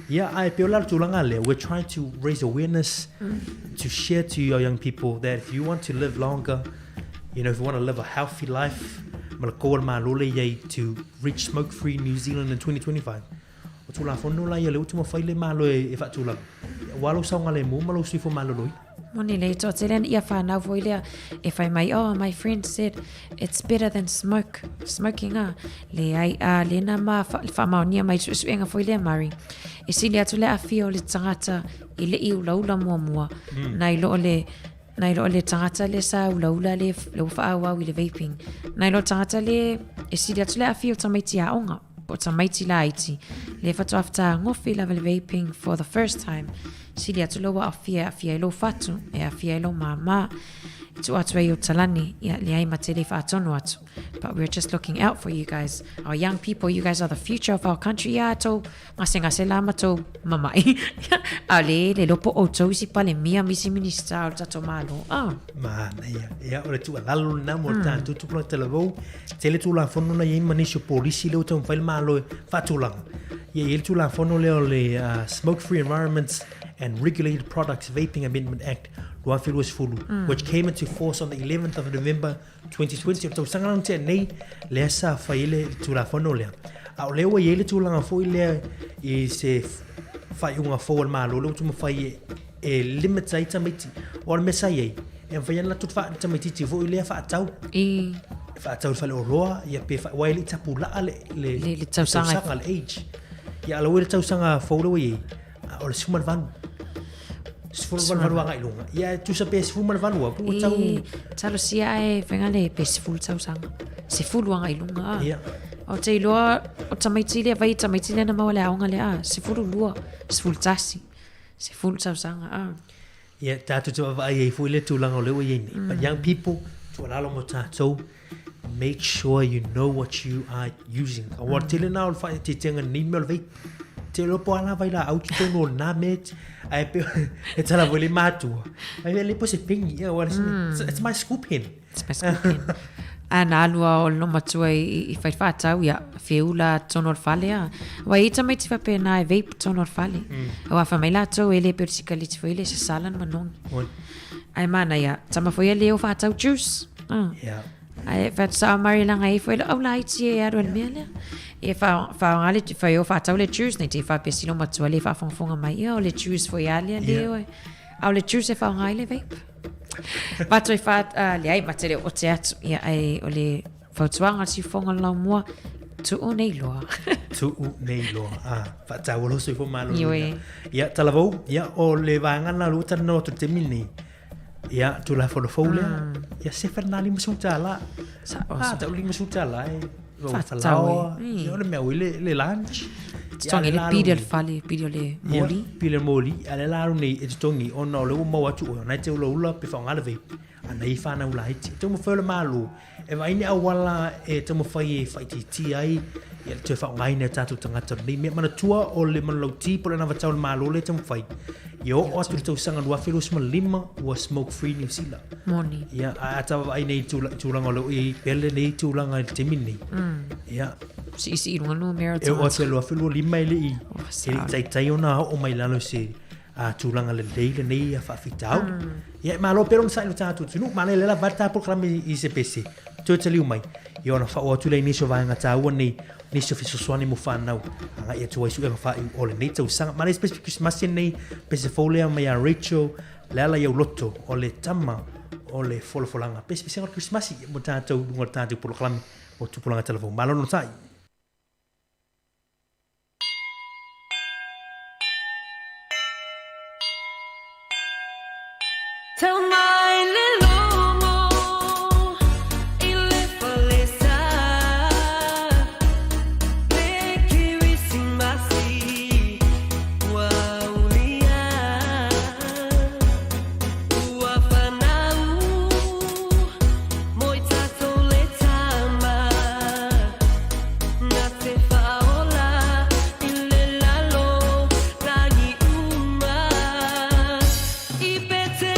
ya ai pe ola tulanga le we're trying to raise awareness to share to your young people that if you want to live longer, you know, if you want to live a healthy life, ma ko ma lo le ye to reach smoke free New Zealand in 2025 o tula fono la ia le ultimo fai le malo e fa tula walo saunga le mo malo sifo malo loi. Moni le to telen ia fa na voile if I my friend said it's better than smoking le ai le na ma fa ma ni mai su enga voile mari e sile atu le afio le tangata ile I ula mua na ilo le tangata le sa ula le fa wa le vaping na ilo tangata le e sile atu le afio tamaiti a onga o tamaiti la iti le fa to after ngofi la vaping for the first time. Sili atu loa afia ilo fatu e afia ilo mama tu atu e o talani le ai matele fa atono atu. But we're just looking out for you guys, our young people. You guys are the future of our country. Ya to masenga selama to mamai ale le lopo o to si pale mia misi minister o tato malo mana ya ole tu lalo na mo tanto tu pro televou tele tu la fono na yin manisho polisi le to file malo fatulang ye il tu la fono le smoke free environments and Regulated Products Vaping Amendment Act, which came into force on the 11th of November 2020. So sangang te nei le sa faile tu la fonolea. A le wa yele tu langa foile I se fa unga fo ma lo tu fai e limit sai tamiti or mesai e fa yana tu fa tamiti ti vo ile fa tau fa tau fa lo roa ya pe fa wa ile tapula le tau sanga al age ya lo ile tau sanga fo lo ye or suman van Sful van wanga ilunga. Ya tu sa pe sful man van wa pu tau. Talo sia e venga le pe sful tau sanga. Sful wanga ilunga. Ya. O te loa o tamaitile vai tamaitile na mawale aonga le sful lua sful tasi. Sful tau sanga Ya tatu tu vai e fuile tu langa le we ni. But young people tu alalo mo tato make sure you know what you are using. Or tele na fa te tenga ni mel vai te lo po ala vai la au ki no na met ai pe e tala vole matu ai le po se pingi it's my scoop hen ana alua o no matua I fai fatau ia feula tono fale wa ita mai te fa na vape tono fale wa fa mai lato ele per sikaliti foi le se salan manon Ai mana ia, tama foi leo fa tau juice. Yeah. Ai fa sa mari lang ai foi au lai ti e aron mele. E fa ngale fa yo fa tau le juice nei te fa pesino matua le fa fonga mai ia le juice foi ali leo. Au le juice fa ngai le vape. Ma toi fa le ai matere o te atu ia ai o le fa tuanga si fonga la mo tu o nei loa. Tu o nei loa. Fa tau lo soi fo malo. Ia talavou ia o le vanga na luta no tu te mini. Ia tu la fo le. Ia se fernali masutala. Ta uli masutala e. Fatao. Ia le me le lunch. Tongi le pidio le moli. Pidio moli. Ale la nei e tongi ona le mo atu o na te ula pe fa ngale ve. Ana I fa na ula iti. Tu mo fele malu. E vai ni awala e tu mo fai ti ai. Ia te fa ngai ne tatu tangata ni me mana tua o le malauti po le na vatau le malu le tu mo fai. Yo o atu tau sanga lua filu sma lima wa smoke free New Zealand. Moni. Ia ata ai nei tulanga lo I pele nei tulanga te mini. Ia si I runga no marathon. E o te lua filu lima ile I. E tai ona o mai lalo se tulanga le leile nei a whawhitau. Ia malo pero na sai no tatu tunu male le la vata programe I se pese. Tu te liu mai. Ia na whao atu le niso vanga tau nei niso fiso swani mo whanau. Anga ia tu aisu e mawhai o le nei tau sanga. Male specific Christmas nei pese folea mai a Rachel Lela iau loto o le tama o le folofolanga. Pese senga Christmas mo tātou lunga tātou programe o tupulanga telefon. Malo no tai. Tell my little more, il falesa, le kiri simbasi, waulia, uafanau, moitato le tamba, na te faola, il lalo, rani uma, I pete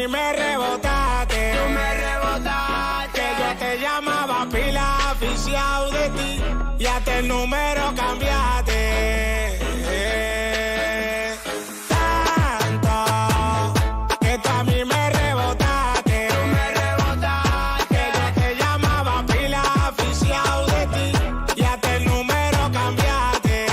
mí me rebotaste. Tú me rebotaste. Que yo te llamaba pila oficial de ti. Y hasta el número cambiaste. Tanto que tú a mí me rebotaste. Tú me rebotaste. Que yo te llamaba pila oficial de ti. Y hasta el número cambiaste.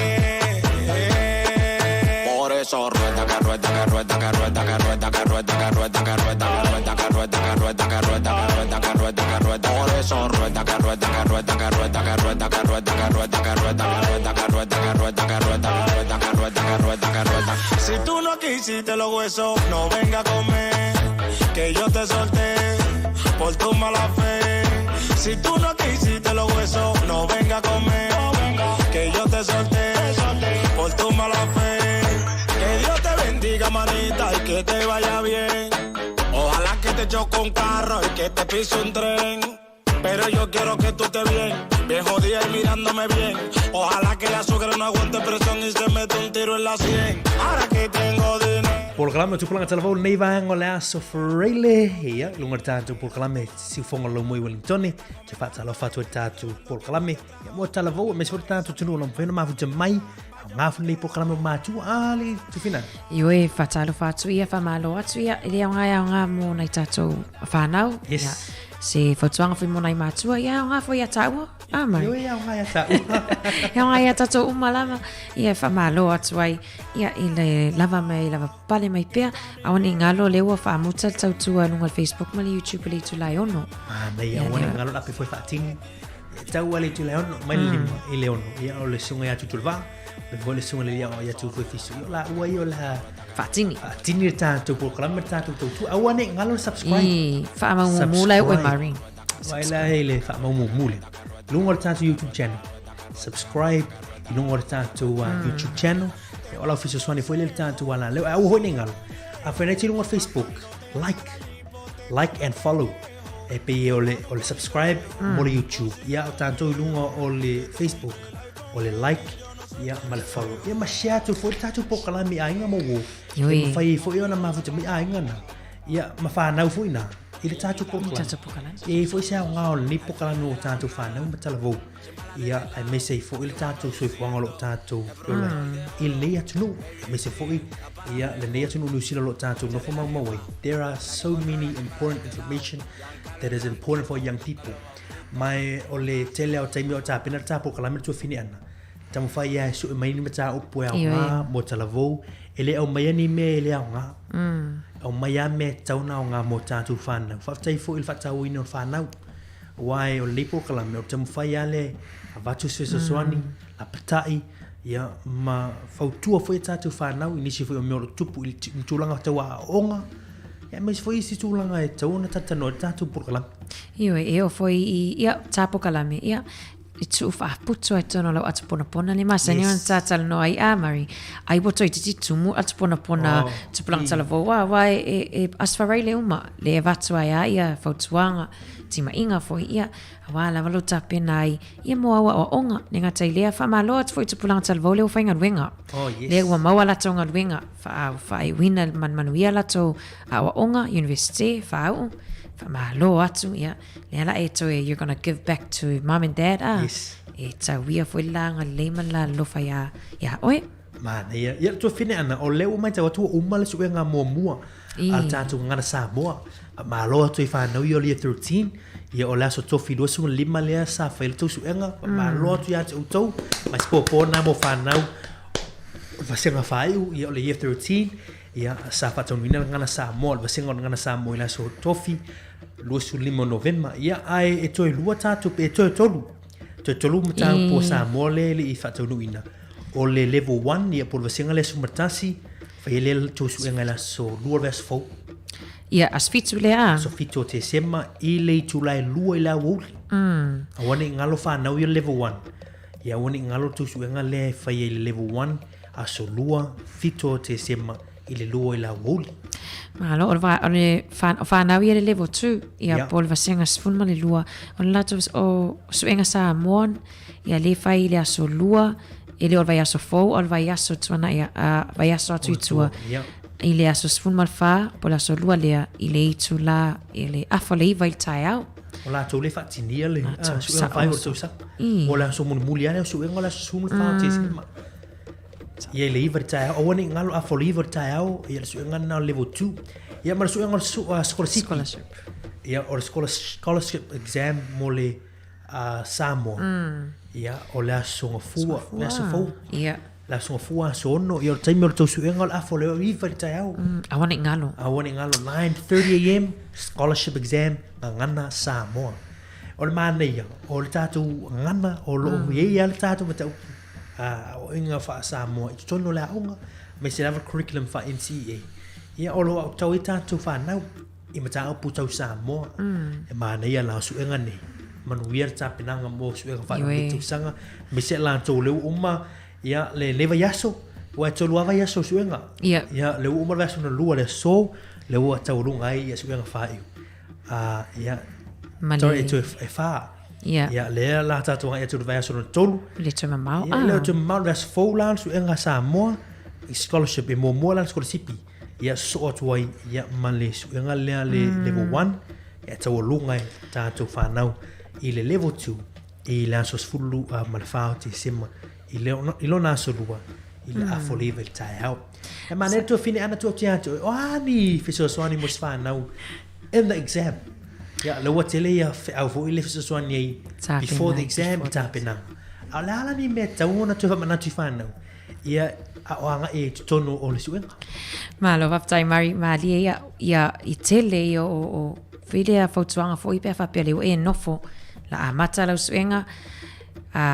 Por eso rueda, que rueda, que rueda, que rueda, que rueda, que rueda, que rueda, que rueda, que rueda, que rueda, que rueda, que rueda, que rueda, que rueda, que rueda. Por eso rueda, que rueda, que rueda, que rueda, que rueda, que rueda, que rueda, que rueda, que rueda, que rueda, que rueda, que rueda, que rueda, que rueda, que rueda, que rueda. Si tú no quisiste los huesos, no venga a comer, que yo te solté por tu mala fe. Si tú no quisiste los huesos, no venga a comer, que yo te solté por tu mala fe. Que Dios te bendiga, manita, y que te vaya bien. Ojalá que te choque un carro y que te pise un tren. Pero yo quiero que tú estés bien jodida y mirándome bien. Ojalá que la suegra no aguante presión y se mete un tiro en la 100. Ahora que tengo dinero. Programa tu pulang telefon nei vang ola so freile ya lungar tanto programa si fonga lo muy Wellington te fa talo fa tu tanto programa ya mo telefon me sorta tanto tu no feno ma fu mai ngaf nei programa ma tu ali tu fina Yo e fatalo fatu ia famalo atu ia ile nga mo nai tato fanau. Yes. Se fotuanga fi mo nai matua ia nga fo ia taua. Mai. Yo ia nga ya ta. Ia nga ia tato umalama ia famalo atu ai ia ile lava mai lava pale mai pea awani ngalo lewa fa muta tautua no Facebook mali YouTube le tu lai ono. Nei awani ngalo la pe foi fatin. Tau ale tu lai ono mai le ono ia o le sunga ya tu tulva. Le vole sunga le ia ya tu foi fisu. La ua yo la Fatini. Fatini tanto programa tanto tu awani ngalo subscribe. Fa ma mula e Marine. Waila ele fa ma mula. Lungo tanto YouTube channel. Subscribe lungo tanto YouTube channel. E ola fiso swani foi le tanto wala. Le au ho ningal. Afeneti lungo Facebook. Like and follow. E pe ole subscribe mo YouTube. Ya tanto lungo ole Facebook. Ole like ya mal follow. Ya ma share tu foi tanto pokala mi ainga mo wo. Yoi. Fai foi ona ma futa mi ainga na. Ya ma fa na foi na. Ile tatu pokala. E foi sa nga ni pokala no tatu fa na ma talavo. Ya ai me sei foi ile tatu so foi ngolo tatu. Il ne atu no. Me sei foi ya le ne atu no sila lo tatu no fo ma way. There are so many important information that is important for young people. Mai ole tele o taimi o ta pena ta pokala me tu fini ana. Tamu fa ya su mai ni mata o po nga mo talavo. Ele o mai ni me ele nga. O mai me tauna nga mo tatu fana. Fa tai fo il fa tau ino fana. Wai o lipo kala me o tamu fa ya le avatu se swani la patai ya ma fautua fo tatu fana ini si fo me o tupu il tulanga tawa onga. Ya mas foi si tulanga e tauna tatano tatu por kala. Io e o foi ia tapo kala me ia itu fa puto etono lo atpona pona le masani on tatal no ai amari ai boto iti tumu atpona pona tupulang talavo wa e asfarai le uma le vatu ai ia fotuanga tima inga foi ia wa la valo tapenai ia mo wa onga ninga tailea fa malo at foi tupulang talavo le fainga wenga le wa mawala tonga wenga fa i wina manuia la to wa onga university fa Famalo atu ya le la eto you're going to give back to mom and dad yes it's a we of langa leman la lofa ya oi man ya tu fine ana o le uma tu uma le suenga mo mua al tatu ngana sa mo malo tu fa no yo le 13 ya o la so to fi do su lima le sa fa le tu suenga malo tu ya tu mas po na mo fa now va ser fa ya le 13 ya sa patron wina ngana sa mo va sengon ngana sa mo la so tofi lo su limo november ya ai e to lua tatu pe to tolu mata po sa mo le i fa to wina o le level 1 ya por va senga le su matasi fa le to su ngala so lua vers fo ya asfitu le a so fito te sema i le tu la lua la wo awani ngalo fa na yo level 1 ya woni ngalo tu su ngale fa le level 1 a so lua fito te sema ile lua la woli malo orva one fa na wiele level 2 ia pol va senga sfun mali lua on latos o suenga sa mon ia le fa ile aso lua ele orva aso fo orva aso tswana ia va aso tu i le aso sfun mal fa po la so lua lea i le itu la i le afa le iwa i tai au. O la tau le whaatinia le tau suenga sa whai o oso. tau sa. O la so muli ane o suenga la sumu whao te sima. Ia le iwa i tai au. O wane ngalo afa le iwa i tai au. Ia le suenga na level 2. Ia mara suenga scholarship. Ia o le scholarship exam mo le Samoa. Ia o le asonga fua. Le aso fau. Ia. La songa fua so no ia taimi o tau suenga la afo le iwa i tai au. Awane ngalo. 9:30 am scholarship exam ngana Samoa. O le mana ia o le tātou ngana o lo ia le tātou matau o inga wha Samoa i tono le aunga me se lava curriculum wha NCEA. Ia o lo au tau i tātou whanau i matau putau Samoa. E mana ia la suenga nei. Manuia le tāpenanga mo suenga wha i tau sanga me se la tau leu uma ia le leva yaso wa tolu ava yaso suenga ia le uma yaso na lua le so le wa tau lunga ia suenga fa ia sorry to fa ia le la tatu ia to yaso na tolu le tuma mau le tuma mau das fo lan suenga Samoa scholarship e mo lan scholarship ia so to ia male suenga le level 1 ia tau lunga tatu fa nau i le level 2 i la so fulu malfa ti sima ilo na solua ila afolive il tai au e ma neto fine ana tu tiato o ani fiso swani musfa now in the exam ya lo watele ya au fo ile fiso swani before the exam tapena ala ni meta una tu fa na tu fa now ya o anga e tono o le suenga ma lo va tai mari ma li ya i tele o video fotuanga fo ipe fa pele e nofo la amata lo suenga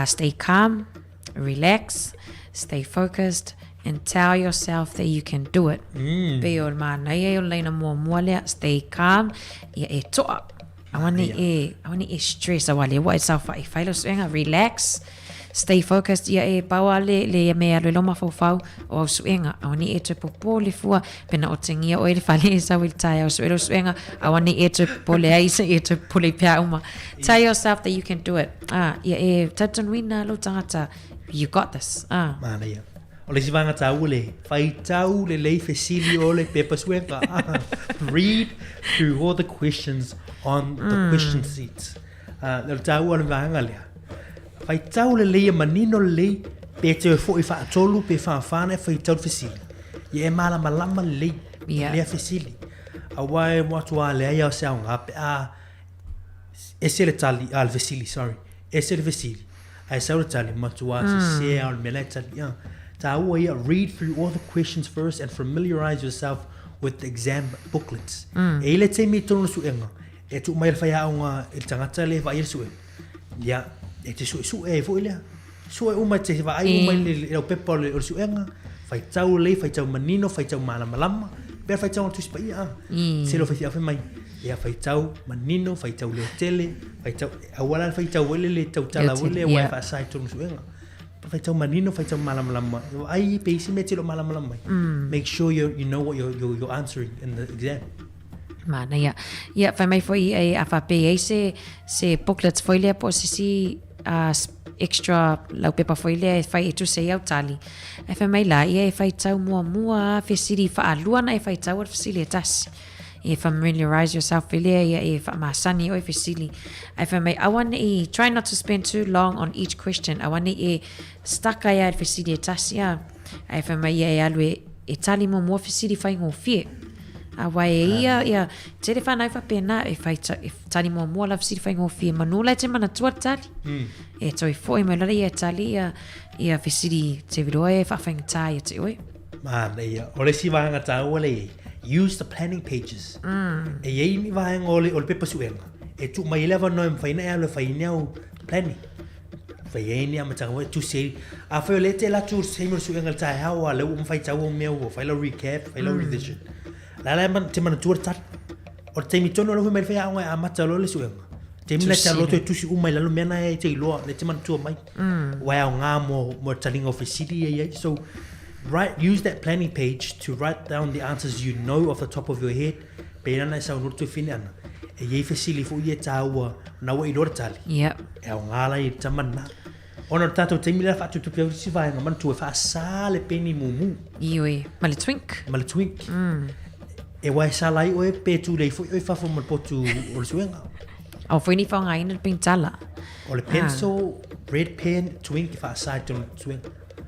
stay calm, relax, stay focused, and tell yourself that you can do it. Beol mana ia leina mua lea, stay calm, ia e toa. Awani e stress awale wa itself fa failo suenga, relax, stay focused, ia e bawa le mea le loma fau o suenga. Awani e te popo le fua pena o tingia o ele fale sa wil tai o suenga. Awani e te pole aisa e te pole pia uma. Tell yourself that you can do it. Ia e tatanwina lo tangata. You got this. Mana ia. O le sivanga tau le fai tau le fesili o le pepa suenga. Read through all the questions on the question sheets. Le tau ana vanga lea. Fai tau le manino le pe te fo I fa tolu pe fa fana fai tau fesili. Ye mala malama le fesili. Awai mo tua le ia se nga pe ese le tali al fesili sorry. Ese le fesili. Ai sa le tali mo tua se al meleta ya. Tau ia read through all the questions first and familiarize yourself with the exam booklets. E le te mi tonu suenga. E tu mai fai nga il tangata le vai su. Ya e te su e fo ile su e uma te vai uma le o pepo le o suenga fai tau le fai tau manino fai tau malama per fai tau tu spai se lo fai mai ya fai tau manino fai tau le tele fai tau awala fai tau le tau tala le wa fa sai tu suenga fai tau manino fai tau malama ai pe si meti lo malama make sure you know what you're answering in the exam. Mana ia fai mai foi a fa pe se booklets foi le po si extra lau pepa foi le fai tu se au tali e fai mai la ia e fai tau mua fesiri fa aluana e fai tau facilitas e familiarize yourself ile ia e fa masani o fesili e fai mai I want to try not to spend too long on each question I want to stuck ia facilitas ia e fai mai ia alwe e tali mo fesiri fai ngo fie awai ia te fa nai fa pena e fai tani mo la fsi fai ngo fi manula te mana tua tali e toi foi me la ia tali ia fsi te viro e fa fai tai te oi mana ia ole si vanga ta ole use the planning pages e ei mi vanga ole pepa suenga e tu mai leva no fai na le fai neu planning fai ei ni ama tanga tu sei a fa le te la tu sei mo suenga ta ha wa le fai tau meu fai la recap fai la revision la man te man tu tat o te mi tono lo me fa a mata lo le suenga te mi na ta lo tu si mai la lo mena e te lo le te man tu mai wa nga mo telling of a city so use that planning page to write down the answers you know off the top of your head pe na sa no tu finiana e ye facili fu ye tawa na wa i lo tali yep e nga la i tamana Ona tatou taimi la fatu tu pia si vai ngam tu fa sale peni mumu. Iwe, male twink. Male twink. E wai salai o pe tu le fo e fa fo mo potu o suenga. Au foi ni fa nga ina pintala. O le pencil, red pen, twink fa side to swing.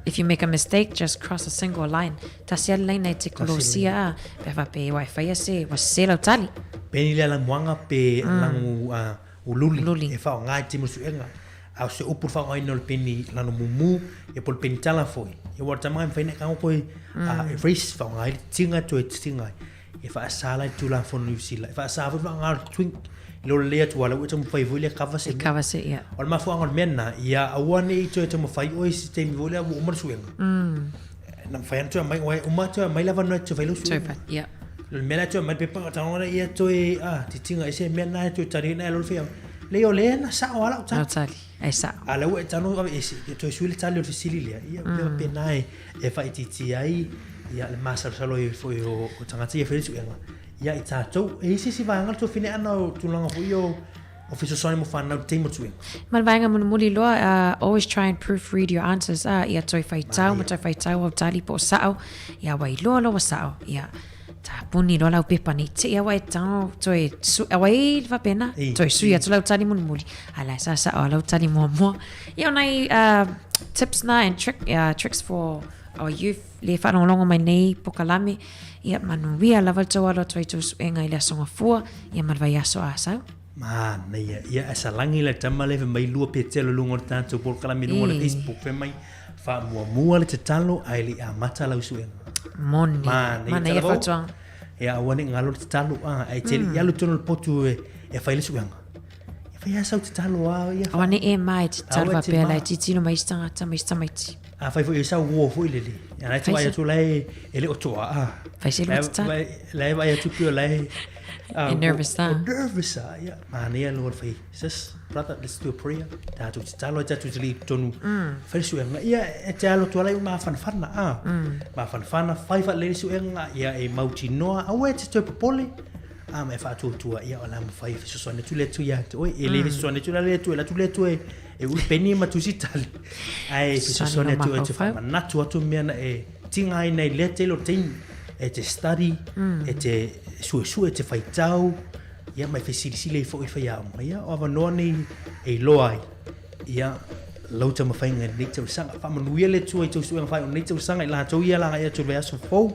If you make a mistake, just cross a single line. Tasia line na te kolosia pe fa pe Wi-Fi se wa se la tali. Peni le la mwanga pe langu ululi. E fa nga te mo suenga. Au se upur fa nga ina le peni lanu mumu e pol pentala foi. E wa tamai fa ina ka ko erase fa nga tinga to tinga. E fa sala tu la fo nu sila. E fa sa fa nga twink lo le tu wala uta mo fai vole cover se. Cover se ya. Ol ma fo ngol menna ya awani to mo fai o system vole mo mo suenga. Na fai to mai o ma to mai lava no to fai lo suenga. Ya. Le mena to mai pe pa ta ngora ia to ti tinga ese menna to tari na lo fai. Le o le na sa wala ta. Tali. Ai sa. Ala u ta no ese to suile tali o fisili ia pe nai e fai ti ai ia le masa salo foi o tangata ia fai suenga. Ya ita to si vanga to fine ana tu langa fu yo officer soni mo fan na timo twin. Mal vanga mo muli lo always try and proofread your answers. Ya toi fai tau mo toi fai tau o tali po sao. Ya wai lo sao. Ya ta puni lo la pepa ni te ya wai tau toi su wai va pena. Toi su ya to la tali mo muli. Ala sa ala tali mo. Ya nai tips na and tricks for our youth le fa no longo mai nei pokalame. Ia manuia lava tau alo toi tu suenga ile songa fua ia malvai aso asau. Na ia asa langi le tama le mai lua pe telo lungo tanto por kala mi lungo le Facebook fe mai fa mua le talo ai le amata la suenga. Moni. Mana ia fa tuang. Ia wani ngalo te talo ai tele ia lu tono potu e fa ile suenga. Ia fa ia sau te talo ia. Wani e mai te talo va pe la titino mai stanga mai ti. Fai fo isa wo fo ile le. Ana tu ai tu lai ele o toa. Fai se lo tsa. Lai vai tu pio lai. Nervous ta. Nervous ya. Mania lo fai. Sis brother, let's do a prayer. Ta tu talo ta tu li tonu. Fai su nga ia e te alo tu lai ma fan na. Ma fan fai fa le su nga ia e mauti noa. Awe te to popole. Me fa tu ia ola mo fai so so ne tu le tu ya. Oi ele so ne tu le tu la tu le tu e ul peni ma tu sitali ai so ne tu e fa na tu atu mena e tinga ai nei le te lo tin e te study e te su e te fai tau ia mai fe sili le fo fa ya ia o va no ni e loai ia lauta ma fai ngai te sanga fa manu ia le tu e tu su fa ni te sanga la tu ia la ia tu le aso fo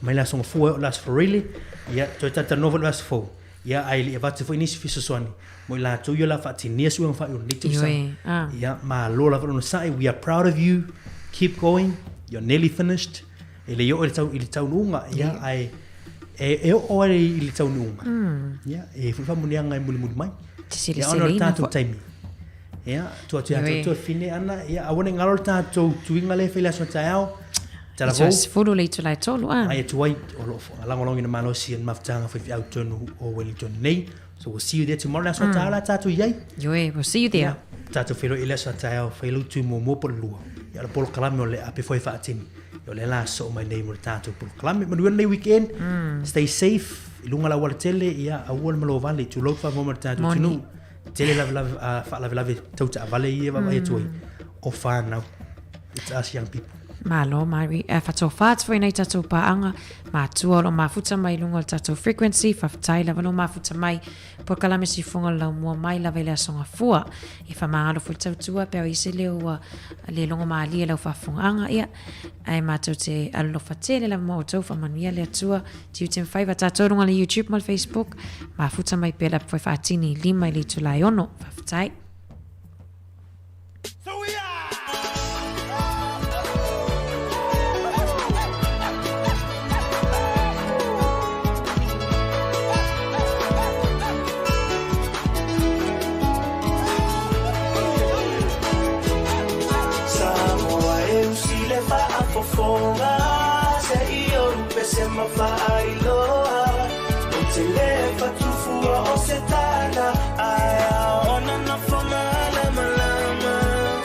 mai la so fo la for really ia tu ta no la fo ia ai le va te fo ni fi so soni mo la tu yo la fatinia su fa ni tu sanga ia ma lo la no sai we are proud of you keep going you're nearly finished ele yo il tau nunga ia ai e o il tau nunga ia e fa mo nia ngai muli mai sili tatu time ia tu fine ana ia awone ngalo tatu tu ingale fela so tao tala vo fulu le tu lai tolu ai tu wai o long in malo si en maftanga for out tonu o Wellington nei so we'll see you there tomorrow so tatu yai we'll see you there tatu felo ile so tao felo tu mo por lu ia por kalame ole ape foi fa tim yo le la so my name tatu por kalame mo nei weekend stay safe lunga la waltele ia awol malo vale tu lo fa mo tatu tunu tele la tauta vale ia va ia tu o fa now it's us young people malo mari fa to fat for nei tatu pa anga ma tu o ma futa mai lunga tatu frequency fa tai la no ma futa mai por kalame si fonga la mo mai la vele songa fua e fa ma lo futa tu pe i se le o le longa ma li la fa fonga anga ia ai ma tu te allo fa tele la mo to fa mania le tu ti tem fa va tatu longa le YouTube mal Facebook ma futa mai pe la fa fa tini lima le tu la ono fa tai Fonga se io rupese ma fai loa non te leva tu fuo o setana aya ona na fama la malama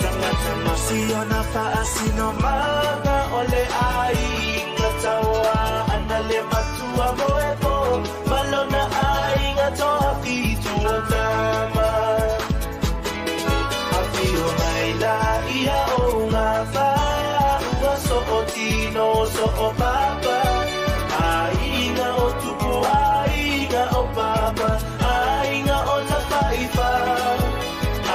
tama si ona fa asino mama ole ai katawa andale matua moepo malona ai ngato afitu tama afio mai la ia o papa Ainga o tupu ainga o papa Ainga o tapaipa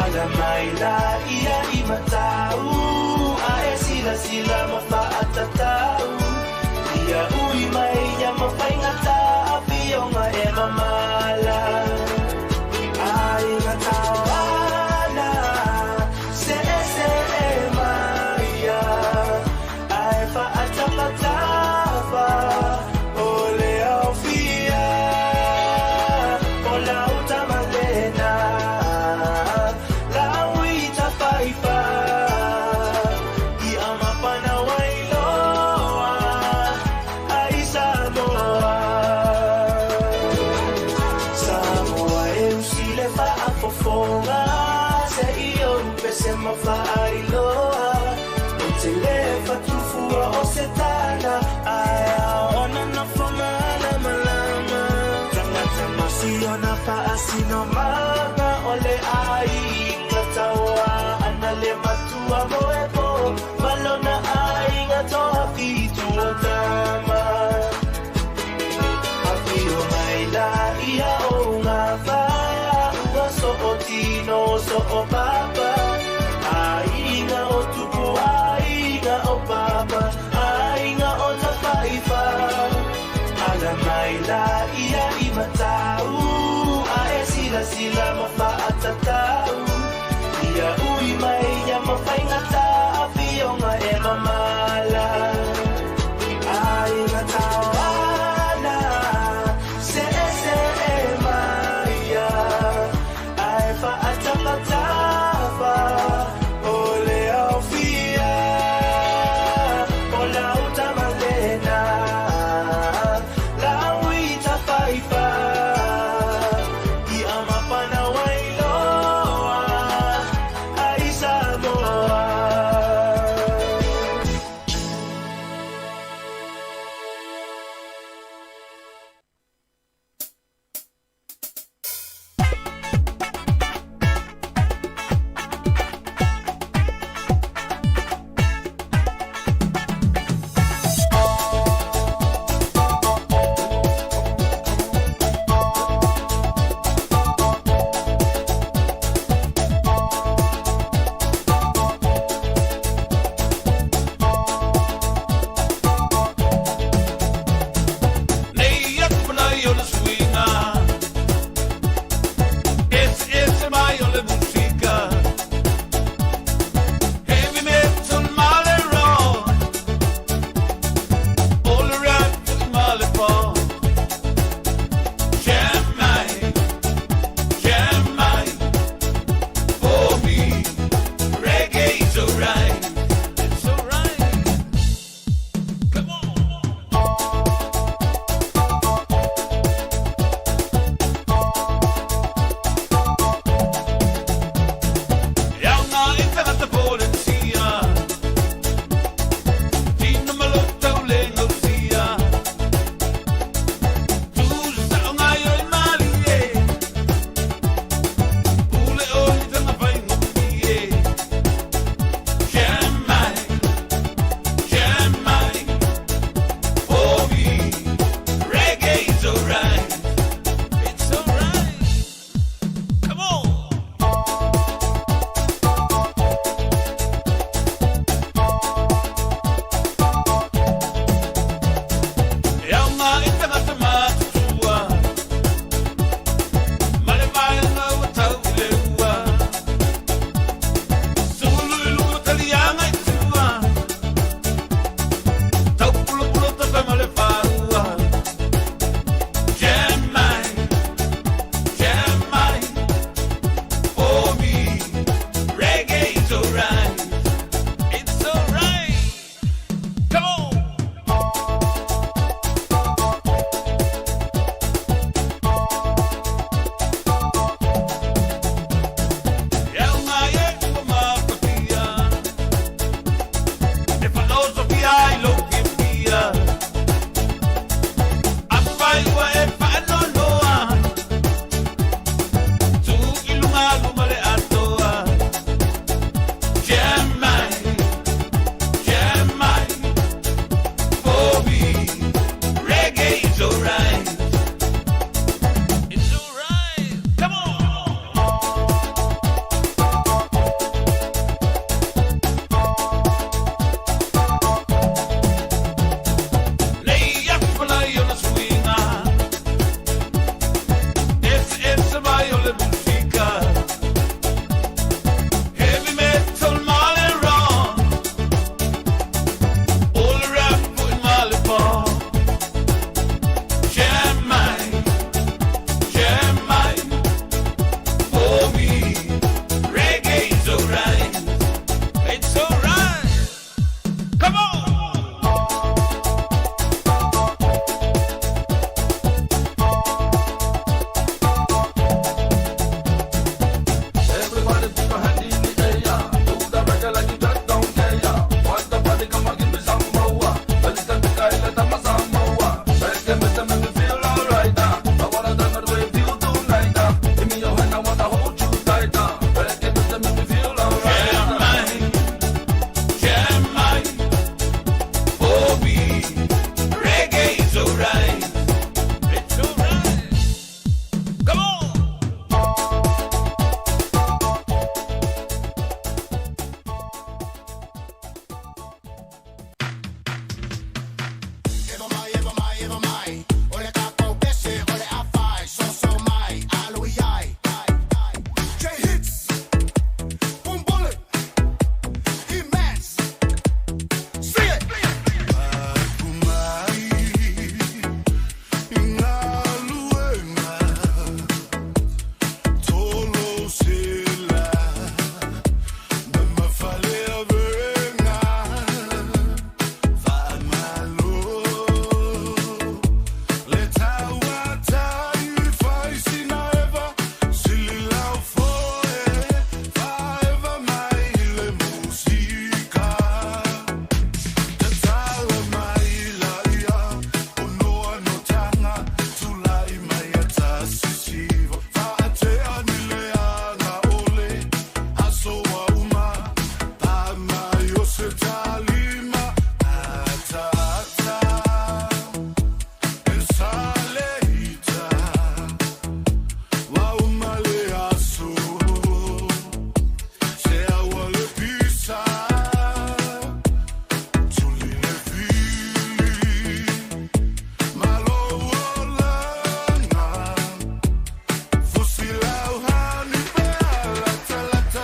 Ala mai la ia I matau Ae sila mawhaatatau Ia ui mai ia mawhaingata Awhionga e mamala Ainga tawana Se e maia Ae whaatapatapa O leo fia O lau tamalena Lau I tapaipa I amapana wailoa Ai Samoa Samoa e usile whaafofonga Se iyo pese mawhailoa O te lefa tufua o se tana Aia ona na whamala malama Tangata masi ona paasino manga Ole ai ngataua Ana le matua moepo Malona ai ngatoa fitu o tama Apio mai la ia o ngā whaia Ua so o tino so o papa Ainga o tupu ainga o papa Ainga o tapaipa Ala mai la ia I matau Ae sila mawhaatatau Ia ui mai ia mawhaingata Awhionga e mamala Ainga tawana Se e maia Ae whaatapatau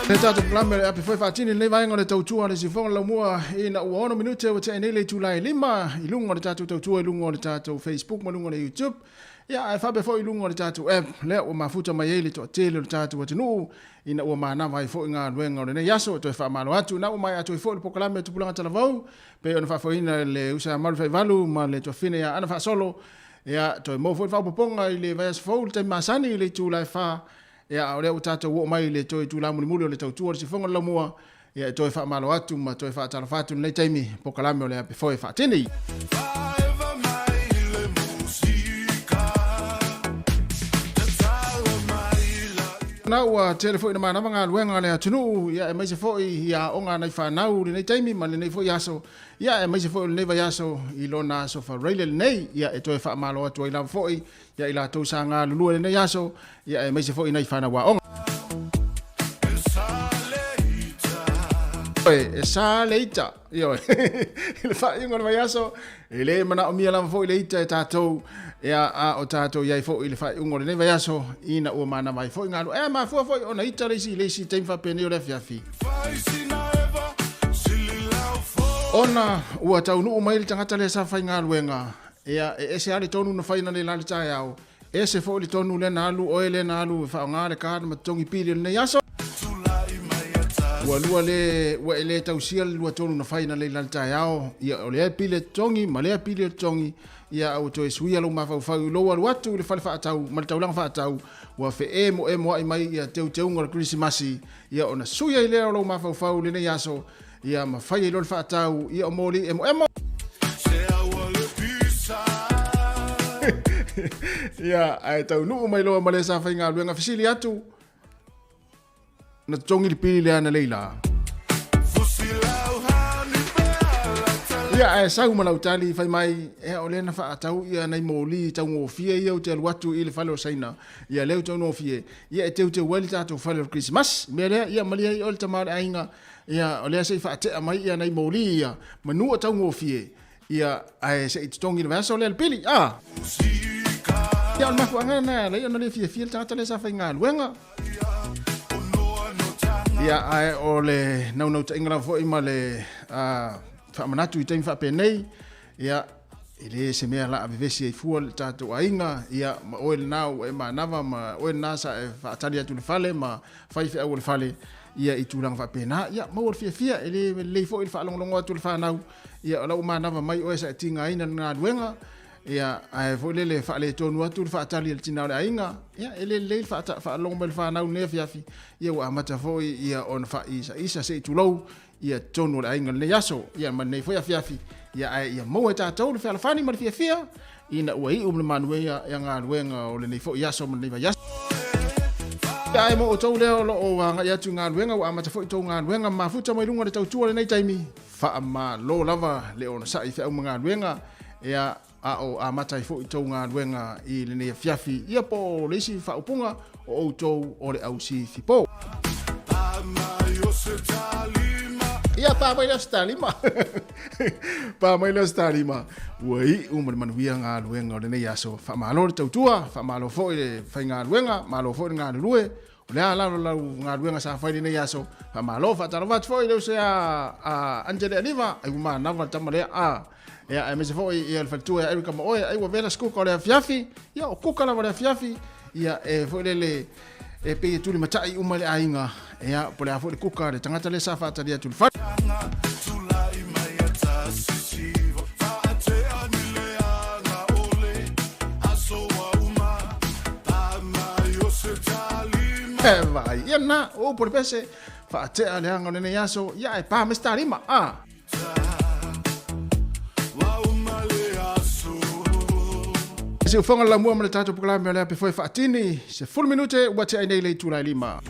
Le tatu plame api foi fatini le vai ngone tautua le sifong la mua ina uono minute o te nele Julai 5 ilungo le tatu tautua ilungo le tatu Facebook malungo le YouTube ya ai fa be foi ilungo le tatu app le o mafuta mai le to tele le tatu watinu ina o mana vai foi nga luenga le yaso to fa malo atu na o mai atu foi pokalame tu pulanga talavau pe ona fa foi ina le usa mal fa valu ma le to fine ya ana fa solo ya to mo foi fa poponga le vai foi te masani le Julai fa ya ole utata wo mai le toi tu la muli le tautua le sifonga la mua ya toi fa malo atu ma toi fa tala fatu le taimi pokalame ole ape foi fa tini na wa telefoni na mana manga luenga le atunu ya mai se foi ya onga na fa nau le taimi ma le foi yaso ya mai se foi le yaso ilona so fa rail nei ya toi fa malo atu ila foi ya ila to sanga lulu le yaso ya mai se foi na fa na wa onga esa leita yo le fa ingo le yaso ele mana o mia la foi leita tato ya a o tato ya foi le fa ingo le yaso ina o mana mai foi ngalo ma foi ona ita le si tem fa pene le fiafi ona o tau no mai le tangata le sa fa ngalo nga ya ese ali tonu no fa ina le la ta yao ese foi le tonu le na lu o le na lu fa ngale ka ma tongi pili le yaso Walua le tausia lua tonu na faina le lanta yao ia ole pile tongi male pile tongi ia auto esuia lo mafa fa lo watu le fa tau mal tau lang fa tau wa fe emo ai mai ia teu ngol Christmas ia ona suia ile lo mafa fa le yaso ia ma fa ile fa tau ia moli emo ia ai tau nu mai lo male sa fa nga luenga fisili atu na tongi pili le ana leila ia sa uma lautali fai mai ole na fa tau ia nei moli tau ngofie ia o te watu ile falo saina ia leu tau ngofie ia te wali tatu falo Christmas mele ia malia ia ole tamar ainga ia ole se fa te mai ia nei moli ia manu tau ngofie ia ai se tongi le vaso le pili ia ma fuanga na le ona le fie tata le sa fa ngal wenga ia ai ole no ingla fo imale fa manatu item fa penei ia ile se me la avesi fuol tato ainga ia oil now e ma nava ma oil nasa fa talia tu fale ma fa fi awol fale ia itulang fa pena ia mo fia ile le fo il fa long tu fa now ia la ma nava mai o sa tinga ina na duenga ia ai fo le fa le tonu atu fa talia tina ainga ia ile le fa long bel fa now ne fiafi ia wa mata fo ia on fa isa se tu lo ia tonu ainga le yaso ia man nei fo fiafi ia mau e tātou le whalawhani ma le fia ina ua i le manuea ia ngā ruenga o le nei fo iaso ma le nei vai iaso. Ia e mo o tau leo lo o nga ia tu ngā ruenga wa amata fo i tau ngā ruenga ma futa mai runga le tautua le nei taimi. Wha ma lo lava le o na sa i whiau ma ngā ruenga ia a o amata i fo i tau ngā ruenga i le nei fiafi ia po le isi whaupunga o tau o le au si thipo. Ia pa mai la stalima. Pa mai la stalima. Wai umar manuia ngā luenga o le nei aso. Fa malo le tautua, fa malo fo i fai ngā luenga, malo fo i ngā lue. O lea lalo lau ngā luenga sa fai le nei aso. Fa malo fa taravat fo i leu se a Angele Aliva, ai uma nawa tamalea a. Ia e mese fo i al fatua e Erika Maoe, ai wa vera skuka o lea fiafi. Ia o kuka la o lea fiafi. Ia e fo i le e pe tuli matai uma le ainga. Ia po lea fo i kuka le tangata le sa fa talia tuli fat. Vai, ia na o por pese fa te ale anga le yaso ia e pa me sta rima Se fonga la mua mele tato pukala me le pe foi fatini se full minute wa te ai nei le tula lima.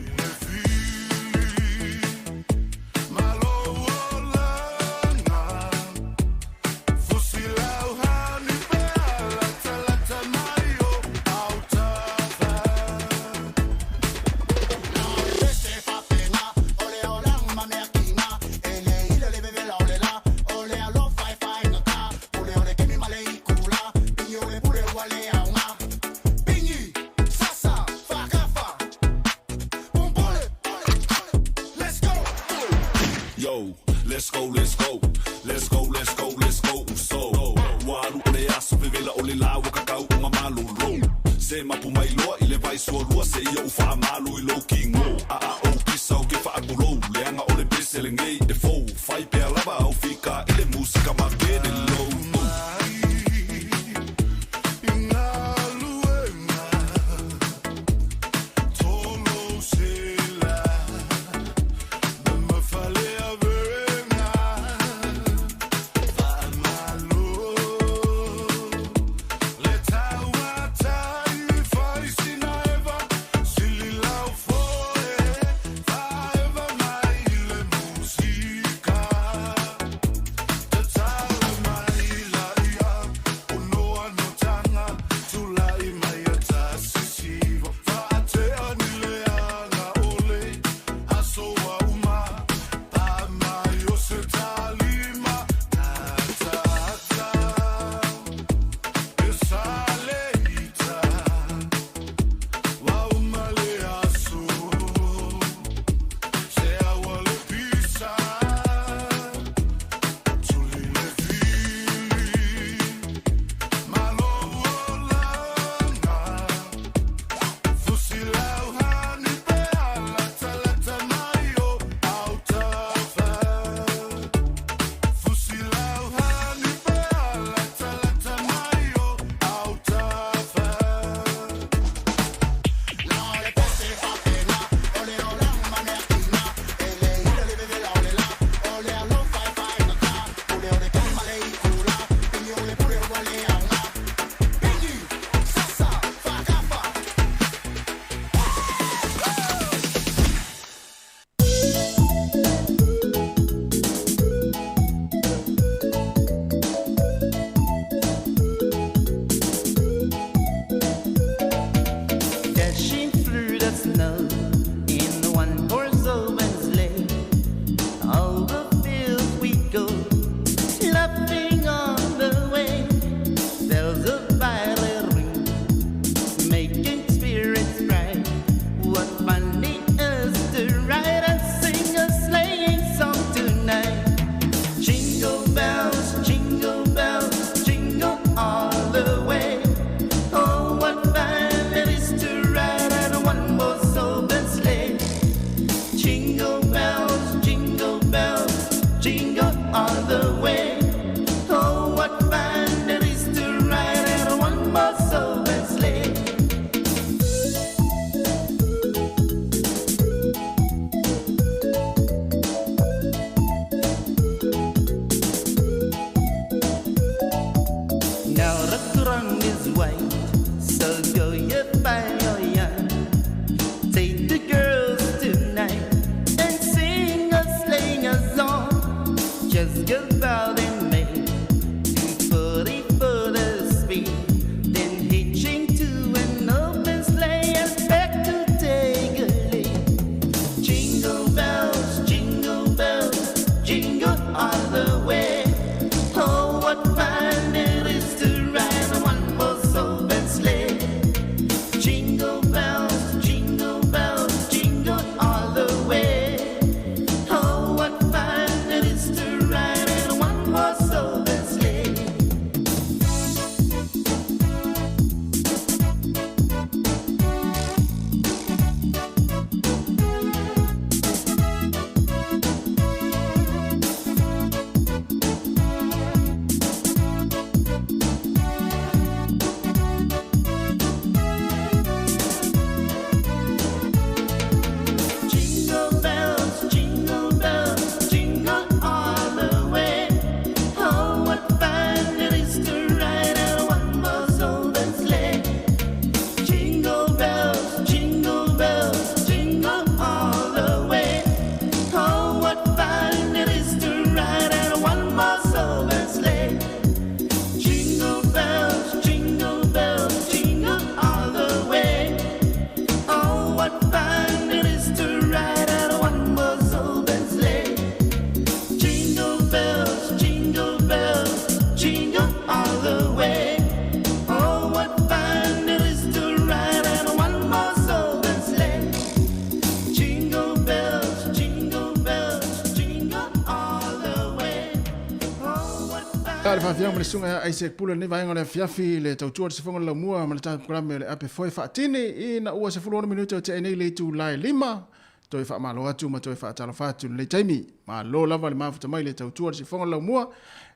fianga male sunga Isaac Pula ni vaenga le fiafi le tautua se fonga la mua male ta programa le ape foi fatini ina ua se fulona minuto te nei le tu lai lima toi fa malo atu ma toi fa tala fatu le taimi ma lo lava le mafuta mai le tautua se fonga la mua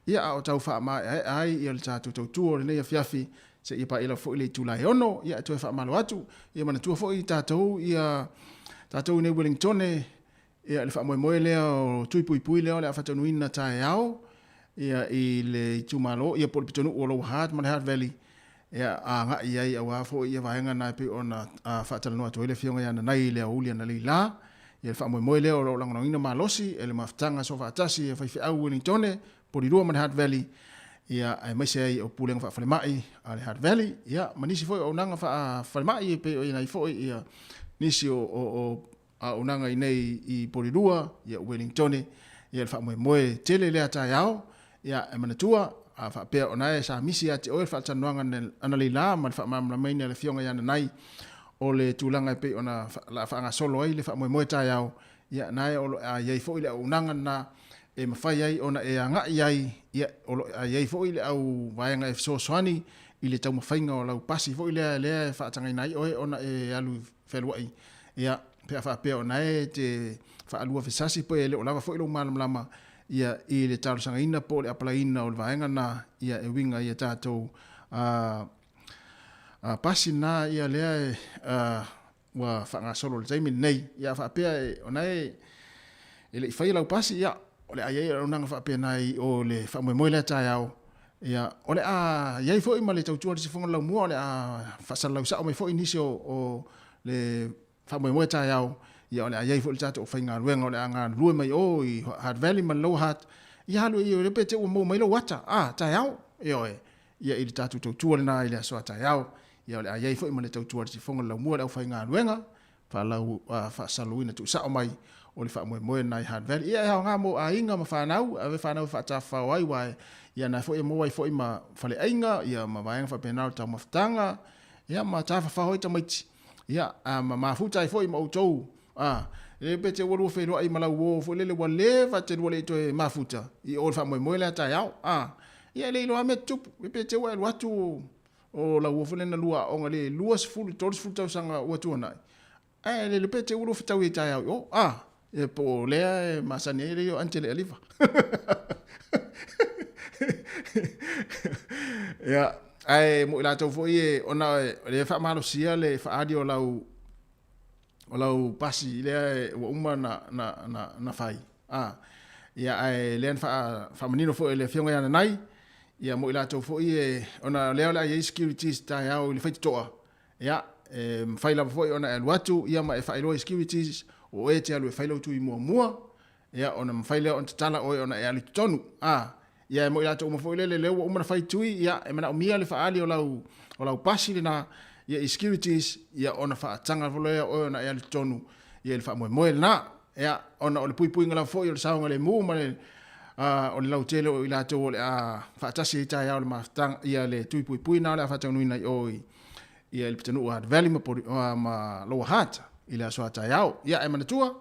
ia o tau fa ma ai ia le tatu tautua le nei fiafi se ia pa ila foi le tu lai ono ia toi fa malo atu ia mana tu foi tatou ia tatou ne Wellington ia le fa mo le o tui pui le o fa tonu ina tai ao ia i le tumalo ia por pitonu o lo hat man hat valley ia anga ia awa fo ia vaenga na pe ona fa tala no to le fionga ia na nai le ulia na lila ia fa mo le o lo ngina malosi ele maftanga so fa tasi ia fa au Wellington por iro man hat valley ia ai mai sei o pulenga fa mai ale hat valley ia manisi fo o nanga fa mai pe ia fo ia nisi o nanga i nei i porirua ia Wellington ia fa mo tele le ata yao ia e manatua a fa pe ona e sa misi ati o fa tanuanga ana lila ma fa ma mai le fionga ia nai o le tulanga pe ona la fa nga solo ai le fa mo ta yao ia nai o a ia fo ile o nanga na e mafai ai ona e anga ai ia o ia fo ile au vaenga e so swani ile tau mafainga o lau pasi fo ile le fa tanga nai o ona e alu felwai ia pe fa pe ona e te fa alu fa sasi po ele o lava fo ile malam lama ia i le talo sanga ina po le apalaina o le vaenga na ia e winga ia tātou pasi na ia lea wa whanga solo le taimi nei ia whapea ona e le i whai lau pasi ia o le aiei o nanga whapea nai o le whamoemoe lea tai au ia o le iei fo i ma le tautua le sifonga lau mua o le whasala lau sa o mai fo i nisi o le whamoemoe tai au ia ole ai fo tato fainga ruenga ole anga lue mai o i Hat Valley ma low hat ia halu i le pete o mo mai lo wata tai au ia i tato to tuole na ile so tai au ia ole ai fo i ma le tau tuole si fonga la mua le fainga ruenga fa lau fa saluina tu sa o mai ole fa mo na Hat Valley ia ha nga mo ainga ma fa nau ave fa nau fa ta fa wai wai ia na fo i mo wai fo i ma fale ainga ia ma vaenga fa penal ta maftanga ia ma ta fa hoi ta mai ia ma futa i fo i ma o tou e pete wolu felo ai mala wo fo le wale va te wole to mafuta i ol fa mo le ta yao ia le lo ametu e pete wa watu o la wo fo le na lua o ngale lua sfulu tor sfulu sanga watu na le pete wolu fo tawi ta yao e po le masane le yo antele aliva ia ai mo la to fo ie ona le fa malo sia le fa adio lau o lau pasi le o uma na fai ia ai len fa menino fo le fionga yana nai ia mo ila to fo ie ona le ala ia securities ta ia o le fai toa ia fai la fo ona el watu ia ma fai lo securities o e te alu fai lo tu i mua ia ona fai le on tala o ona e ali tonu ia mo ila to mo fo le o uma fai tu ia e mana o mia le fa ali o lau pasi le na ia securities ia ona fa tanga vole ona ia le tonu ia le fa mo na ia ona o le pui ngala fo ia le saunga le mu ma le o le lautele o ila to le fa tasi ta ia le maftang ia le tui pui na le fa tanu ina oi ia le tanu Hat Valley ma lo hat ila so ta ia e manatua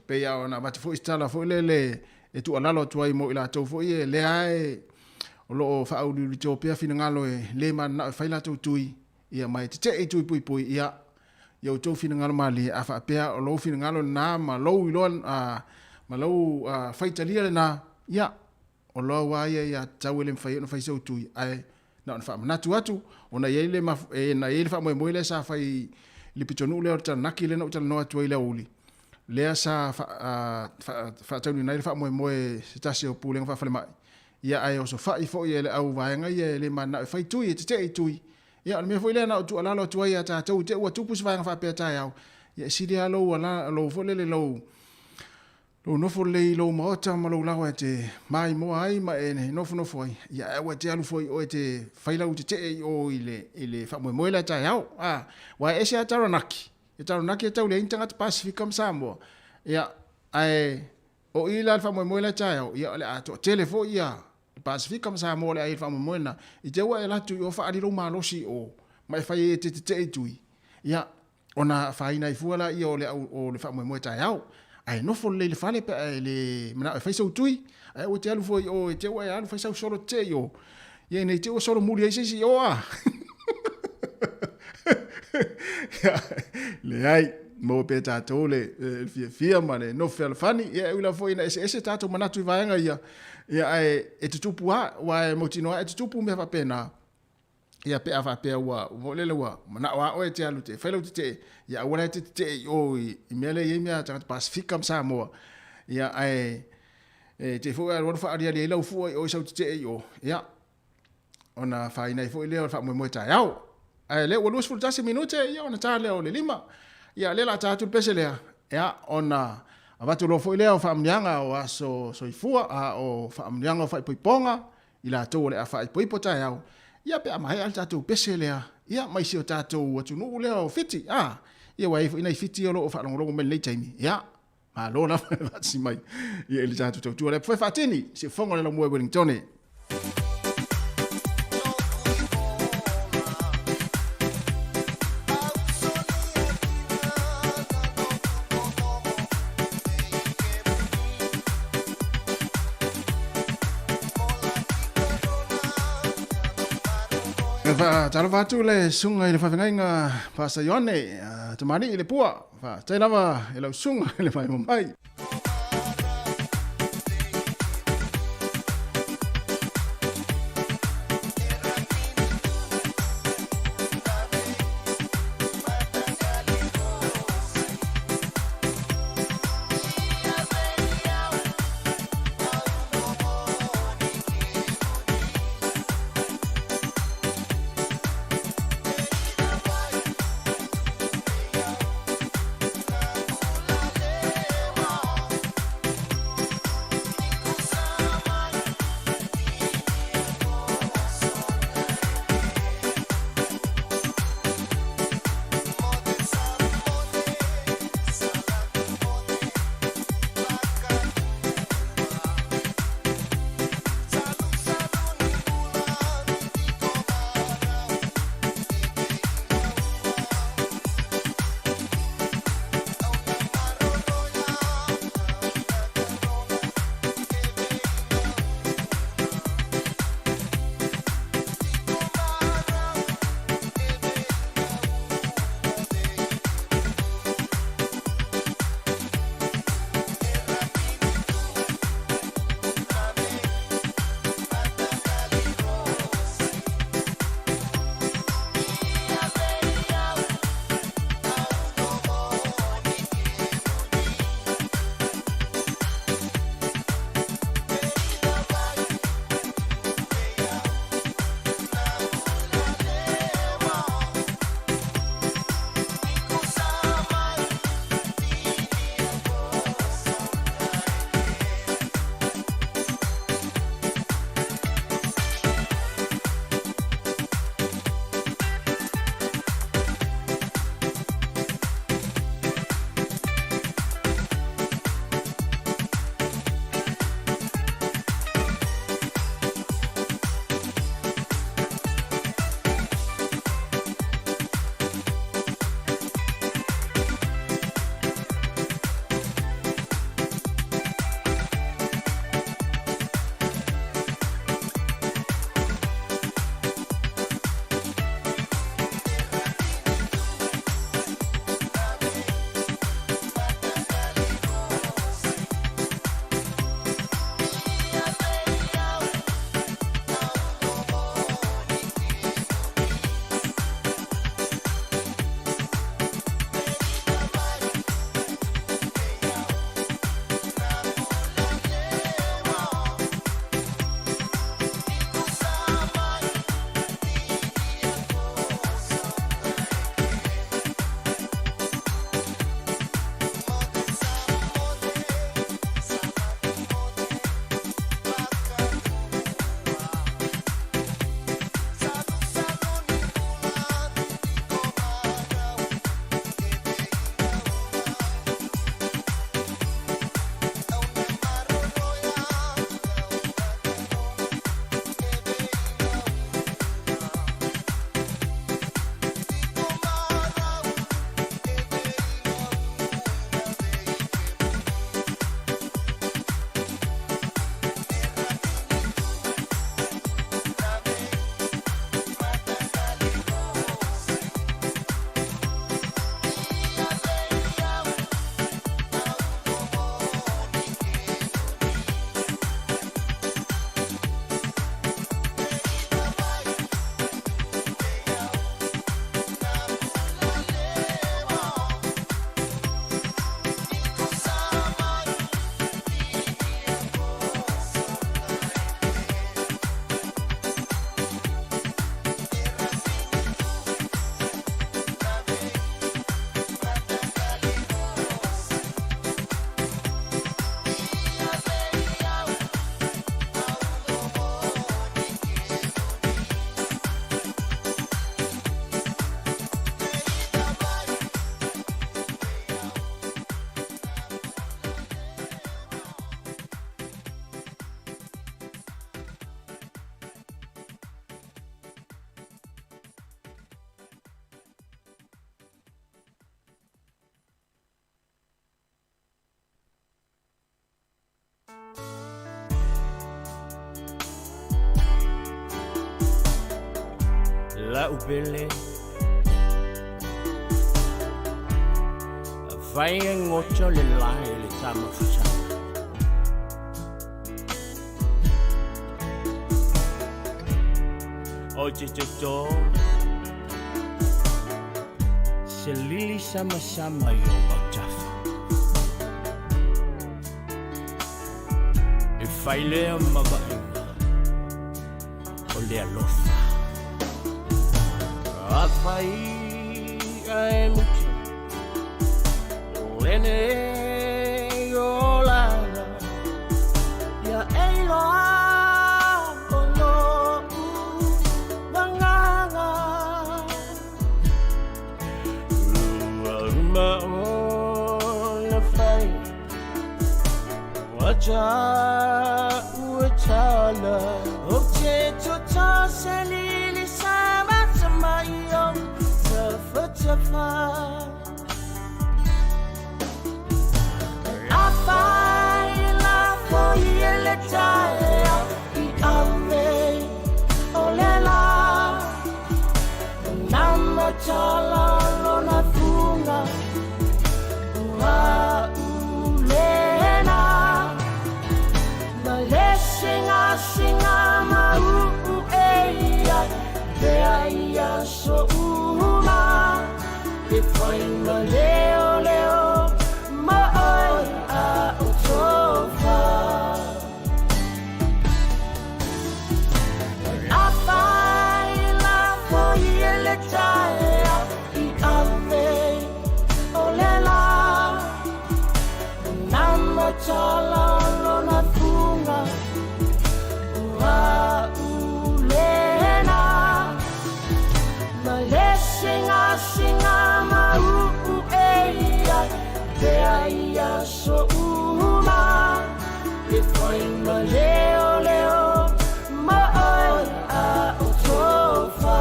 pe ia ona va fo istala fo le e tu alalo tu ai mo ila to fo ia le ai o lo fa au li to pe fina ngalo le man na fa ila to tui ia mai te e tui pui ia yo to fina ngalo mali afa pea o lo fina ngalo na ma lo ilon ma lo faitalia na ia o lo wa ia tawele fai no fai so tui ai na fa na tu ona ye le na ye fa mo le sa fai le pitonu le o naki le no tal no tu ile uli le sa fa tau ni fa mo stasi o pulen fa fa mai ia ai o so fa i fo ye le au va nga ye le man na fai tui te e tui ia me foi le na tu ala lo tu ia ta tu te wa tu pus va fa pe ta ia ia si dia lo ala lo fo le lo no fo le lo mo ta ma lo la wa te mai mo ai ma ene no fo ia wa te alu foi o te fai la u te o ile fa mo le ta ia wa e se ta ronaki e ta ronaki ta le intanga Pacific Samoa ia ai o ila fa mo le ta ia le a to telefo ia Pacific Samoa le ai fa mo na i te wa la tu o fa ali lo malosi o mai fa e te tui ia ona fa ina i fuala ia o le fa mo ta ia ai no fo le fale pe le mana fa so tui ai o te alu fo o te o alu fa so solo te yo ye nei te o solo muri ai si o a le ai mo pe tatou le fia mane no fel fani ia ula foi na ese tatou manatu vaenga ia ai e tupu ha wa mo tino e tupu me fa pena ia pe ava pe wa volele wa mana wa o te alu te felo te ia ora te o i mele ye mea ta pacific sa mo ia ai te fo ro fa dia le lo fu o so te o ia ona fa ina fo le fa mo ta yao ai le wo lus fu tasi minute ia ona ta le o le lima ia le la ta tu pesele ia ona avatu lo fo le o fa mnyanga o aso so ifua a o fa mnyanga o fa iponga ila to le fa ipo ta yao ia pe ama hai tatu pesele ia mai si o tatu atu no le o fiti ia wa ina fiti o lo fa longo me le taimi ia ma lo na si mai ia ele tatu tu le foi fatini si fongo le mo Wellington fa talo fatu le sunga ile fa venga fa sayone tamani ile pua fa tai lava ile sunga ile fa mai La ubele Vai ngocho le lai le tama fucha Oje jojo Se lili sama sama yo bautafa E fai lea mabainga O lea lofa Afai ai mucho Lene olaga Ya eiloa Ono Banganga Uma ona fai Waja Uetala Oche Tota Selili Sama Samayo Tafa Afaila Foyele Taya I ave Olela Nama Chala Lona Funga Ua Ulena Singa singa mau eia Veia so uma E foi no leo leo Moi a utofa A faila foi ele taia I ave olela Nama chala lona funga Ulena Singa singa mau eia Veia so uma E foi no leo leo Moi a utofa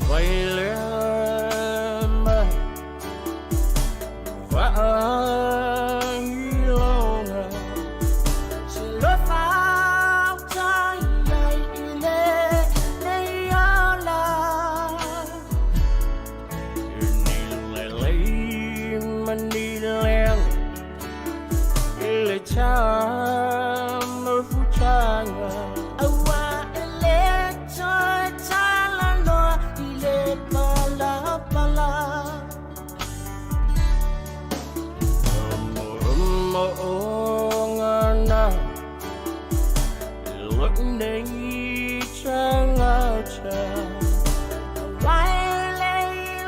Vai lema Vai longa Se lo fa Chama fuchanga Awa ele toy talano ile pala pala Ngana Look nei changa cha Wile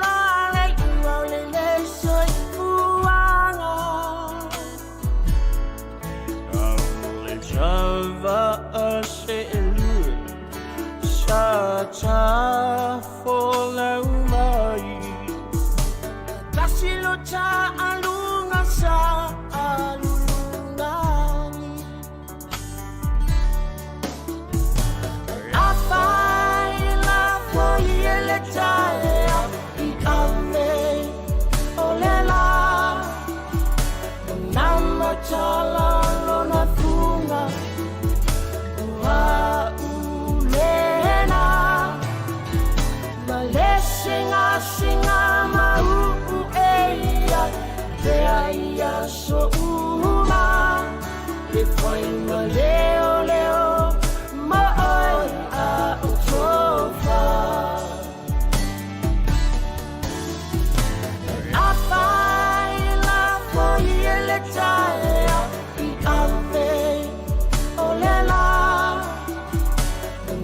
la le wile le soy fuanga Java aselu Shata folumai Tasilo cha alunga sa alungani Afaila foyele taia I ave olela Nama chala lona funga Ua ulena Singa singa mau eia Veia so uma E foi no leo leo Moi a utofa Afaila foyele taia I ave olela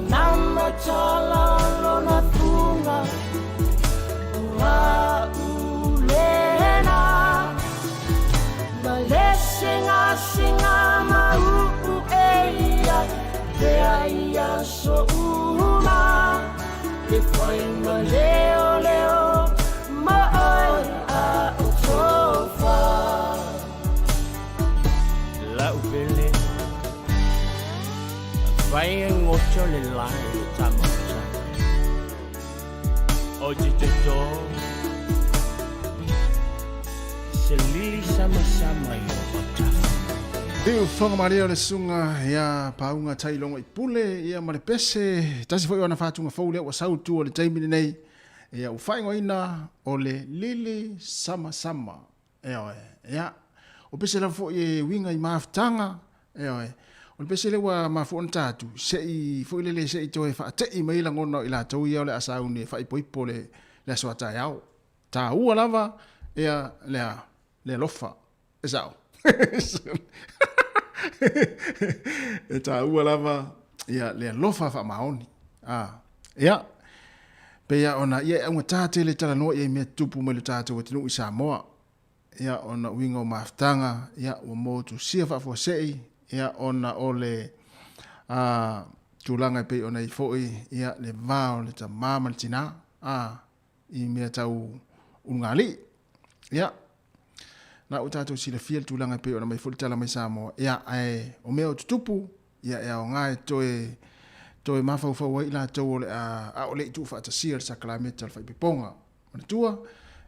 Nama chala lona funga Ua ulena Singa singa mau eia Veia so uma E foi no leo leo Moi a utofa La ubele Vai ngocho le lai tama Oje jojo Se lili sama sama yo bautafa Deu whanga maria o le sunga ia paunga tailonga I pule ia mare pese tasi foi ona fatunga faule wa sautu o le taimini nei ia u whaingo ina o le lili sama sama ia o pese la fo e winga I maftanga ia o pese le wa mafu on tatu se I fo le se I toe fa te I mai la ngona ila tau ia o le asau ni fa ipo le so ata yao ta ua lava ia le lofa esau e ta ua lava ia le lofa fa maoni ia pe ia ona ia un tate le tala no ia me tupu me le tate o tinu I Samoa ia ona winga o maftanga ia o motu sia fa fo sei ia ona ole tulanga pe ona I foi ia le vao le ta mama le tina I me tau ungali ia na o tātou sila fia le tūlanga pe ona mai fuli tala mai Samoa ia o mea o tutupu ia o ngai toe mawhauwhau ai la tau ole o le itu whaatasia le sakalameta le whaipiponga mana tua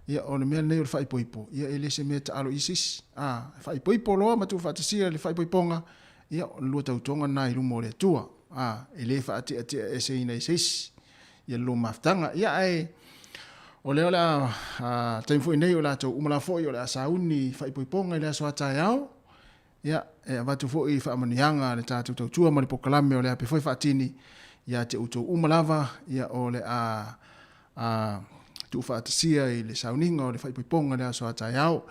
ia o le mea nei o le whaipoipo ia e lese mea ta alo isis whaipoipo loa ma tu whaatasia le whaipoiponga ia o lua tautonga nai lumo o le tua e le whaati atia e se ina I seis ia lo maftanga ia o leo la taim foi nei o la tau umala foi o la sauni whaipoiponga I le aso atai au ia watu foi whaamanianga le tātou tau tua ma le pokalame o le ape foi whaatini ia te utou umalava ia o le tu whaatasia I le sauninga o le whaipoiponga le aso atai au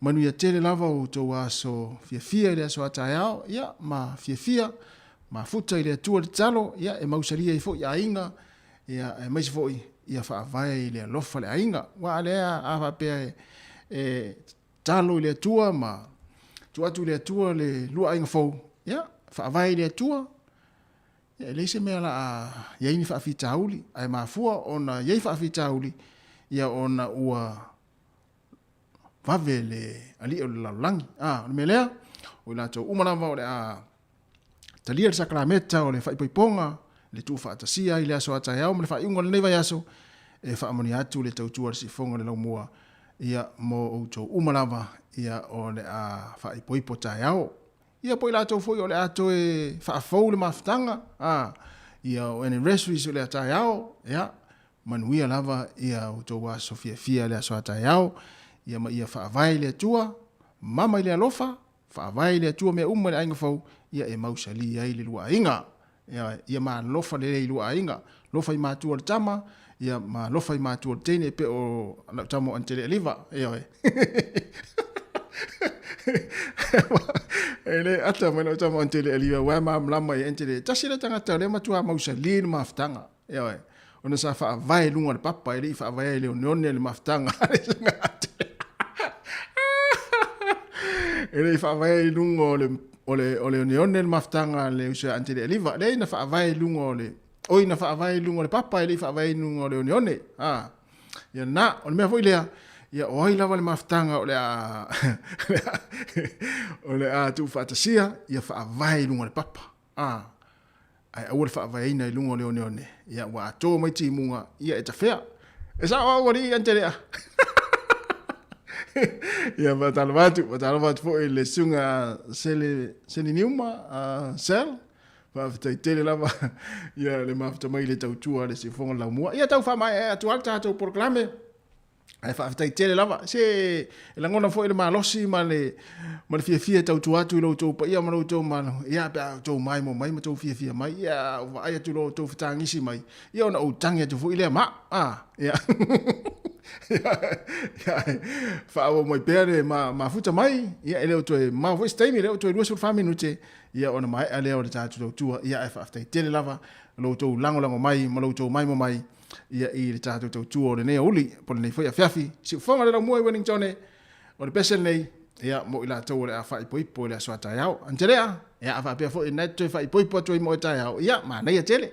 manu ia tele lava o tau aso fia I le aso atai au ia ma fia ma futa I le atua le talo ia e mausalia I foi a inga ia e maisi foi ia whaavai le alofa le ainga. Wa lea awa pia talo le atua ma tuatu le atua le lua ainga fau. Ia, whaavai le atua. Ia, leise mea la iaini whaafita hauli. Ai maafua ona iei whaafita hauli. Ia ona ua vave le ali o le laulangi. Ona mea lea, o la tau umanawa o le talia le sakalameta o le whaipoiponga. Le tu whaatasia I le aso atai au, me le whaiunga le neiva aso, e whaamoni atu le tautua le sifonga le laumua, ia mo outou umalawa, ia o le whaipoipo tai au. Ia poi la tau foi o le ato e whaafau le mafutanga, ia o anniversaries o le atai au, ia, manuia lava, ia outou aso fia le aso atai au, ia ma ia whaavai le atua, mama I le alofa, whaavai le atua mea le ainga fau, ia e mausali ai le lua inga. Ia ma lofa le lua inga lofa I matua le tama ia ma lofa I matua le tene pe o na tamo antele liva ele ata ma na tamo antele liva wa ma mlama I antele tasira tanga le matua mausali le maftanga ona sa fa vai lunga le papa ele fa vai le onone le maftanga ele fa vai lunga ole neone le maftanga le usa antele liva le na fa vai lungo le oi na fa vai lungo le papa le fa vai lungo le neone ya na ole me foi le ya oi la le maftanga ole tu fatasia ya fa vai lungo le papa ai ol fa vai na lungo le neone ya wa to mai ti munga ya eta fea esa o ri antele ia batalvatu fo le sunga sele niuma sel va tele lava ia le mafta mai le tautua le sifonga la mua ia tau fa mai atu alta tau proclame ai fa tele lava se la ngona fo le malosi ma le fia tautua tu lo to pa ia ma lo to ma ia pa to mai mo mai ma to fia mai ia ai tu lo to fitangisi mai ia ona o tangia tu fo ile ma ia Fa'awa mai pere ma futa mai ia ele to ma vo stay mi le to luso faminute ia ona mai ale o tatu tua ia fa tele lava lo to lango mai ma lo to mai mo mai ia I le tatu tua o le ne uli po le foi afiafi si fonga le mo Wellington o le pesen nei ia mo ila to le afa ipo le so ta yao antelea ia afa pe fo net to fa ipo to mo ta yao ia ma nei tele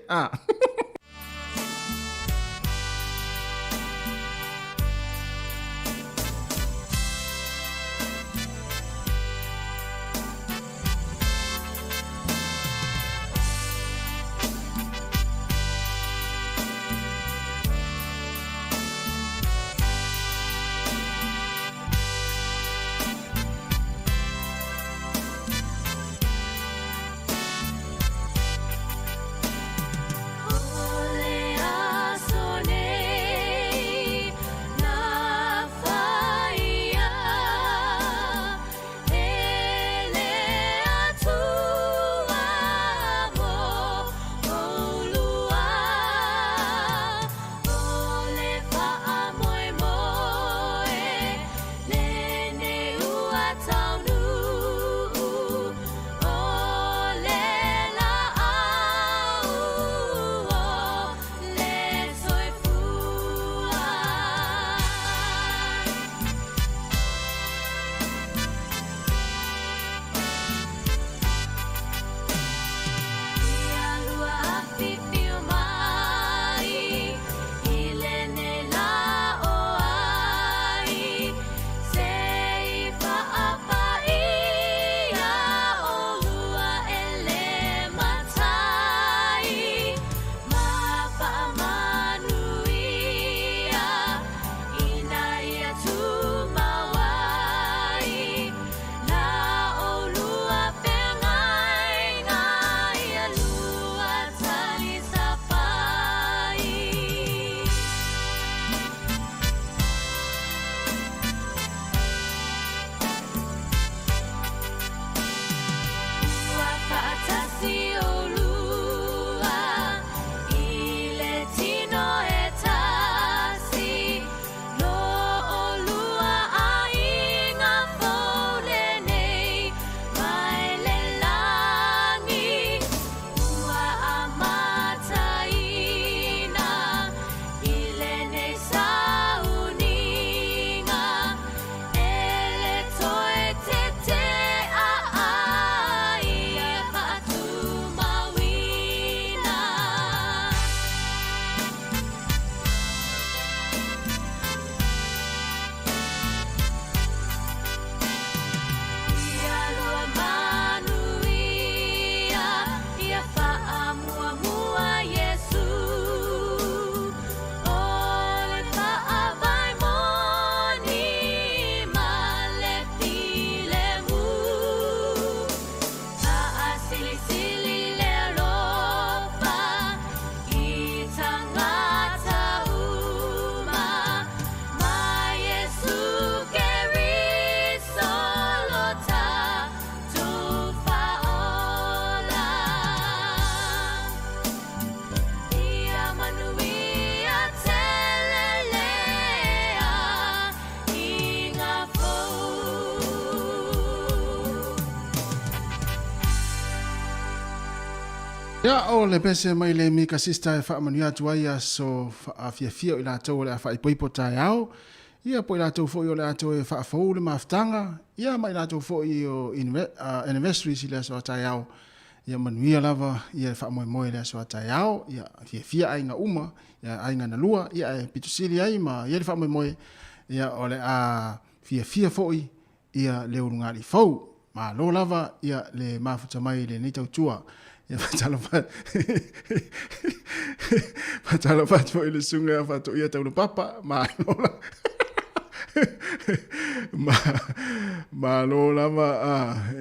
Ia o le pese mai le mika sista e whaamanuia tuaia so fia i la tau le a whaipoipo tai au. Ia po i la tau fo i o le ato e whaafau le maftanga. Ia mai la tau fo i o anniversary si le aso a tai au. Ia manuia lava ia whaamoe le aso a tai au. Ia fia ainga uma, ia ainga na lua. Ia e pitusili ai ma ia le whaamoe ia o le a fia fo i ia le urungari fau. Ma lo lava ia le mafuta mai le nei tau tua. Ia patalo pat fo ile sunga fato ia tau papa ma lola ma lola ma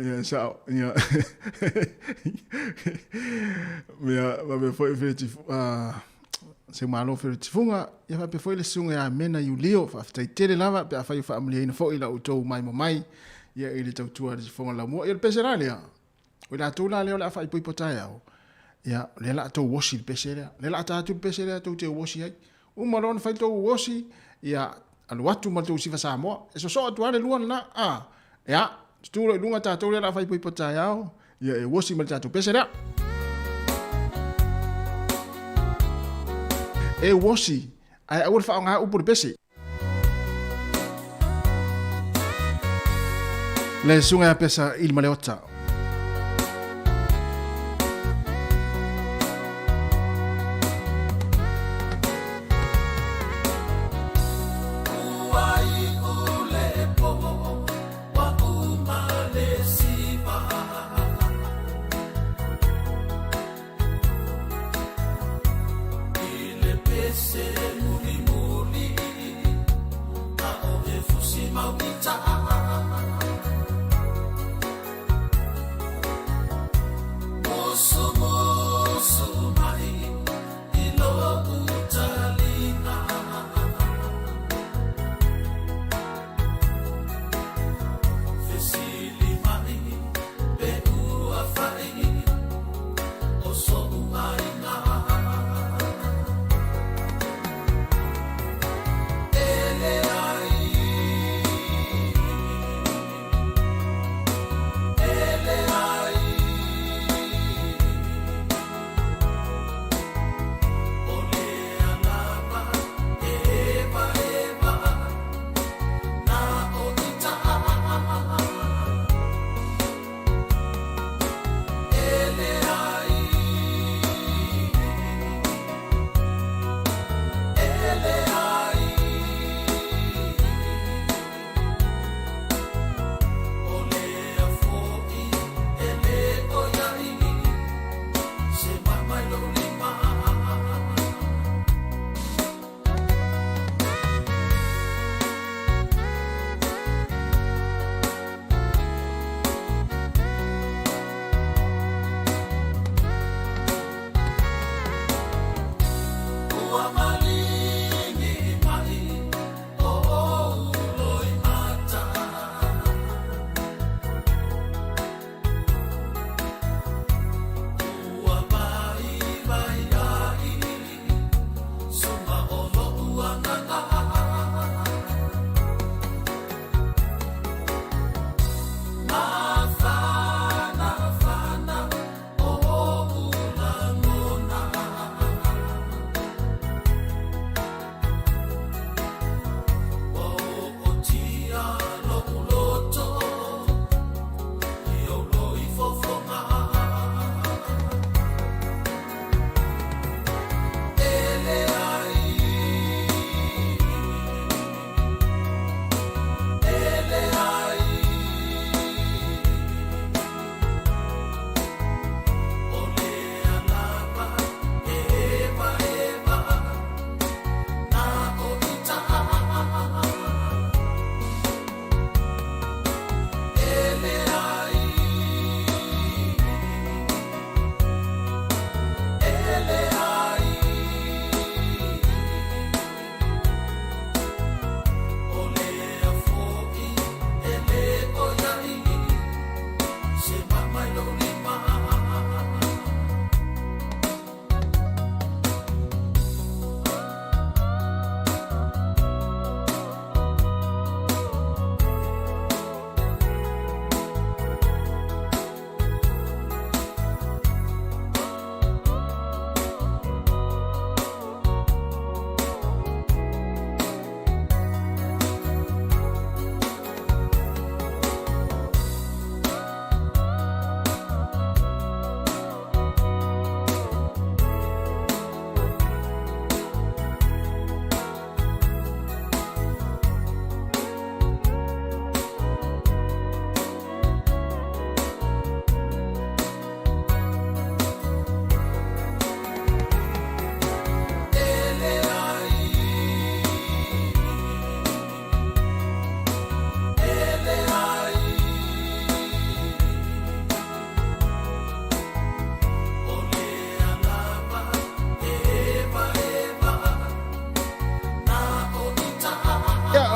ia sa ia ma be foi feti se malo feti funga ia pe foi ile sunga a mena yulio fa tele lava pe fa fa amli ina fo ila uto mai ia ile tau tua de fonga la mo ia peseralia o la tula le la fa poi potai au ia le la to washi pesera le la ta tu pesera to te washi ai o maron fa to washi ia al watu mal to si fa sa mo eso so tu ale luan na ia tu lo lunga ta to le la fa poi potai au ia e washi mal ta tu pesera e washi ai au fa nga upur pesi le sunga pesa il maleota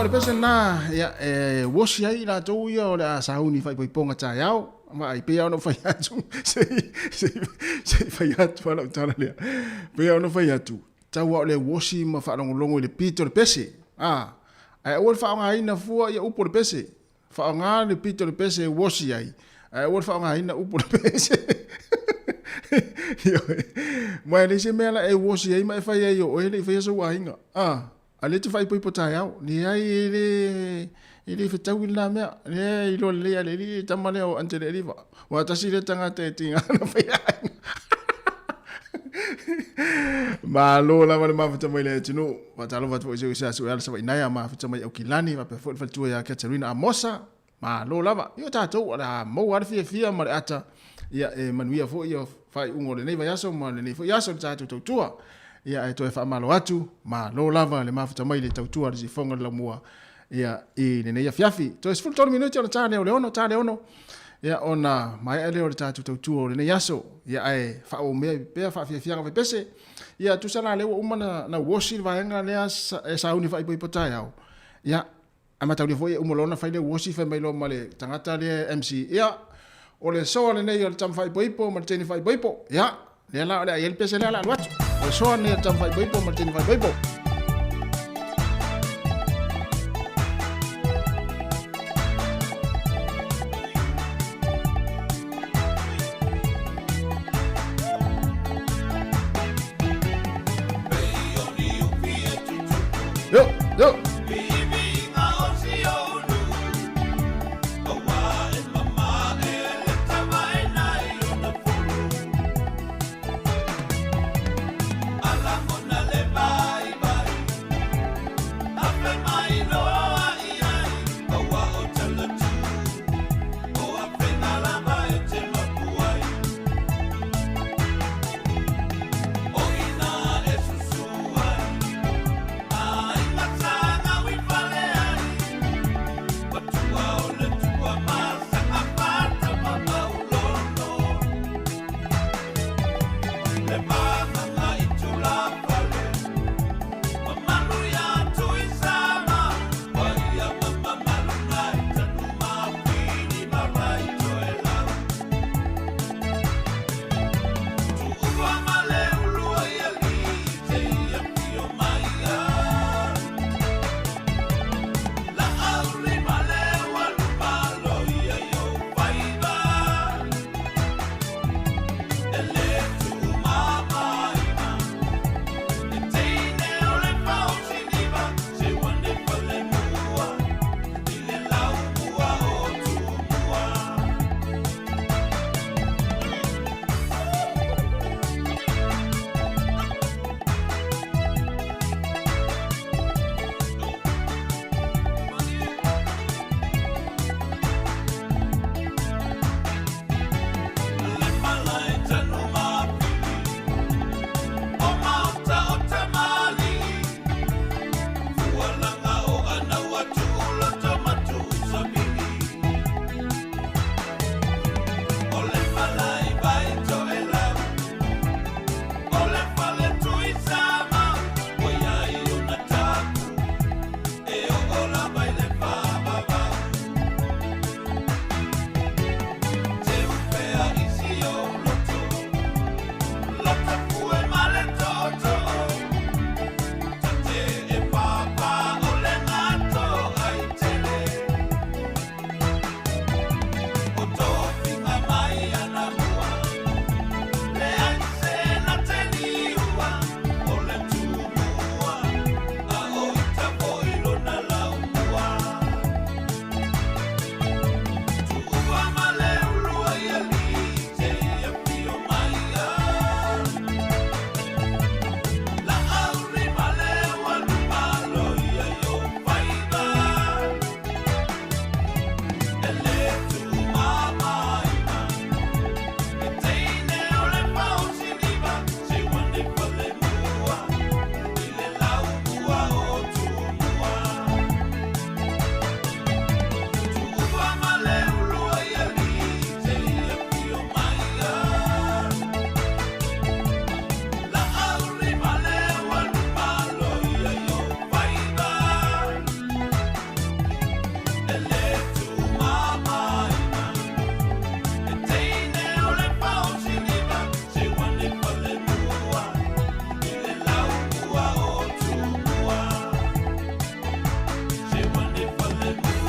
le pese na ya wosi ai la to yo la sauni fai poi ponga cha yao ma ai pe no fai atu sei fai atu ala tala le pe no fai atu ta wa le wosi ma fa longo le pito le pese ai o fa nga ina fu ya upo le pese fa nga le pito le pese wosi ai o fa nga ina upo le pese ma le se mela e wosi ai ma fai ai o ele fai so wa inga ale te fai poi pota yao ni ai ele fe tau la me le ilo le ale li tamale o antele riva wa tasi le tanga te tinga na fai ma lo la ma fa tamai le tino wa talo va tu se su ala sa ina ya ma fa tamai o kilani ma pe fo fa tu ya Katerina Amosa ma lo la va yo ta to ala mo wa fia ma ata ya manuia fo yo fai ungo le nei va yaso ma le nei fo yaso ta tu tua ia e toe whaamalo atu, ma lo lava le mawhita mai le tautua risi whonga la mua ia i nene ia fiafi. Toe sifuru tonu minuti ona tāne o le ono, ia ona mai ele o le tātu tautua o le nei aso, ia e whao mea pēa whaafiafianga vai pese, ia tusala lewa umana na wosi vaenga lea e sauni whaipo i potai au. Ia, a mataulia fo ia umolona whaile wosi whai mai lo ma le tangata le MC, ia o le soa le nei o le tam whaipo ipo, ma le teni whaipo ipo, ia, le la o le a iel pese le ala aluatu. O soa ne tam vai baipo Martin vai baipo. Yo. Tanga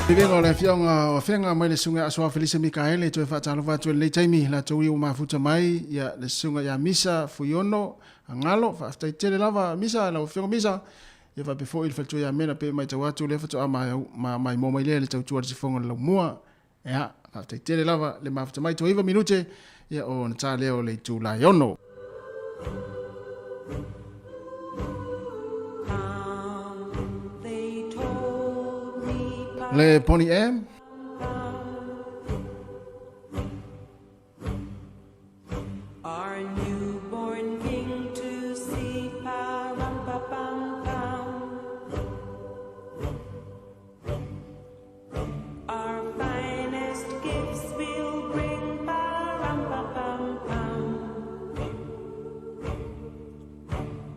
Pivengo le fionga o fenga mai le sunga aswa Felice Mikaele to fa talo va to le taimi la to u mafuta mai ya le sunga ya misa fuyono angalo fa sta tele lava misa la fionga misa ya va before il falto ya mena pe mai tawatu le fato ama mai mo mai le tawtu ar sifonga la mua ya fa sta tele lava le mafuta mai to iva minute ya o nta leo le tu la yono Le Pony M. Our newborn king to see, pa-rum-pa-pam-pam. Our finest gifts we'll bring, pa-rum-pa-pam-pam.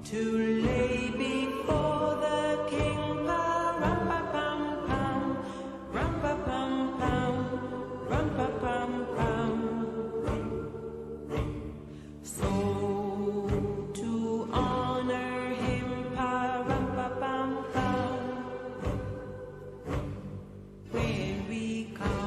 To lay before the king, pa-rum-pa-pam-pam. Rum-pa-pam-pam, rum-pa-pam-pam. So to honor him, pa-rum-pa-pam-pam, when we come.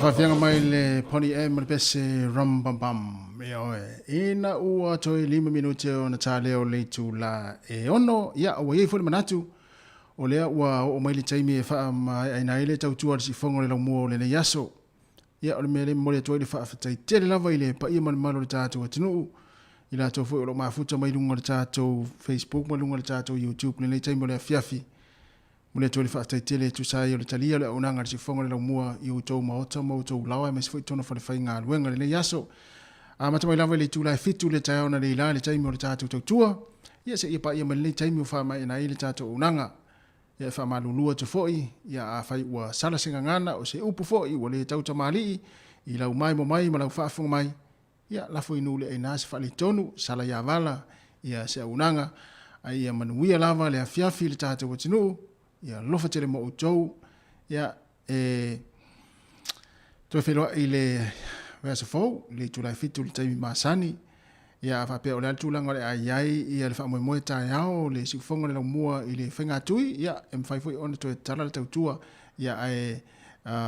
Whawhianga mai le Pony M le pese rum bam bam. E oe, ina ua toi 5 minute o na tā leo le tu la e ono, ia ua iei fwere manatu, o lea ua o mai le taimi e wha mai aina ele tau tua si whango le lau mua o le ne yaso. Ia o le mele mo le toi le wha awhatai tele lava i le pa ia mani malo le tātou atinuu. I la tau fwoi o lo mafuta mai lunga le tātou Facebook, mai lunga le tātou YouTube, le taimi o le afiafi. Mune tō le whaatai tele tu sai o le talia le aunanga le si whonga le lau mua i o tō maota mo tō lawa e me si fwoi tōna whare whai ngā luenga le yaso. A mata mai lawa le tūlai fitu le tai ona le ila le taimi o le tātou tautua. Ia se ia pa ia mai le taimi o wha mai na i le tātou aunanga. ia whamalulua te foi, ia a whai ua sala singa ngana o se upu foi, ua le tau tamali, i lau mai mo mai, ma lau whaafunga mai, ia lafo inu le eina se whali tonu, sala ia vala, ia se aunanga, ai ia manuia lava le afiafi le tātou watinu, ia lofa tere mo utou, ia toi wheloa i le wea se fau, le tulai fitu le taimi masani, ia whapea o le altulanga le ai ia le whamoe moe tae ao, le siufonga le lau mua i le whenga tui, ia M5 ona toi tala le tautua, ia ai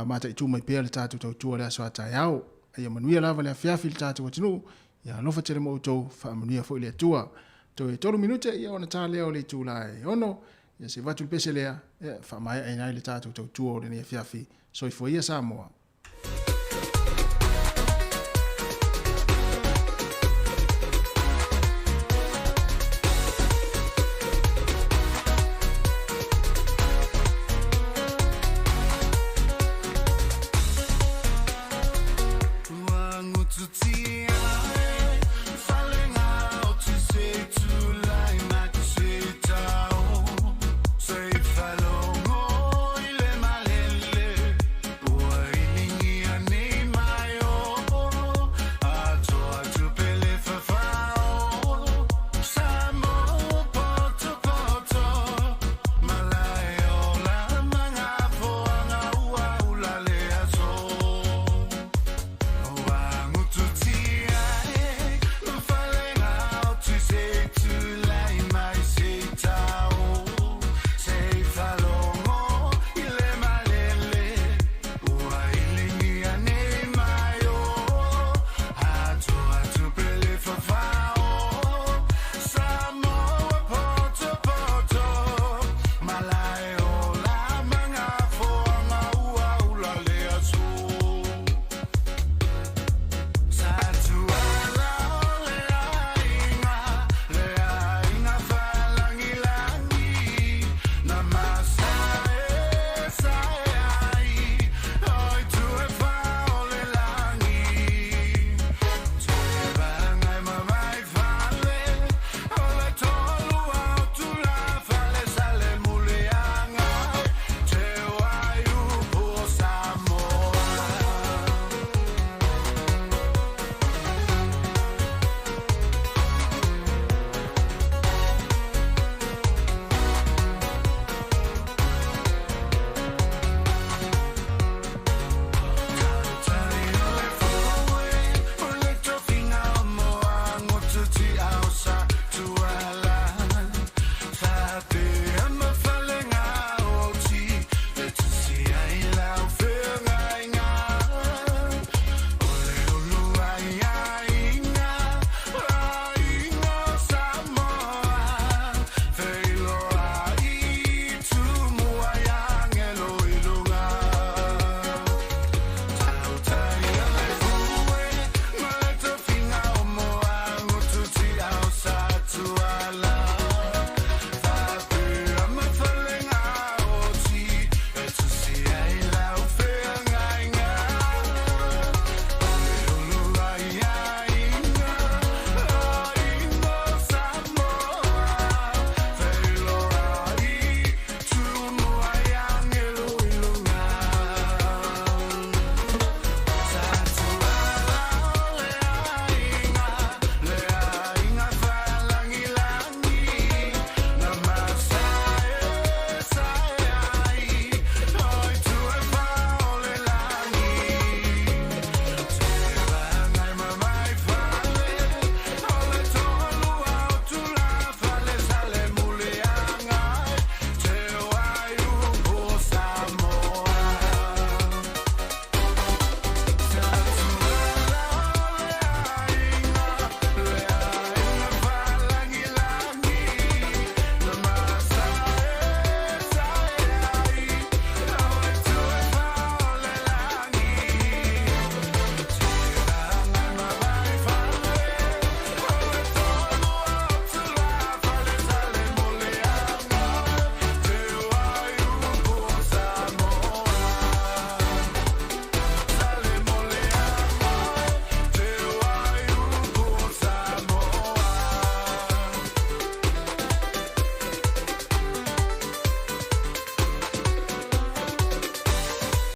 mata i tū mai pēr le tātou tautua le asoa tae ao, ia manuia lava le afiafi le tātou watinu, ia lofa tere mo utou, whaamanuia fo i le atua, toi 3 minute ia ona tā leo le tūlai ono, ia se vatu le pese lea, ia whaamai ainai le tātou tautua o le ni afiafi, soifo ia Samoa.